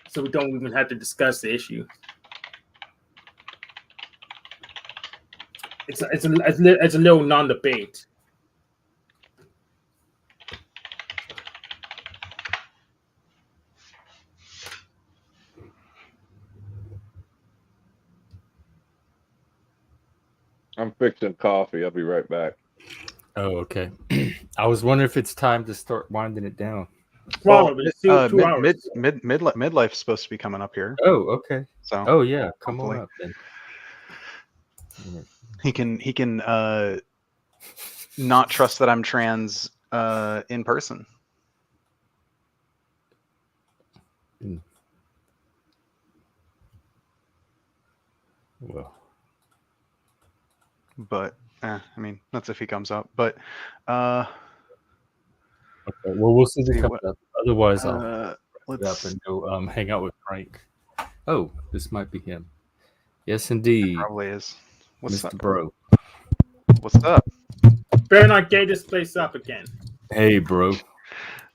So we don't even have to discuss the issue. It's a little non-debate. I'm fixing coffee. I'll be right back. Oh, okay. I was wondering if it's time to start winding it down. Probably it's 2 hours. Midlife's supposed to be coming up here. Oh, okay. So Oh, yeah. Come Hopefully. on up then. he can not trust that I'm trans in person. Well, But I mean, that's if he comes up. But okay. Well, we'll see if he See comes what- up. Otherwise, I'll uh, get up let's and go hang out with Frank. Oh, this might be him. Yes, indeed, probably is. What's Mr. up? Bro. What's up? Better not gay this place up again. Hey, bro.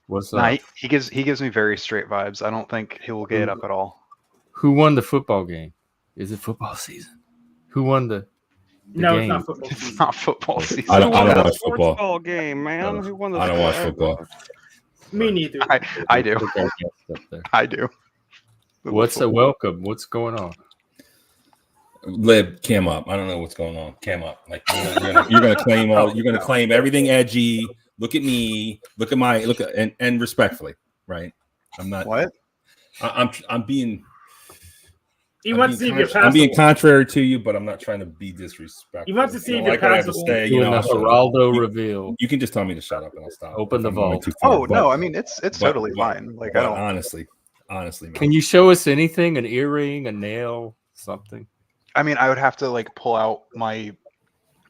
What's Nah, up? he gives me very straight vibes. I don't think he will get up at all. Who won the football game? Is it football season? Who won the No, game? it's not football It's season. not football season. I don't watch Sports football. ball game, man. Who won the I don't watch football. Me neither. I do. Football game's up there. I do. What's a welcome? What's going on? Lib, cam up. I don't know what's going on. Cam up. Like you're gonna claim all. You're gonna claim everything edgy. Look at me. Look at and respectfully, right? I'm not. What? I'm being. He wants to see if you're I'm being passable. contrary to you, but I'm not trying to be disrespectful. He wants to see if You you're like what I have to passable. say. You Doing know, the I'll shut up. Geraldo reveal. You can just tell me to shut up and I'll stop. Open if the I'm going vault. too far. Oh But- no, I mean it's but- totally but- fine. Like but I don't. honestly, man. Can you show us anything? An earring, a nail, something? I mean, I would have to like pull out my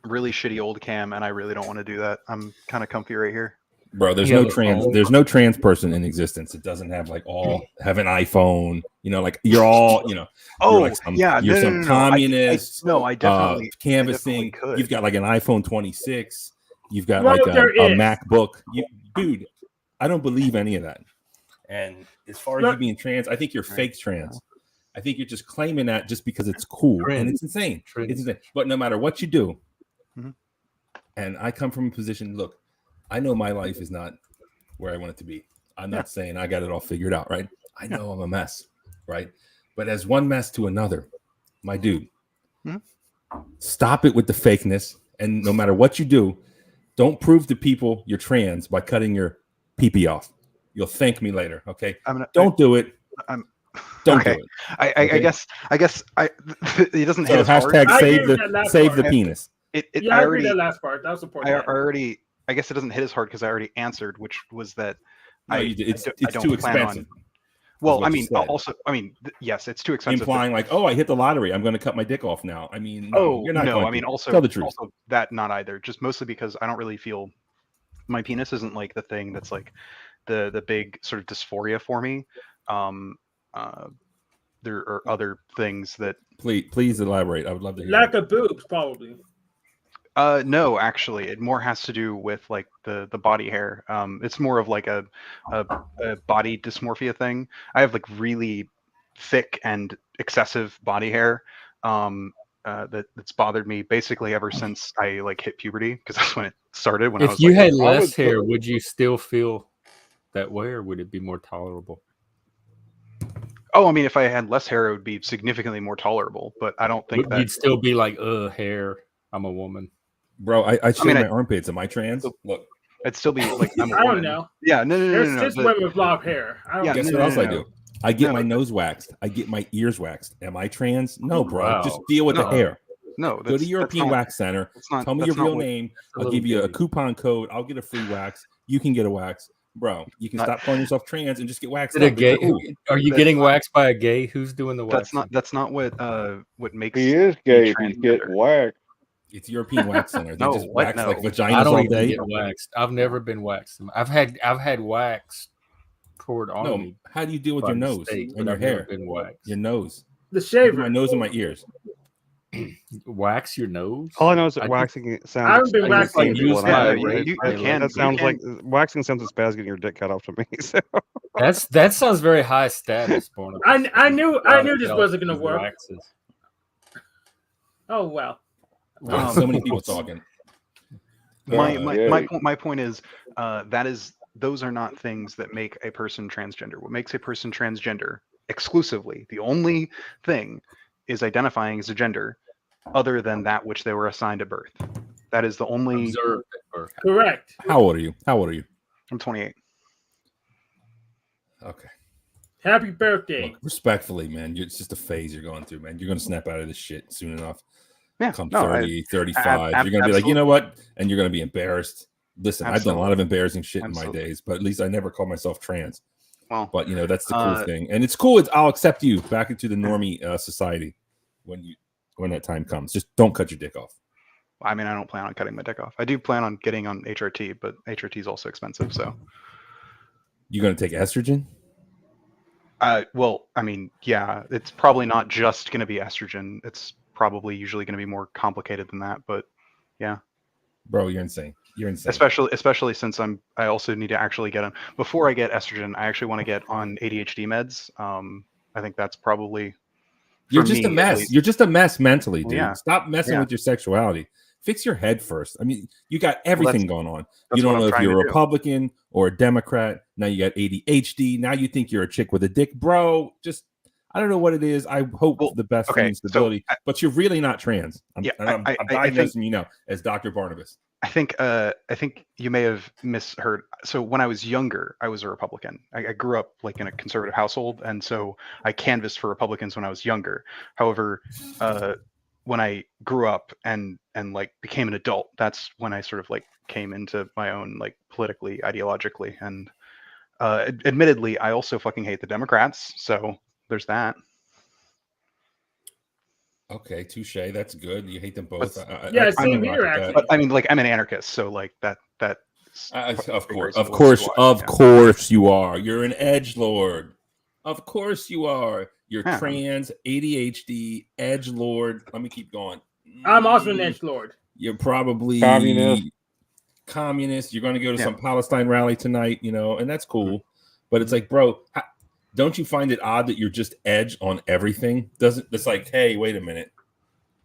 really shitty old cam, and I really don't want to do that. I'm kind of comfy right here. Bro, there's You no have a trans. phone? There's no trans person in existence. It doesn't have like all have an iPhone. You know, like you're all. You know, Oh you're like some, yeah, you're no, some no. communist. I definitely canvassing. could. You've got like an iPhone 26. You've got Well, like a there is. MacBook. Dude, I don't believe any of that. And as far as you Look- being trans, I think you're fake trans. I think you're just claiming that just because it's cool Trend. and it's insane. Trend. It's insane. But no matter what you do, Mhm. and I come from a position. Look, I know my life is not where I want it to be. I'm not saying I got it all figured out, right? I know I'm a mess, right? But as one mess to another, my dude, Mhm. stop it with the fakeness. And no matter what you do, don't prove to people you're trans by cutting your pee-pee off. You'll thank me later, okay? Don't do it. I'm- Don't okay. do it. I Okay. guess it doesn't So hit as hard. hashtag I save agree with that last save the part. penis. Yeah, I agree with that last part. That was important. I guess it doesn't hit as hard because I already answered, which was that No, I it's don't too plan on- expensive. Well, what I you mean, said. yes, it's too expensive. but- Implying like, oh, I hit the lottery. I'm going to cut my dick off now. I mean, no, Oh you're not. no, going I mean to. also tell the truth. Also that not either. Just mostly because I don't really feel my penis isn't like the thing that's like the big sort of dysphoria for me. There are other things that Please elaborate. I would love to hear. Lack of boobs, probably. no, actually, it more has to do with like the body hair. It's more of like a body dysmorphia thing. I have like really thick and excessive body hair. That's bothered me basically ever since I like hit puberty, because that's when it started. When I If was you like, had I less would hair, would you still feel that way, or would it be more tolerable? oh, I mean, if I had less hair, it would be significantly more tolerable. But I don't think Would that you'd still be like, hair. I'm a woman. Bro, I shave mean, my armpits. Am I trans? Look, I'd still be like I'm a I don't woman. know. Yeah, no. There's just but- women with long hair. I don't Yeah, know. guess no, what else no, I no. do? I get No. my nose waxed. I get my ears waxed. Am I trans? No, bro. Wow. Just deal with the No. hair. No, Go to European not, Wax Center. That's not, Tell me that's your not real what- name. a I'll little give you a bitty. coupon code. I'll get a free wax. You can get a wax. Bro, you can Not- stop calling yourself trans and just get waxed Is it a up. It's gay? like, ooh, Are you That's getting not- waxed by a gay? Who's doing the waxing? That's not what makes He is gay if he's transgender. getting whacked. it's European Wax Center. They No, just what? wax No. like I vaginas don't all even day. get waxed. I've never been waxed. I've had wax poured on No, me. how do you deal with by your nose mistake, and but your I've never hair? been waxed. Your nose. The My shaver. nose and my ears. Wax your nose? All I know is that I think- waxing sounds. I haven't been extremely waxed like painful, used and by I- a I- rape. you I- can- That you sounds can- like waxing sounds as bad as getting your dick cut off to me. So. That sounds very high status, Barnabas. I knew this wasn't gonna work. Waxes. Oh well. Wow, so many people talking. My point is those are not things that make a person transgender. What makes a person transgender exclusively, the only thing, is identifying as a gender other than that which they were assigned at birth. That is the only. Observed at birth. Correct. How old are you? How old are you? I'm 28. Okay. Happy birthday. Look, respectfully, man, it's just a phase you're going through, man. You're going to snap out of this shit soon enough. Yeah. Come no, 30, 35. You're going to be like, absolutely. you know what? And you're going to be embarrassed. Listen, I've done a lot of Absolutely. embarrassing shit in my Absolutely. days, but at least I never called myself trans. Well, But, that's the cool thing. And it's cool. I'll accept you back into the normie society when you when that time comes. Just don't cut your dick off. I mean, I don't plan on cutting my dick off. I do plan on getting on HRT, but HRT is also expensive. So You gonna take estrogen? well, I mean, yeah, it's probably not just going to be estrogen. It's probably usually going to be more complicated than that. But yeah, Bro, you're insane. You're insane. especially since I also need to actually get on before I get estrogen. I actually want to get on ADHD meds. I think that's probably You're for just a me, at mess. least. You're just a mess mentally, dude. Yeah. Stop messing Yeah. with your sexuality. Fix your head first. I mean, you got everything going on. that's You don't what I'm know if trying you're to a do. Republican or a Democrat. Now you got ADHD. Now you think you're a chick with a dick, bro. Just I don't know what it is. I hope Well, the best for okay, you stability, but you're really not trans. I'm I diagnosing you now as Dr. Barnabas. I think you may have misheard. So when I was younger, I was a Republican. I grew up like in a conservative household, and so I canvassed for Republicans when I was younger. However, when I grew up and like became an adult, that's when I sort of like came into my own like politically, ideologically, and admittedly, I also fucking hate the Democrats. So there's that. Okay, touche. That's good. You hate them both. Yeah, I same rock here, with that. actually. But I mean, like I'm an anarchist, so like that. Of course, Yeah. of course you are. You're an edgelord. Of course you are. You're Yeah. trans, ADHD, edgelord. Let me keep going. I'm also an edgelord. You're probably communist. You're going to go to Yeah. some Palestine rally tonight, you know, and that's cool. But it's like, bro, don't you find it odd that you're just edge on everything? It's like, hey, wait a minute.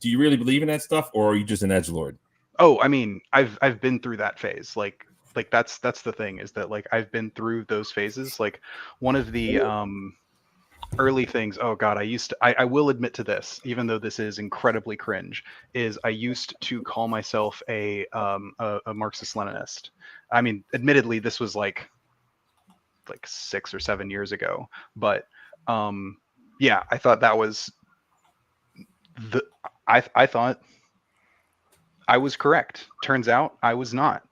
Do you really believe in that stuff, or are you just an edgelord? Oh, I mean, I've been through that phase. Like that's the thing is that like I've been through those phases. Like one of the early things. Oh God, I will admit to this, even though this is incredibly cringe. Is I used to call myself a Marxist-Leninist. I mean, admittedly, this was like 6 or 7 years ago, but yeah, I thought that was I thought I was correct. Turns out I was not.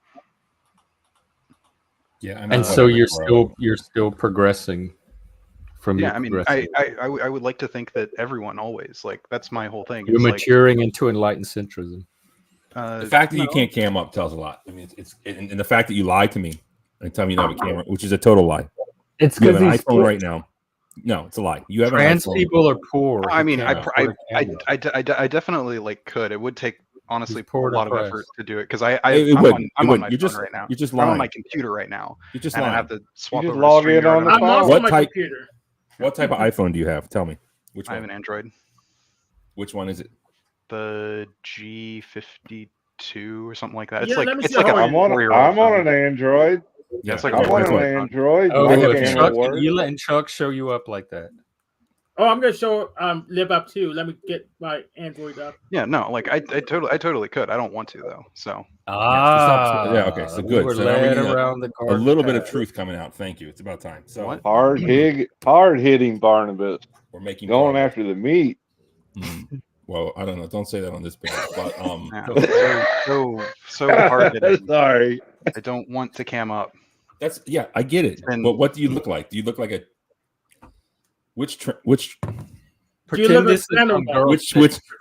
Yeah, And so you're still progressing from Yeah, your I mean, progressive. I would like to think that everyone always like that's my whole thing. You're It's like, maturing into enlightened centrism. The fact that you no. can't cam up tells a lot. I mean, and the fact that you lied to me and tell me you don't have a camera, which is a total lie. It's You have because an he's iPhone poor. right now. No, it's a lie. You have Trans an iPhone. people are poor. I mean, They I can't afford a camera. I definitely like could. It would take honestly He's poor a lot of depressed. effort to do it because It I'm wouldn't. on my You're phone just right now. You're just I'm on my lying. computer right now, You're just and I lying. have to swap just over log to in StreamYard on the I'm phone. also What on my type- computer. What type of iPhone do you have? Tell me. Which I have one? an Android, Which one is it? the G52 or something like that. Yeah, let me It's see like how a it is. I'm on an Android. Yeah, it's like I'm a on guess an what? Android. Oh, My Look at camera Chuck, works. you letting Chuck show you up like that? Oh, I'm gonna show live up too. Let me get my Android up. Yeah, no, like I totally could. I don't want to though. So Yeah, okay, so we good. were So now we led need around the a garden little bit of path. truth coming out. Thank you. It's about time. So What? Hard hitting Barnabas. we're making Going progress. after the meat. Well, I don't know. Don't say that on this page. But yeah, so hard hitting. Sorry. I don't want to cam up. that's I get it. And- But what do you look like? Do you look like a which Do you Pretend live this is in some Canada? girl.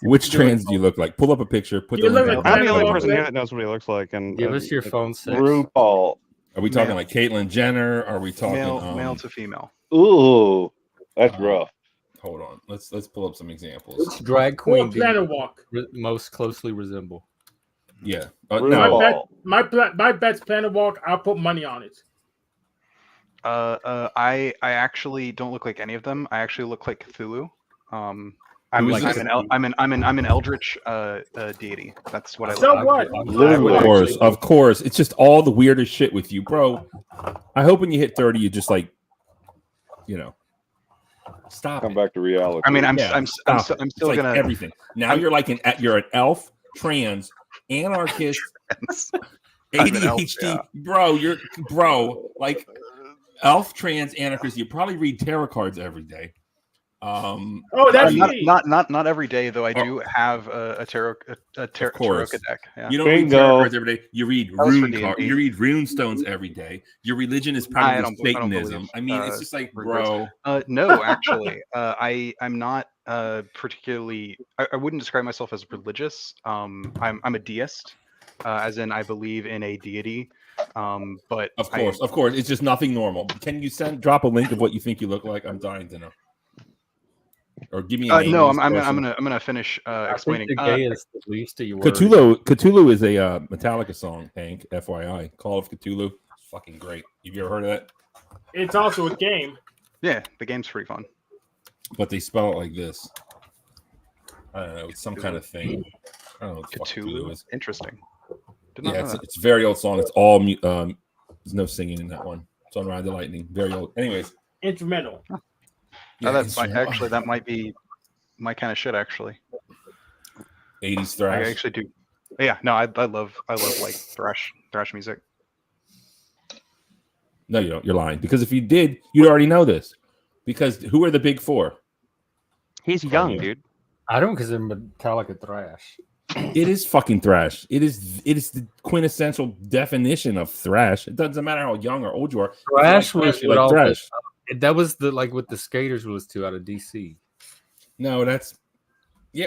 which trans do you look like? Pull up a picture. Put Do you the link look down like I'm the Kinda only well, person right? here that knows what he looks like. And Give us your phone sex. RuPaul. Are we talking Male. like Caitlyn Jenner? Are we talking Male to female. Ooh, that's rough. Hold on. Let's pull up some examples. Which drag Or queen do Planet you Walk. most closely resemble? Yeah. RuPaul. No. My bet's Planet Walk. I'll put money on it. I actually don't look like any of them. I actually look like Cthulhu. I'm Who is like this? I'm an eldritch deity. That's what I look So like. what? Literally. Of course. It's just all the weirdest shit with you, bro. I hope when you hit 30, you just like, stop. Come it. back to reality. I mean, I'm Yeah, still It's like gonna. everything. Now you're like you're an elf, trans, anarchist, I'm an elf, ADHD, bro, like elf, trans, anarchist. You probably read tarot cards every day. Oh, that's me. Not every day though. I do have a tarot course. deck. Yeah. You don't read Bingo. tarot cards every day. You read That was for rune cards. D&D. You read rune stones every day. Your religion is I probably don't Satanism. believe, I mean, it's just like, rubrics. bro. No, actually, I'm not particularly. I wouldn't describe myself as religious. I'm a deist, as in I believe in a deity. But Of course, it's just nothing normal. Can you drop a link of what you think you look like? I'm dying to know. Or give me a name. No, I'm gonna finish explaining. I think the gayest, at least to your Cthulhu is a Metallica song, Hank. FYI, Call of Cthulhu, fucking great. Have you ever heard of that? It's also a game. Yeah, the game's pretty fun. But they spell it like this. I don't know. It's some kind of thing. I don't know what the fuck Cthulhu is. Interesting. Yeah, it's a very old song. It's all there's no singing in that one. It's on Ride the Lightning. Very old. Anyways, instrumental. Yeah, that might be my kind of shit actually. 80s thrash. I actually do. Yeah, no, I love like thrash music. No, you don't. You're lying. Because if you did, you'd already know this. Because who are the big four? He's young, dude. I don't consider Metallica thrash. It is fucking thrash. It is the quintessential definition of thrash. It doesn't matter how young or old you are. Thrash like was what thrash. That was what the skaters was to out of DC. No, that's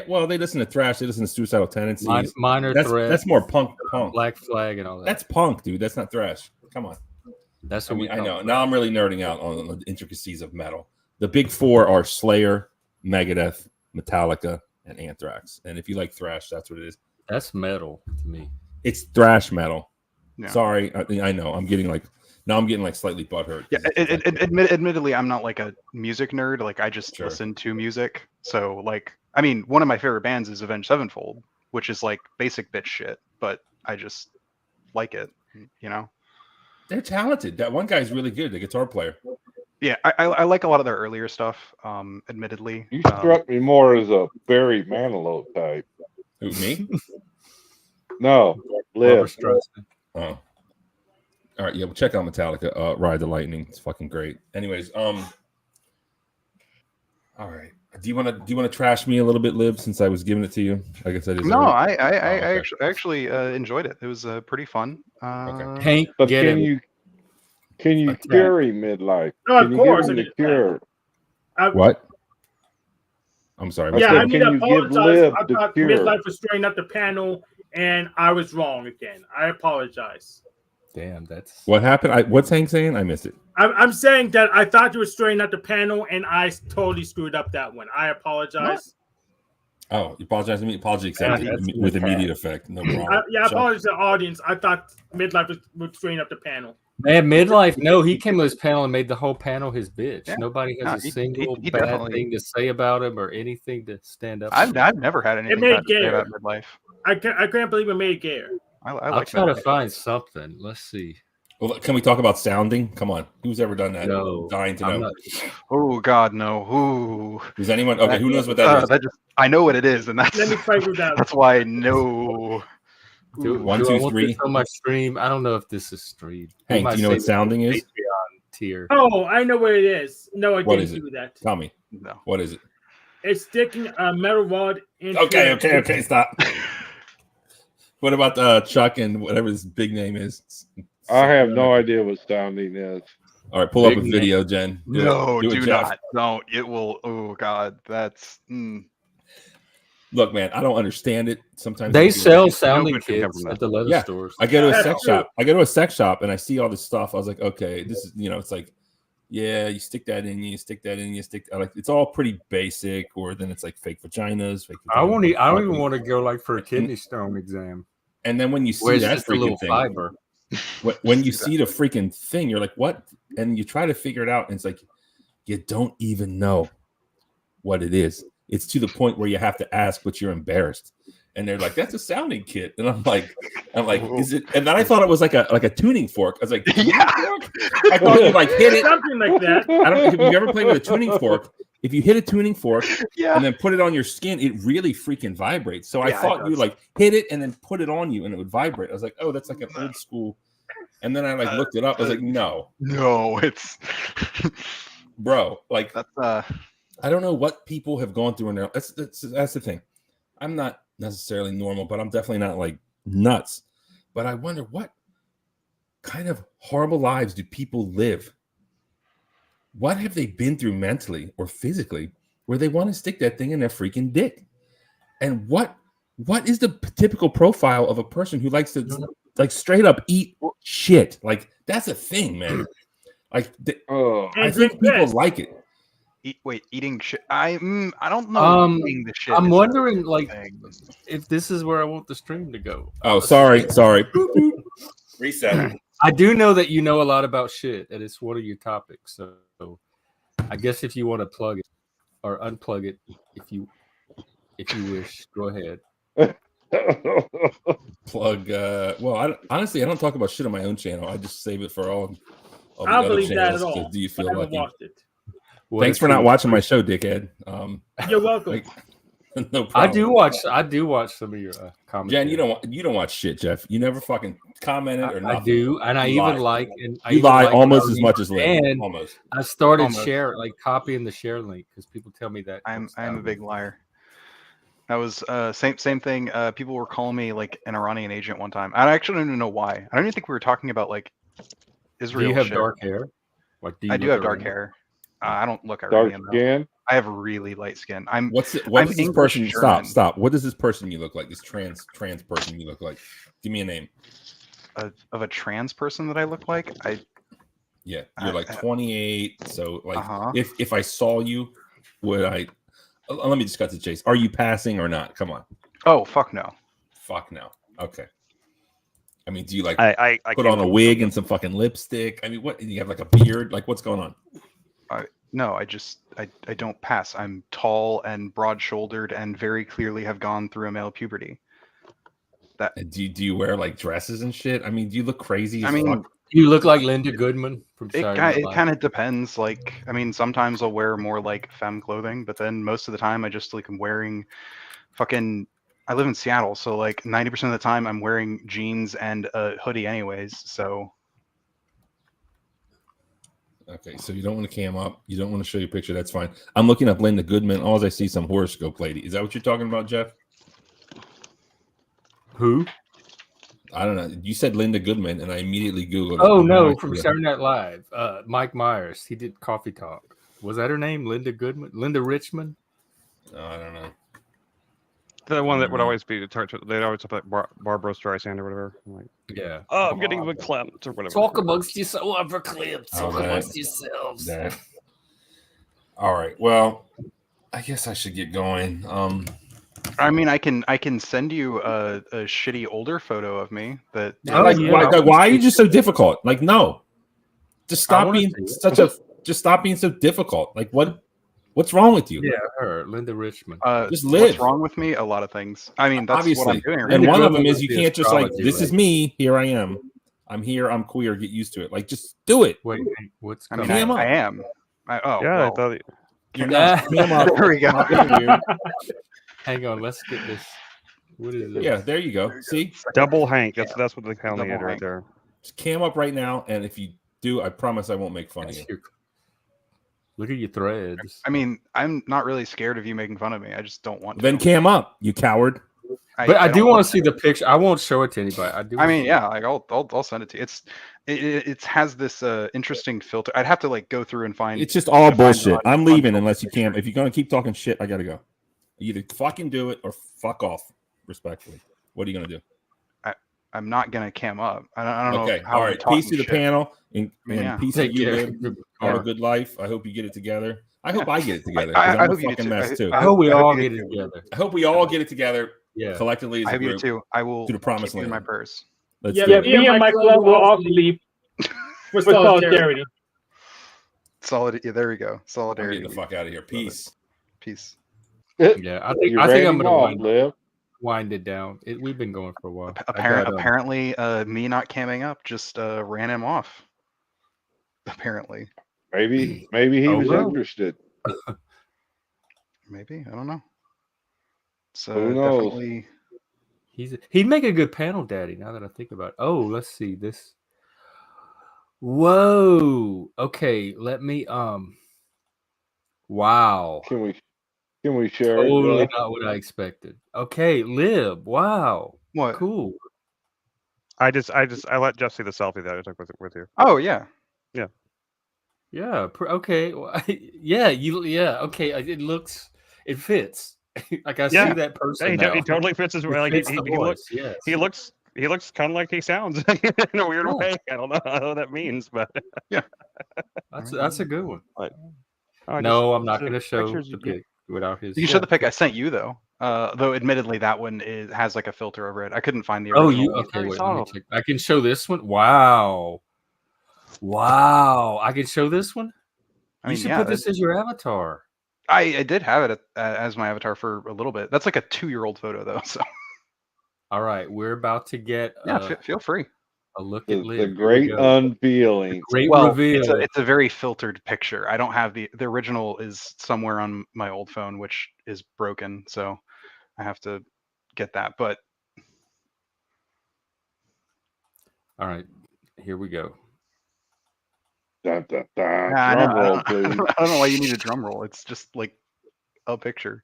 well, they listen to thrash. They listen to Suicidal Tendencies. Minor Threat. That's more punk. Black Flag and all that. That's punk, dude. That's not thrash. Come on. That's what I know. Now I'm really nerding out on the intricacies of metal. The big four are Slayer, Megadeth, Metallica, and Anthrax. And if you like thrash, that's what it is. That's metal to me. It's thrash metal. Yeah. Sorry, I know. I'm getting slightly butthurt. Yeah, admittedly, I'm not like a music nerd. Like I just listen to music. So like, I mean, one of my favorite bands is Avenged Sevenfold, which is like basic bitch shit, but I just like it. You know, they're talented. That one guy's really good, the guitar player. Yeah, I like a lot of their earlier stuff. Admittedly, you struck me more as a Barry Manilow type. Who, me? No, Liv. Oh, all right. Yeah, well, check out Metallica. Ride the Lightning. It's fucking great. Anyways, all right. Do you want to trash me a little bit, Liv? Since I was giving it to you, I guess I just. No, I actually enjoyed it. It was pretty fun. Okay. Hank, but can you carry midlife? No, of course. Can you give him the cure? What? I'm sorry. Yeah, I need to apologize. I the thought cure? midlife was straighting up the panel, and I was wrong again. I apologize. Damn, that's what happened. What's Hank saying? I missed it. I'm saying that I thought you were straightening up the panel, and I totally screwed up that one. I apologize. Oh, you apologize to me? Apology accepted with immediate effect. No problem. I apologize to the audience. I thought midlife was straightening up the panel. Man, midlife. No, he came to his panel and made the whole panel his bitch. Yeah. Nobody has a single he bad thing to say about him or anything to stand up. I've never had anything bad to say about midlife. I can't believe it made gayer. I'll try to find something. Let's see. Well, can we talk about sounding? Come on. Who's ever done that? No, dying to know. Oh God, no. Ooh. Does anyone? Okay, who knows what that is? I know what it is, and that's Let me figure it out. That's why I know. One, two, three. On my stream. I don't know if this is streamed. Hank, do you know what sounding is? Patreon tier. Oh, I know what it is. No, I What didn't is it? do that. Tell me. No. What is it? It's sticking a metal rod into. Okay. Stop. What about Chuck and whatever his big name is? I have no idea what sounding is. All right, pull up a video, Jen. No, do Jeff. not. Don't. It will. Oh God, that's. Look, man, I don't understand it. Sometimes they sell sounding kits at the leather stores. I go to a sex shop. I go to a sex shop and I see all this stuff. I was like, okay, this is, it's like, yeah, you stick that in, like, it's all pretty basic. Or then it's like fake vaginas. I don't even want to go like for a kidney stone exam. And then when you see that freaking thing, fiber. When you see the freaking thing, you're like, what? And you try to figure it out, and it's like, you don't even know what it is. It's to the point where you have to ask, but you're embarrassed. And they're like, that's a sounding kit. And I'm like, is it? And then I thought it was like a tuning fork. I was like, yeah. I thought you like hit it. Something like that. I don't know if you ever played with a tuning fork. If you hit a tuning fork and then put it on your skin, it really freaking vibrates. So I thought you like hit it and then put it on you and it would vibrate. I was like, oh, that's like an old school. And then I like looked it up. I was like, no, it's bro. Like that's I don't know what people have gone through in their. That's the thing. I'm not necessarily normal, but I'm definitely not like nuts. But I wonder what kind of horrible lives do people live? What have they been through mentally or physically where they want to stick that thing in their freaking dick? And what is the typical profile of a person who likes to like straight up eat shit? Like that's a thing, man. Like Oh, I think people like it. Eating shit. I don't know. Eating the shit. I'm is wondering, the like, thing. if this is where I want the stream to go. Oh, sorry. Boop, boop. Reset. I do know that you know a lot about shit, and it's one of your topics. So I guess if you want to plug it or unplug it, if you wish, go ahead. Plug. Well, honestly, I don't talk about shit on my own channel. I just save it for all the I don't other believe that at channels. all. So do you I feel haven't lucky? watched it. Thanks for not watching my show, dickhead. You're welcome. Like, no problem. I do watch some of your comments. Jen, you don't watch shit, Jeff. You never fucking commented or nothing. I do, and I You even lie. like, and I You even lie like almost as much as Liv. And Almost. I started Almost. copying the share link because people tell me that I'm helps a out. big liar. That was same thing. People were calling me like an Iranian agent one time. I actually don't even know why. I don't even think we were talking about like Israel. Do you have shit. dark hair? Like, I do have dark hair. I don't look Iranian though. skin. I have really light skin. What I'm is this English person? German. Stop. What does this person you look like? This trans person you look like? Give me a name. Of a trans person that I look like. Yeah, you're like 28. So like, Uh-huh. if I saw you, would I? Let me just cut to the chase. Are you passing or not? Come on. Oh fuck no. Fuck no. Okay. I mean, do you like I put on a wig and some fucking lipstick? I mean, what? You have like a beard? Like, what's going on? No, I don't pass. I'm tall and broad-shouldered and very clearly have gone through a male puberty. And do you wear like dresses and shit? I mean, do you look crazy? I mean, fuck? You look like Linda Goodman from it Saturday Night it Live. kind of depends. Like, I mean, sometimes I'll wear more like femme clothing, but then most of the time I just like am wearing fucking. I live in Seattle, so like 90% of the time I'm wearing jeans and a hoodie, anyways. So. Okay, so you don't want to cam up. You don't want to show your picture. That's fine. I'm looking up Linda Goodman. All I see some horoscope lady. Is that what you're talking about, Jeff? Who? I don't know. You said Linda Goodman, and I immediately Googled. Oh it. no, from Saturday Night Live. Mike Myers. He did Coffee Talk. Was that her name? Linda Goodman? Linda Richmond? I don't know. The one that would always be they'd always have like Barbara Streisand or whatever. I'm like, yeah. Oh, I'm getting the clamped or whatever. Talk amongst yourselves, clips. Oh, Talk amongst yourselves. That. All right. Well, I guess I should get going. I mean, I can send you a shitty older photo of me. That why are you just so difficult? Like, no, just stop being just stop being so difficult. Like, what's wrong with you? Yeah, her, Linda Richmond. Just live. What's wrong with me? A lot of things. I mean, that's Obviously. what I'm doing right And now. one of them is you can't just like, astrology, this is me. Here I am. I'm here. I'm queer. Get used to it. Like, just do it. Wait, what's I mean, coming? I am. yeah, well, I thought. You're not. Cam up. there we go. Not being weird. Hang on, let's get this. What is this? Yeah, there you go. See, Double Hank. That's what they call me Double right Hank. there. just cam up right now, and if you do, I promise I won't make fun of you. Look at your threads. I mean, I'm not really scared of you making fun of me. I just don't want to. Then cam up, you coward. But I do don't want to see the picture. I won't show it to anybody. I do. I mean, yeah, like I'll send it to you. It has this interesting filter. I'd have to like go through and find. It's just all find bullshit. on- I'm on leaving filter unless you picture. cam. If you're gonna keep talking shit, I gotta go. Either fucking do it or fuck off. Respectfully, what are you gonna do? I'm not gonna cam up. I don't Okay, know. How all I'm right. talking Peace to the shit. panel and Yeah. peace Take to you. care. Liv. Have a good life. I hope you get it together. I hope I get it together. I 'Cause I'm a hope you do fucking too. mess too. I hope we all you get do it too. together. I hope we all get it together Yeah. collectively as I a hope you group. too. I will to the promised keep you in my land. purse. Let's Yeah, do it. me and my club will all sleep for solidarity. Yeah, there we go. I'm Solidarity. getting the fuck out of here. Peace. Peace. Yeah, I think You I'm ran gonna him off, Liv. wind it down. We've been going for a while. Apparently, me not camming up just ran him off. Apparently, Maybe he Oh, was well. interested. maybe I don't know. So Who knows? definitely. He'd make a good panel daddy. Now that I think about it. Oh, let's see this. Whoa. Okay, let me Wow. Can we share it? Totally Russ? not what I expected. Okay, Lib. Wow. What? Cool. I let Jeff see the selfie that I took with you. Oh yeah. Yeah. Okay. Well, yeah. Yeah. Okay. It fits. Like I Yeah. see that person He now. totally fits his It like fits he the looks voice, yes. he looks kind of like he sounds in a weird Yeah. way. I don't know what that means, but That's a good one. Oh, No, I'm not the going to show pictures the you- pic without his. You can show the pic I sent you though. Though admittedly that one has like a filter over it. I couldn't find the Oh, original. you one. okay? Wait, let subtle. me check. I can show this one. Wow. I can show this one. I mean, you should yeah, put this as your avatar. I did have it as my avatar for a little bit. That's like a 2-year-old photo though. So All right, we're about to get yeah, feel free. a look at The Liv. Here we great go. unveiling. Great Well, reveal. it's a very filtered picture. I don't have the original is somewhere on my old phone, which is broken. So I have to get that. But All right, here we go. Dun, dun, dun. yeah, I know. Drum roll, please. I don't know why you need a drum roll. It's just like a picture.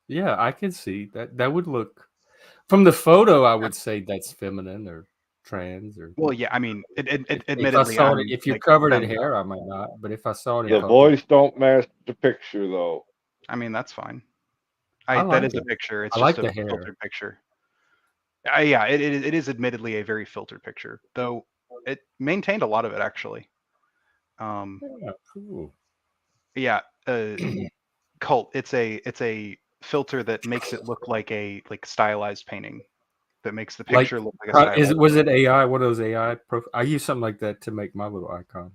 Yeah, I can see that. That would look from the photo. I would say that's feminine or trans or. Well, yeah, I mean, if I admittedly, saw it, I'm, if you're like, covered in feminine. hair, I might not. But if I saw it in The public, voice don't match the picture though. I mean, that's fine. I that like is a it. picture. It's I just like a the hair. filtered picture. Yeah, it is admittedly a very filtered picture, though it maintained a lot of it actually. Yeah, cool. Yeah, Cult. It's a filter that makes it look like a stylized painting. That makes the picture look like a stylized. Was it AI? One of those AI? I use something like that to make my little icon.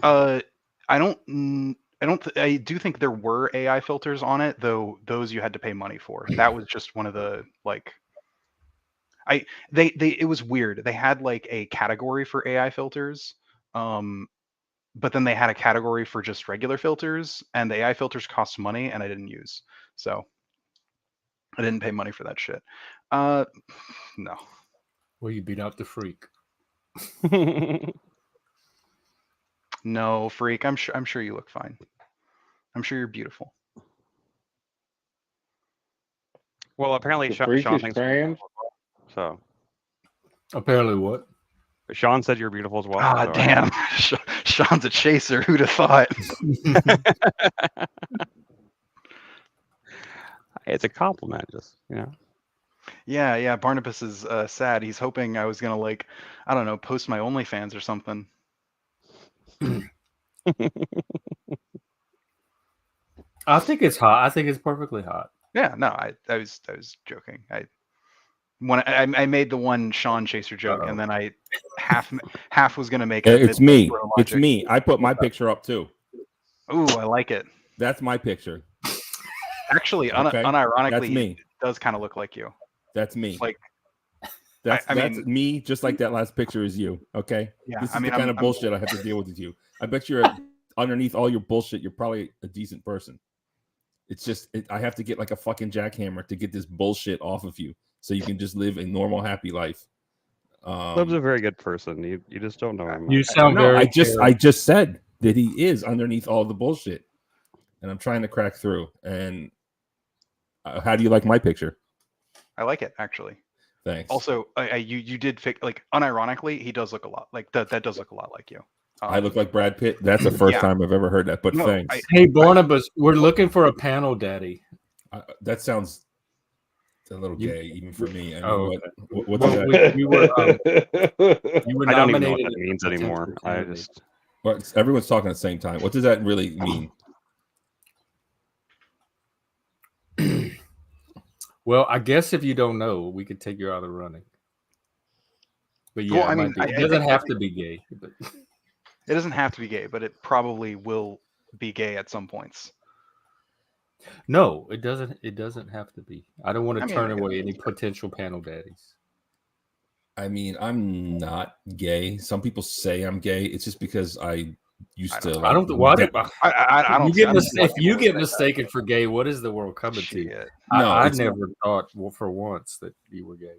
I do think there were AI filters on it, though those you had to pay money for. That was just one of the it was weird. They had like a category for AI filters, but then they had a category for just regular filters, and the AI filters cost money, and I didn't use, so I didn't pay money for that shit. No. Well, you beat out the freak. No, freak. I'm sure you look fine. I'm sure you're beautiful. Well, apparently The Sean freak is thinks trans. so. Apparently, what? Sean said you're beautiful as well. Ah, so damn. Sean's a chaser. Who'd have thought? It's a compliment, just Yeah. Barnabas is sad. He's hoping I was gonna I don't know, post my OnlyFans or something. I think it's hot. I think it's perfectly hot. Yeah, no, I was joking. I made the one Sean chaser joke, and then I half was gonna make it. It's me. It's me. I put my picture up too. Ooh, I like it. That's my picture. Actually, Okay, unironically, that's me. it does kind of look like you. That's me. Like, that's I mean, me. Just like that last picture is you. Okay. Yeah, This is I mean, the kind of bullshit I have to deal with you. I bet you're underneath all your bullshit. You're probably a decent person. It's just I have to get like a fucking jackhammer to get this bullshit off of you, so you can just live a normal, happy life. Lib's a very good person. You just don't know him. You sound very. I just said that he is underneath all the bullshit, and I'm trying to crack through. And how do you like my picture? I like it actually. Thanks. Also, you did unironically, he does look a lot like that. That does look a lot like you. I look like Brad Pitt. That's the first time I've ever heard that. But No, thanks. Hey, Barnabas, we're looking for a panel daddy. That sounds a little gay, even for me. I mean, Oh, what does that? You were I don't even know what nominated that means as anymore. potential I candidate. just Well, everyone's talking at the same time. What does that really mean? Well, I guess if you don't know, we could take you out of the running. But yeah, Well, I mean, it doesn't have to be gay. But It doesn't have to be gay, but it probably will be gay at some points. no, it doesn't. It doesn't have to be. I don't want to I mean, turn away any potential panel daddies. I mean, I'm not gay. Some people say I'm gay. It's just because I used to. I don't. Why did I don't. you get I don't see why if you people get say mistaken for gay? What is the world coming to? Shit. No, I it's- never thought for once that you were gay.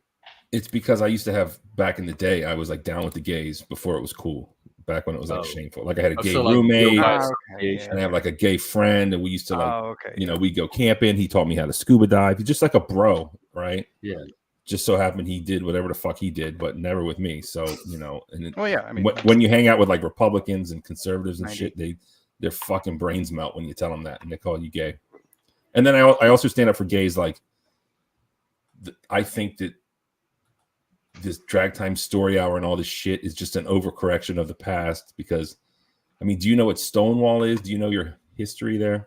It's because I used to have back in the day. I was like down with the gays before it was cool. back when it was like Oh. shameful. Like I had a Oh, gay so, like, roommate, guilt by okay, association. and I have like a gay friend, and we used to like, Oh, okay. you know, we go camping. He taught me how to scuba dive. He's just like a bro, right? Yeah. Just so happened he did whatever the fuck he did, but never with me. So, you know, and it, Well, yeah, I mean, when you hang out with like Republicans and conservatives and 90. shit, their fucking brains melt when you tell them that, and they call you gay. And then I also stand up for gays. Like, I think that this drag time story hour and all this shit is just an overcorrection of the past. Because, I mean, do you know what Stonewall is? Do you know your history there?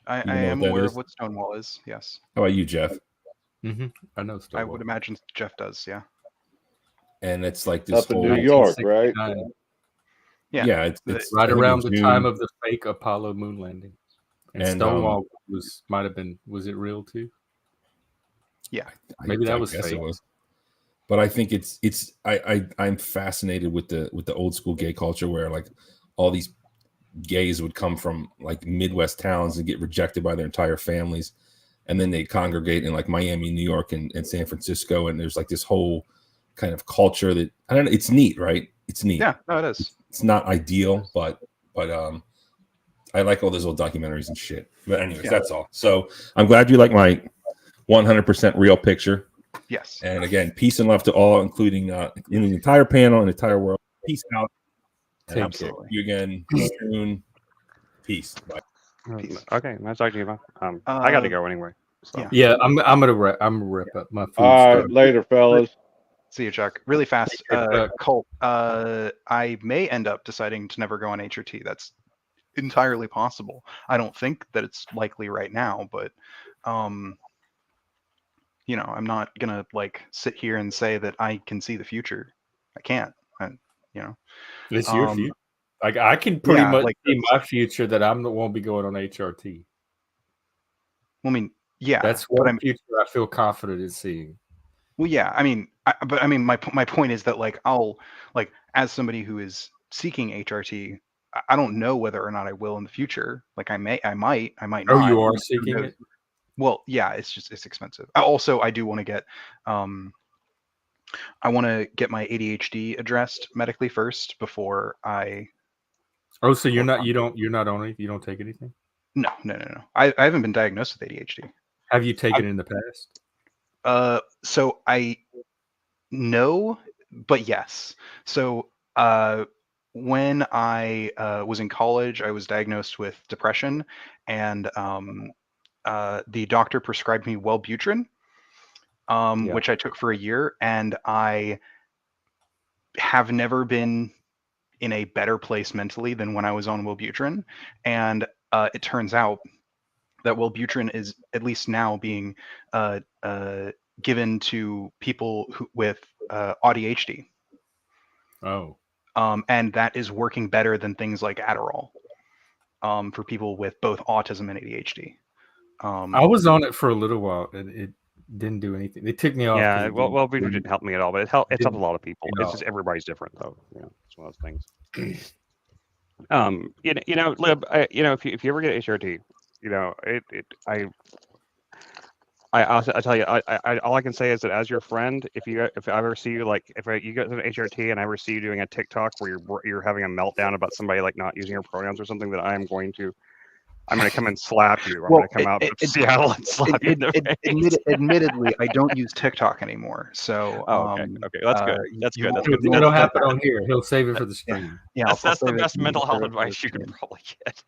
I know am what that aware is? of what Stonewall is. Yes, How about you, Jeff? Mm-hmm. I know. I Stonewall. would imagine Jeff does. Yeah. And it's like this Up in whole New York, right? 1969, Yeah. it's right I think around in the June. time of the fake Apollo moon landing. And And, Stonewall might have been. Was it real too? Maybe that was guess fake. it was. But I think I'm fascinated with the old school gay culture where like all these gays would come from like Midwest towns and get rejected by their entire families, and then they congregate in like Miami, New York, and San Francisco, and there's like this whole kind of culture that I don't know. It's neat, right? It's neat. Yeah. No, it is. It's not ideal, but I like all those old documentaries and shit. But anyways, Yeah. that's all. So I'm glad you like my 100% real picture. Yes. And again, peace and love to all, including the entire panel and the entire world. Peace out. And I'll Absolutely. see you again soon. Peace. Bye. Peace. Okay, nice talking to you, man. I got to go anyway. So. yeah. Yeah, I'm gonna wrap up my food. All right, stuff. later, fellas. See you, Chuck. Really fast. Take care, Chuck. Colt. I may end up deciding to never go on HRT. That's entirely possible. I don't think that it's likely right now, but you know, I'm not gonna like sit here and say that I can see the future. I can't. You know. It's your future. Like I can pretty yeah, much like see my future that I won't be going on HRT. Well, I mean, yeah. That's but one future I feel confident in seeing. Well, yeah. I mean, my point is that like I'll like as somebody who is seeking HRT, I don't know whether or not I will in the future. Like I might not. Oh, you are Who seeking knows? it? Well, yeah. It's expensive. I do want to get I want to get my ADHD addressed medically first before I. Oh, so you're not on it? You don't take anything? No. I haven't been diagnosed with ADHD. Have you taken it in the past? So I no, but yes. So when I was in college, I was diagnosed with depression, and the doctor prescribed me Wellbutrin, which I took for a year, and I have never been in a better place mentally than when I was on Wellbutrin. And it turns out that Wellbutrin is at least now being given to people with ADHD. Oh. And that is working better than things like Adderall for people with both autism and ADHD. I was on it for a little while, and it didn't do anything. It took me off. Yeah, Wellbutrin didn't help me at all, but it's helped a lot of people. No. It's just everybody's different, though. You know, it's one of those things. You know, Lib, you know, if you ever get HRT, you know, I'll tell you, all I can say is that as your friend, if I ever see you you get an HRT and I ever see you doing a TikTok where you're having a meltdown about somebody like not using your pronouns or something, that I'm going to come and slap you. I'm going to come out to Seattle and slap you in the face. Admittedly, I don't use TikTok anymore. So okay, that's good. That's good. That's good. That'll happen on here. He'll save it for the stream. Yeah, that's the best mental health advice you could probably get.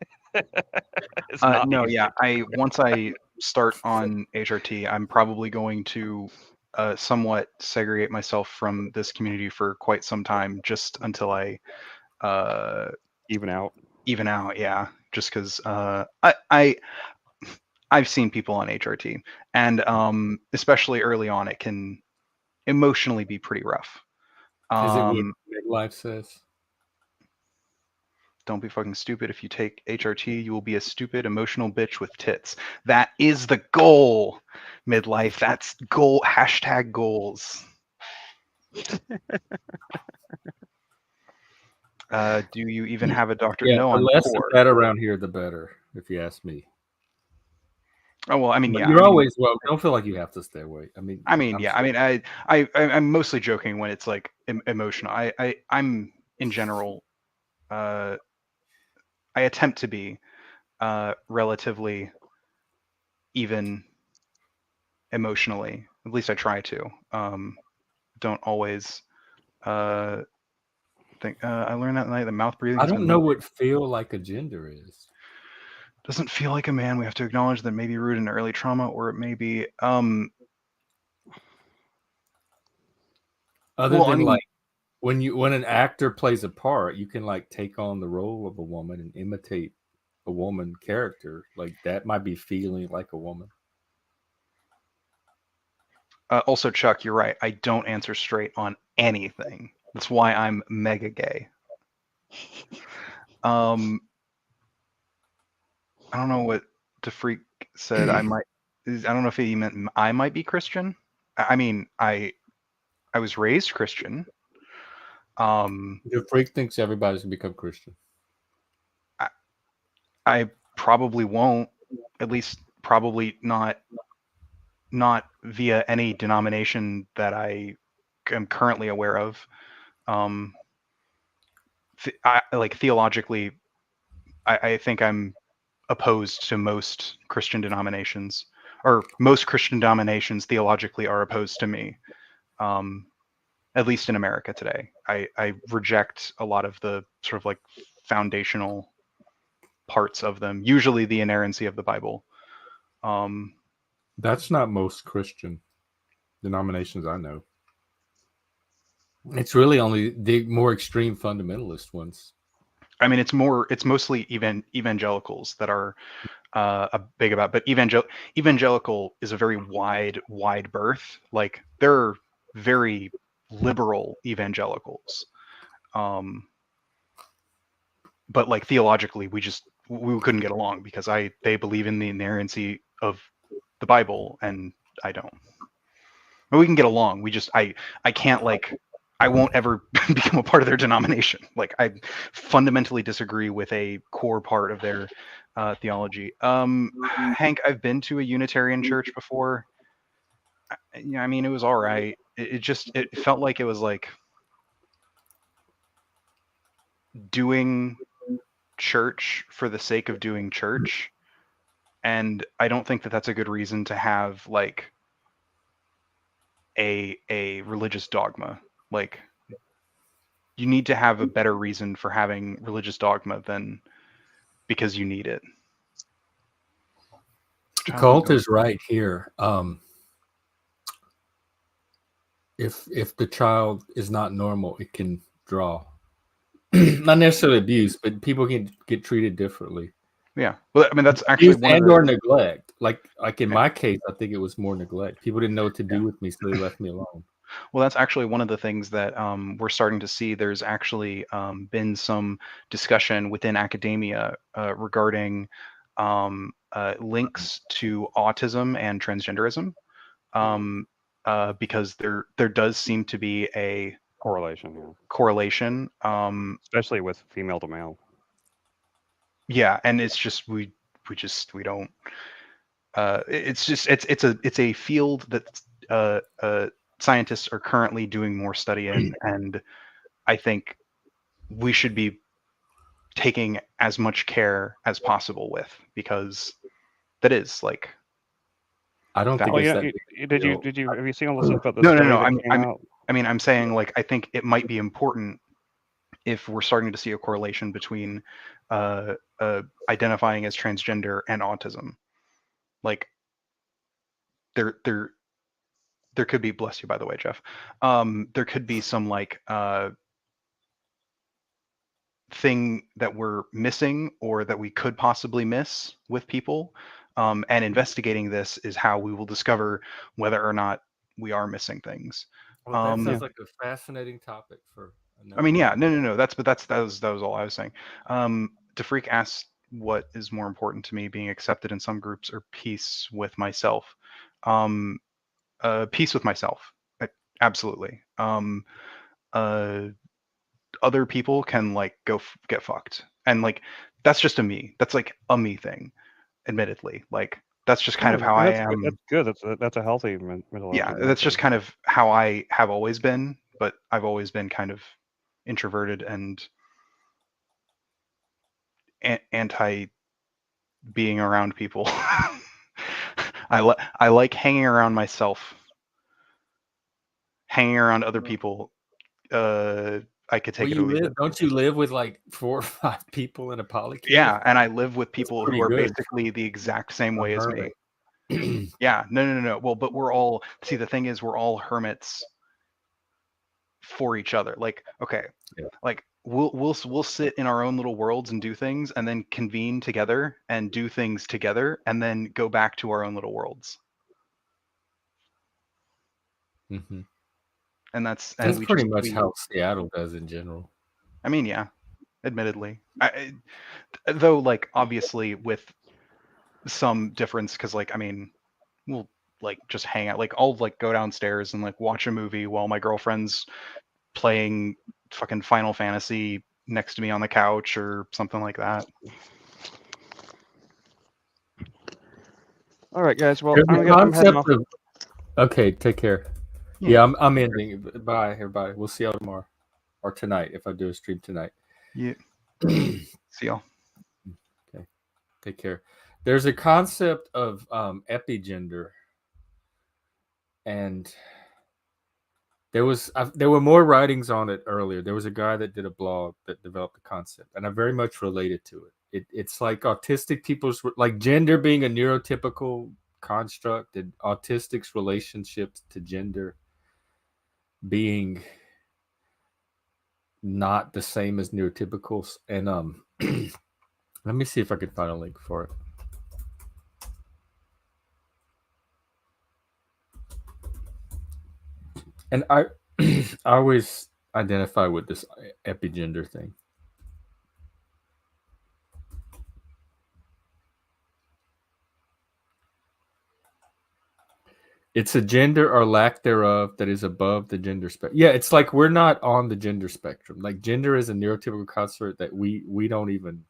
No, yeah. Once I start on HRT, I'm probably going to somewhat segregate myself from this community for quite some time, just until I even out. Yeah, just because I've seen people on HRT, and especially early on, it can emotionally be pretty rough. Is it what midlife says? Don't be fucking stupid. If you take HRT, you will be a stupid, emotional bitch with tits. That is the goal, midlife. That's goal. # goals. Do you even have a doctor? Yeah, No, the I'm less poor. of that around here, the better, if you ask me. Oh well, I mean, But yeah. you're always well. Don't feel like you have to stay away. I'm mostly joking when it's like emotional. I'm in general I attempt to be relatively even emotionally. At least I try to. Don't always think. I learned that night. The mouth breathing. I has don't been know what feel like a gender is. doesn't feel like a man. We have to acknowledge that it may be rooted in early trauma, or it may be. Other Well, I than mean, like when an actor plays a part, you can like take on the role of a woman and imitate a woman character. Like that might be feeling like a woman. also, Chuck, you're right. I don't answer straight on anything. That's why I'm mega gay. I don't know what the freak said. I don't know if he meant I might be Christian. I mean, I was raised Christian. The freak thinks everybody's gonna become Christian. I probably won't. At least, probably not via any denomination that I am currently aware of. Like theologically, I think I'm opposed to most Christian denominations, or most Christian denominations theologically are opposed to me. At least in America today, I reject a lot of the sort of like foundational parts of them. Usually, the inerrancy of the Bible. That's not most Christian denominations I know. It's really only the more extreme fundamentalist ones. I mean, it's mostly evangelicals that are big about, but evangelical is a very wide berth. Like there are very liberal evangelicals, but like theologically, we couldn't get along because they believe in the inerrancy of the Bible and I don't. But we can get along. I can't like. I won't ever become a part of their denomination. Like I fundamentally disagree with a core part of their theology. Hank, I've been to a Unitarian church before. I mean, it was all right. It felt like it was like doing church for the sake of doing church, and I don't think that that's a good reason to have like a religious dogma. Like you need to have a better reason for having religious dogma than because you need it. Colt is right here. If the child is not normal, it can draw. Not necessarily abuse, but people can get treated differently. Yeah, well, I mean that's actually one of or neglect. Like in my case, I think it was more neglect. People didn't know what to do with me, so they left me alone. Well, that's actually one of the things that we're starting to see. There's actually been some discussion within academia regarding links to autism and transgenderism, because there does seem to be a correlation. Yeah. Correlation, especially with female to male. Yeah, and it's just we don't. It's a field that scientists are currently doing more study in, and I think we should be taking as much care as possible with, because that is like. I don't think. Did you have you seen all the stuff about the No. that came out? I mean, I'm saying like I think it might be important if we're starting to see a correlation between identifying as transgender and autism. Like there could be, bless you by the way, Jeff, there could be some like thing that we're missing or that we could possibly miss with people, and investigating this is how we will discover whether or not we are missing things. Well, that sounds like a fascinating topic for. I mean, yeah, no. That was all I was saying. DeFreak asked, "What is more important to me, being accepted in some groups or peace with myself?" Peace with myself, absolutely. Other people can like go get fucked, and like that's just a me. That's like a me thing, admittedly. Like that's just kind of how I am. That's good. That's a healthy mental. Yeah, that's just kind of how I have always been. But I've always been kind of introverted and anti being around people. I like hanging around myself. Hanging around other people, I could take it or leave it. Don't you live with like 4 or 5 people in a polycule? Yeah, and I live with people who pretty are good. basically the exact same way as me. hermit. Yeah, no. Well, but we're all, see, the thing is, we're all hermits for each other. Like, okay, Yeah. like we'll sit in our own little worlds and do things, and then convene together and do things together, and then go back to our own little worlds. Mhm. And that's That's we pretty just much we, how Seattle does in general. I mean, yeah, admittedly, though, like, obviously with some difference, because, like, I mean, we'll like just hang out. Like, I'll like go downstairs and like watch a movie while my girlfriend's playing fucking Final Fantasy next to me on the couch or something like that. All right, guys. Well, There's the I'm heading off. concept of okay, take care. Yeah, I'm ending. Bye, everybody. We'll see y'all tomorrow or tonight if I do a stream tonight. Yeah. See y'all. Okay, take care. There's a concept of epigender, and there were more writings on it earlier. There was a guy that did a blog that developed the concept, and I very much related to it. It's like autistic people's, like gender being a neurotypical construct, and autistics' relationships to gender being not the same as neurotypicals. And let me see if I can find a link for it. And I always identify with this epigender thing. It's a gender or lack thereof that is above the gender spectrum. Yeah, it's like we're not on the gender spectrum. Like gender is a neurotypical construct that we don't even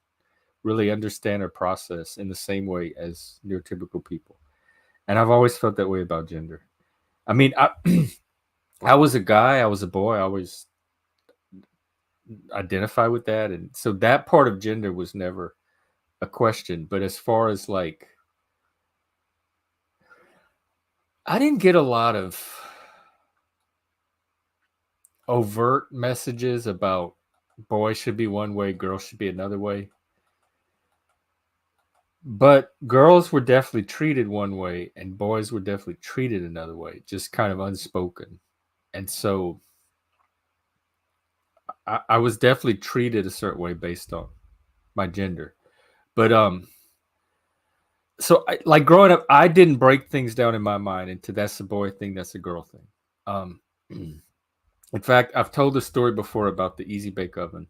really understand or process in the same way as neurotypical people. And I've always felt that way about gender. I mean, I was a guy, I was a boy, I always identify with that. And so that part of gender was never a question. But as far as like, I didn't get a lot of overt messages about boys should be one way, girls should be another way. But girls were definitely treated one way and boys were definitely treated another way, just kind of unspoken. And so I was definitely treated a certain way based on my gender. But so like growing up, I didn't break things down in my mind into that's a boy thing, that's a girl thing. In fact, I've told the story before about the easy bake oven,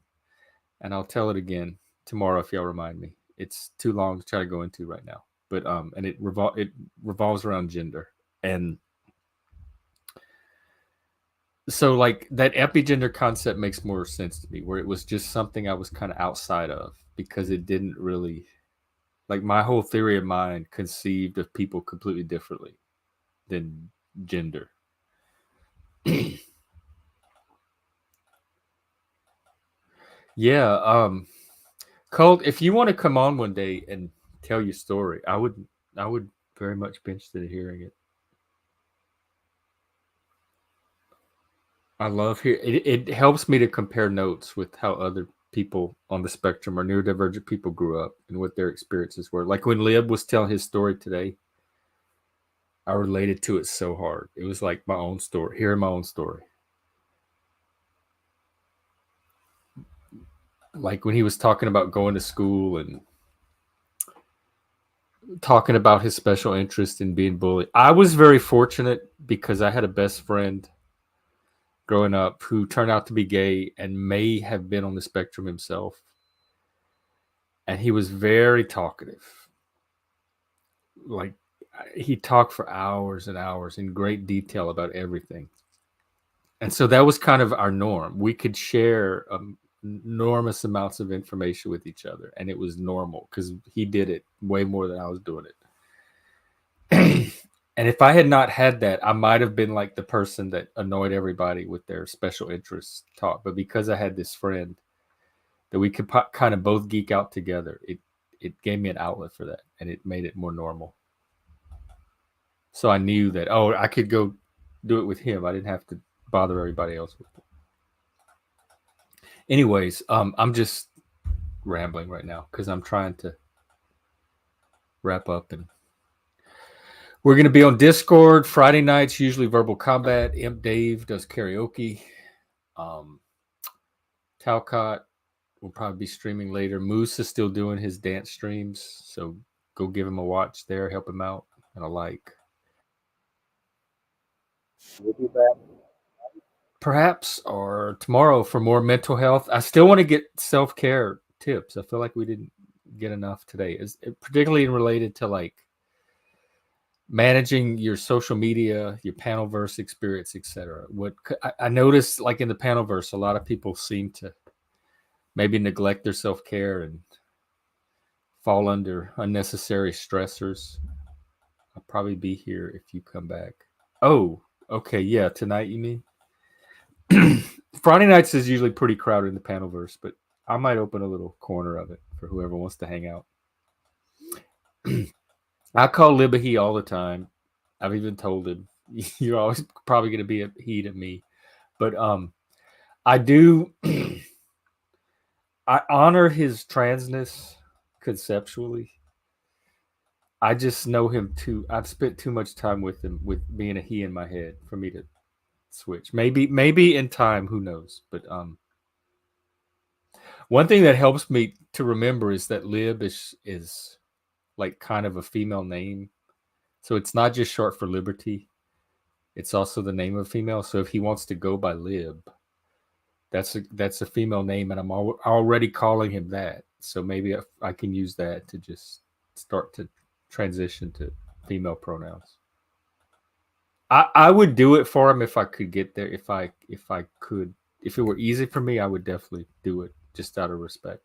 and I'll tell it again tomorrow if y'all remind me. It's too long to try to go into right now, but and it revolves around gender. And so like that epigender concept makes more sense to me, where it was just something I was kind of outside of because it didn't really, like, my whole theory of mind conceived of people completely differently than gender. Yeah, Colt, if you want to come on one day and tell your story, I would very much be interested in hearing it. I love hearing it. It helps me to compare notes with how other people on the spectrum or neurodivergent people grew up and what their experiences were. Like when Lib was telling his story today, I related to it so hard. It was like my own story, hearing my own story. Like when he was talking about going to school and talking about his special interest in being bullied. I was very fortunate because I had a best friend growing up who turned out to be gay and may have been on the spectrum himself. And he was very talkative. Like he talked for hours and hours in great detail about everything. And so that was kind of our norm. We could share enormous amounts of information with each other, and it was normal because he did it way more than I was doing it. And if I had not had that, I might have been like the person that annoyed everybody with their special interests talk. But because I had this friend, that we could kind of both geek out together. It gave me an outlet for that, and it made it more normal. So I knew that, oh, I could go do it with him. I didn't have to bother everybody else with it. Anyways, I'm just rambling right now because I'm trying to wrap up, and we're going to be on Discord Friday nights, usually Verbal Combat. Imp Dave does karaoke. Talcott will probably be streaming later. Moose is still doing his dance streams, so go give him a watch there, help him out, and a like. We'll be back perhaps or tomorrow for more mental health. I still want to get self-care tips. I feel like we didn't get enough today, particularly related to like managing your social media, your Panelverse experience, etc. What I noticed, like in the Panelverse, a lot of people seem to maybe neglect their self-care and fall under unnecessary stressors. I'll probably be here if you come back. Oh, okay, yeah, tonight you mean? Friday nights is usually pretty crowded in the Panelverse, but I might open a little corner of it for whoever wants to hang out. I call Lib a he all the time. I've even told him, you're always probably going to be a he to me. But I do, I honor his transness conceptually. I just know him too. I've spent too much time with him, with being a he in my head for me to switch. Maybe in time, who knows? But one thing that helps me to remember is that Lib is like kind of a female name. So it's not just short for Liberty. It's also the name of a female. So if he wants to go by Lib, that's a female name, and I'm already calling him that. So maybe I can use that to just start to transition to female pronouns. I would do it for him if I could get there. If it were easy for me, I would definitely do it just out of respect.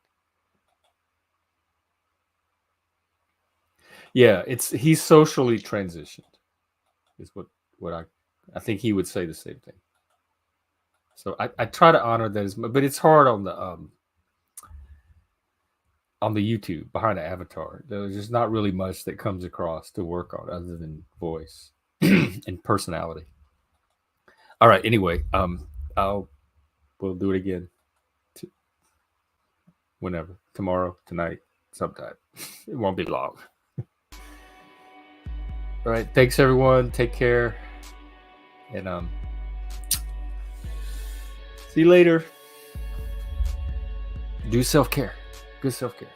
Yeah, he's socially transitioned, is what I think he would say the same thing. So I try to honor that but it's hard on the YouTube behind the avatar. There's just not really much that comes across to work on other than voice and personality. All right. Anyway, we'll do it again whenever, tomorrow, tonight, sometime. It won't be long. All right. Thanks, everyone. Take care. And see you later. Do self-care. Good self-care.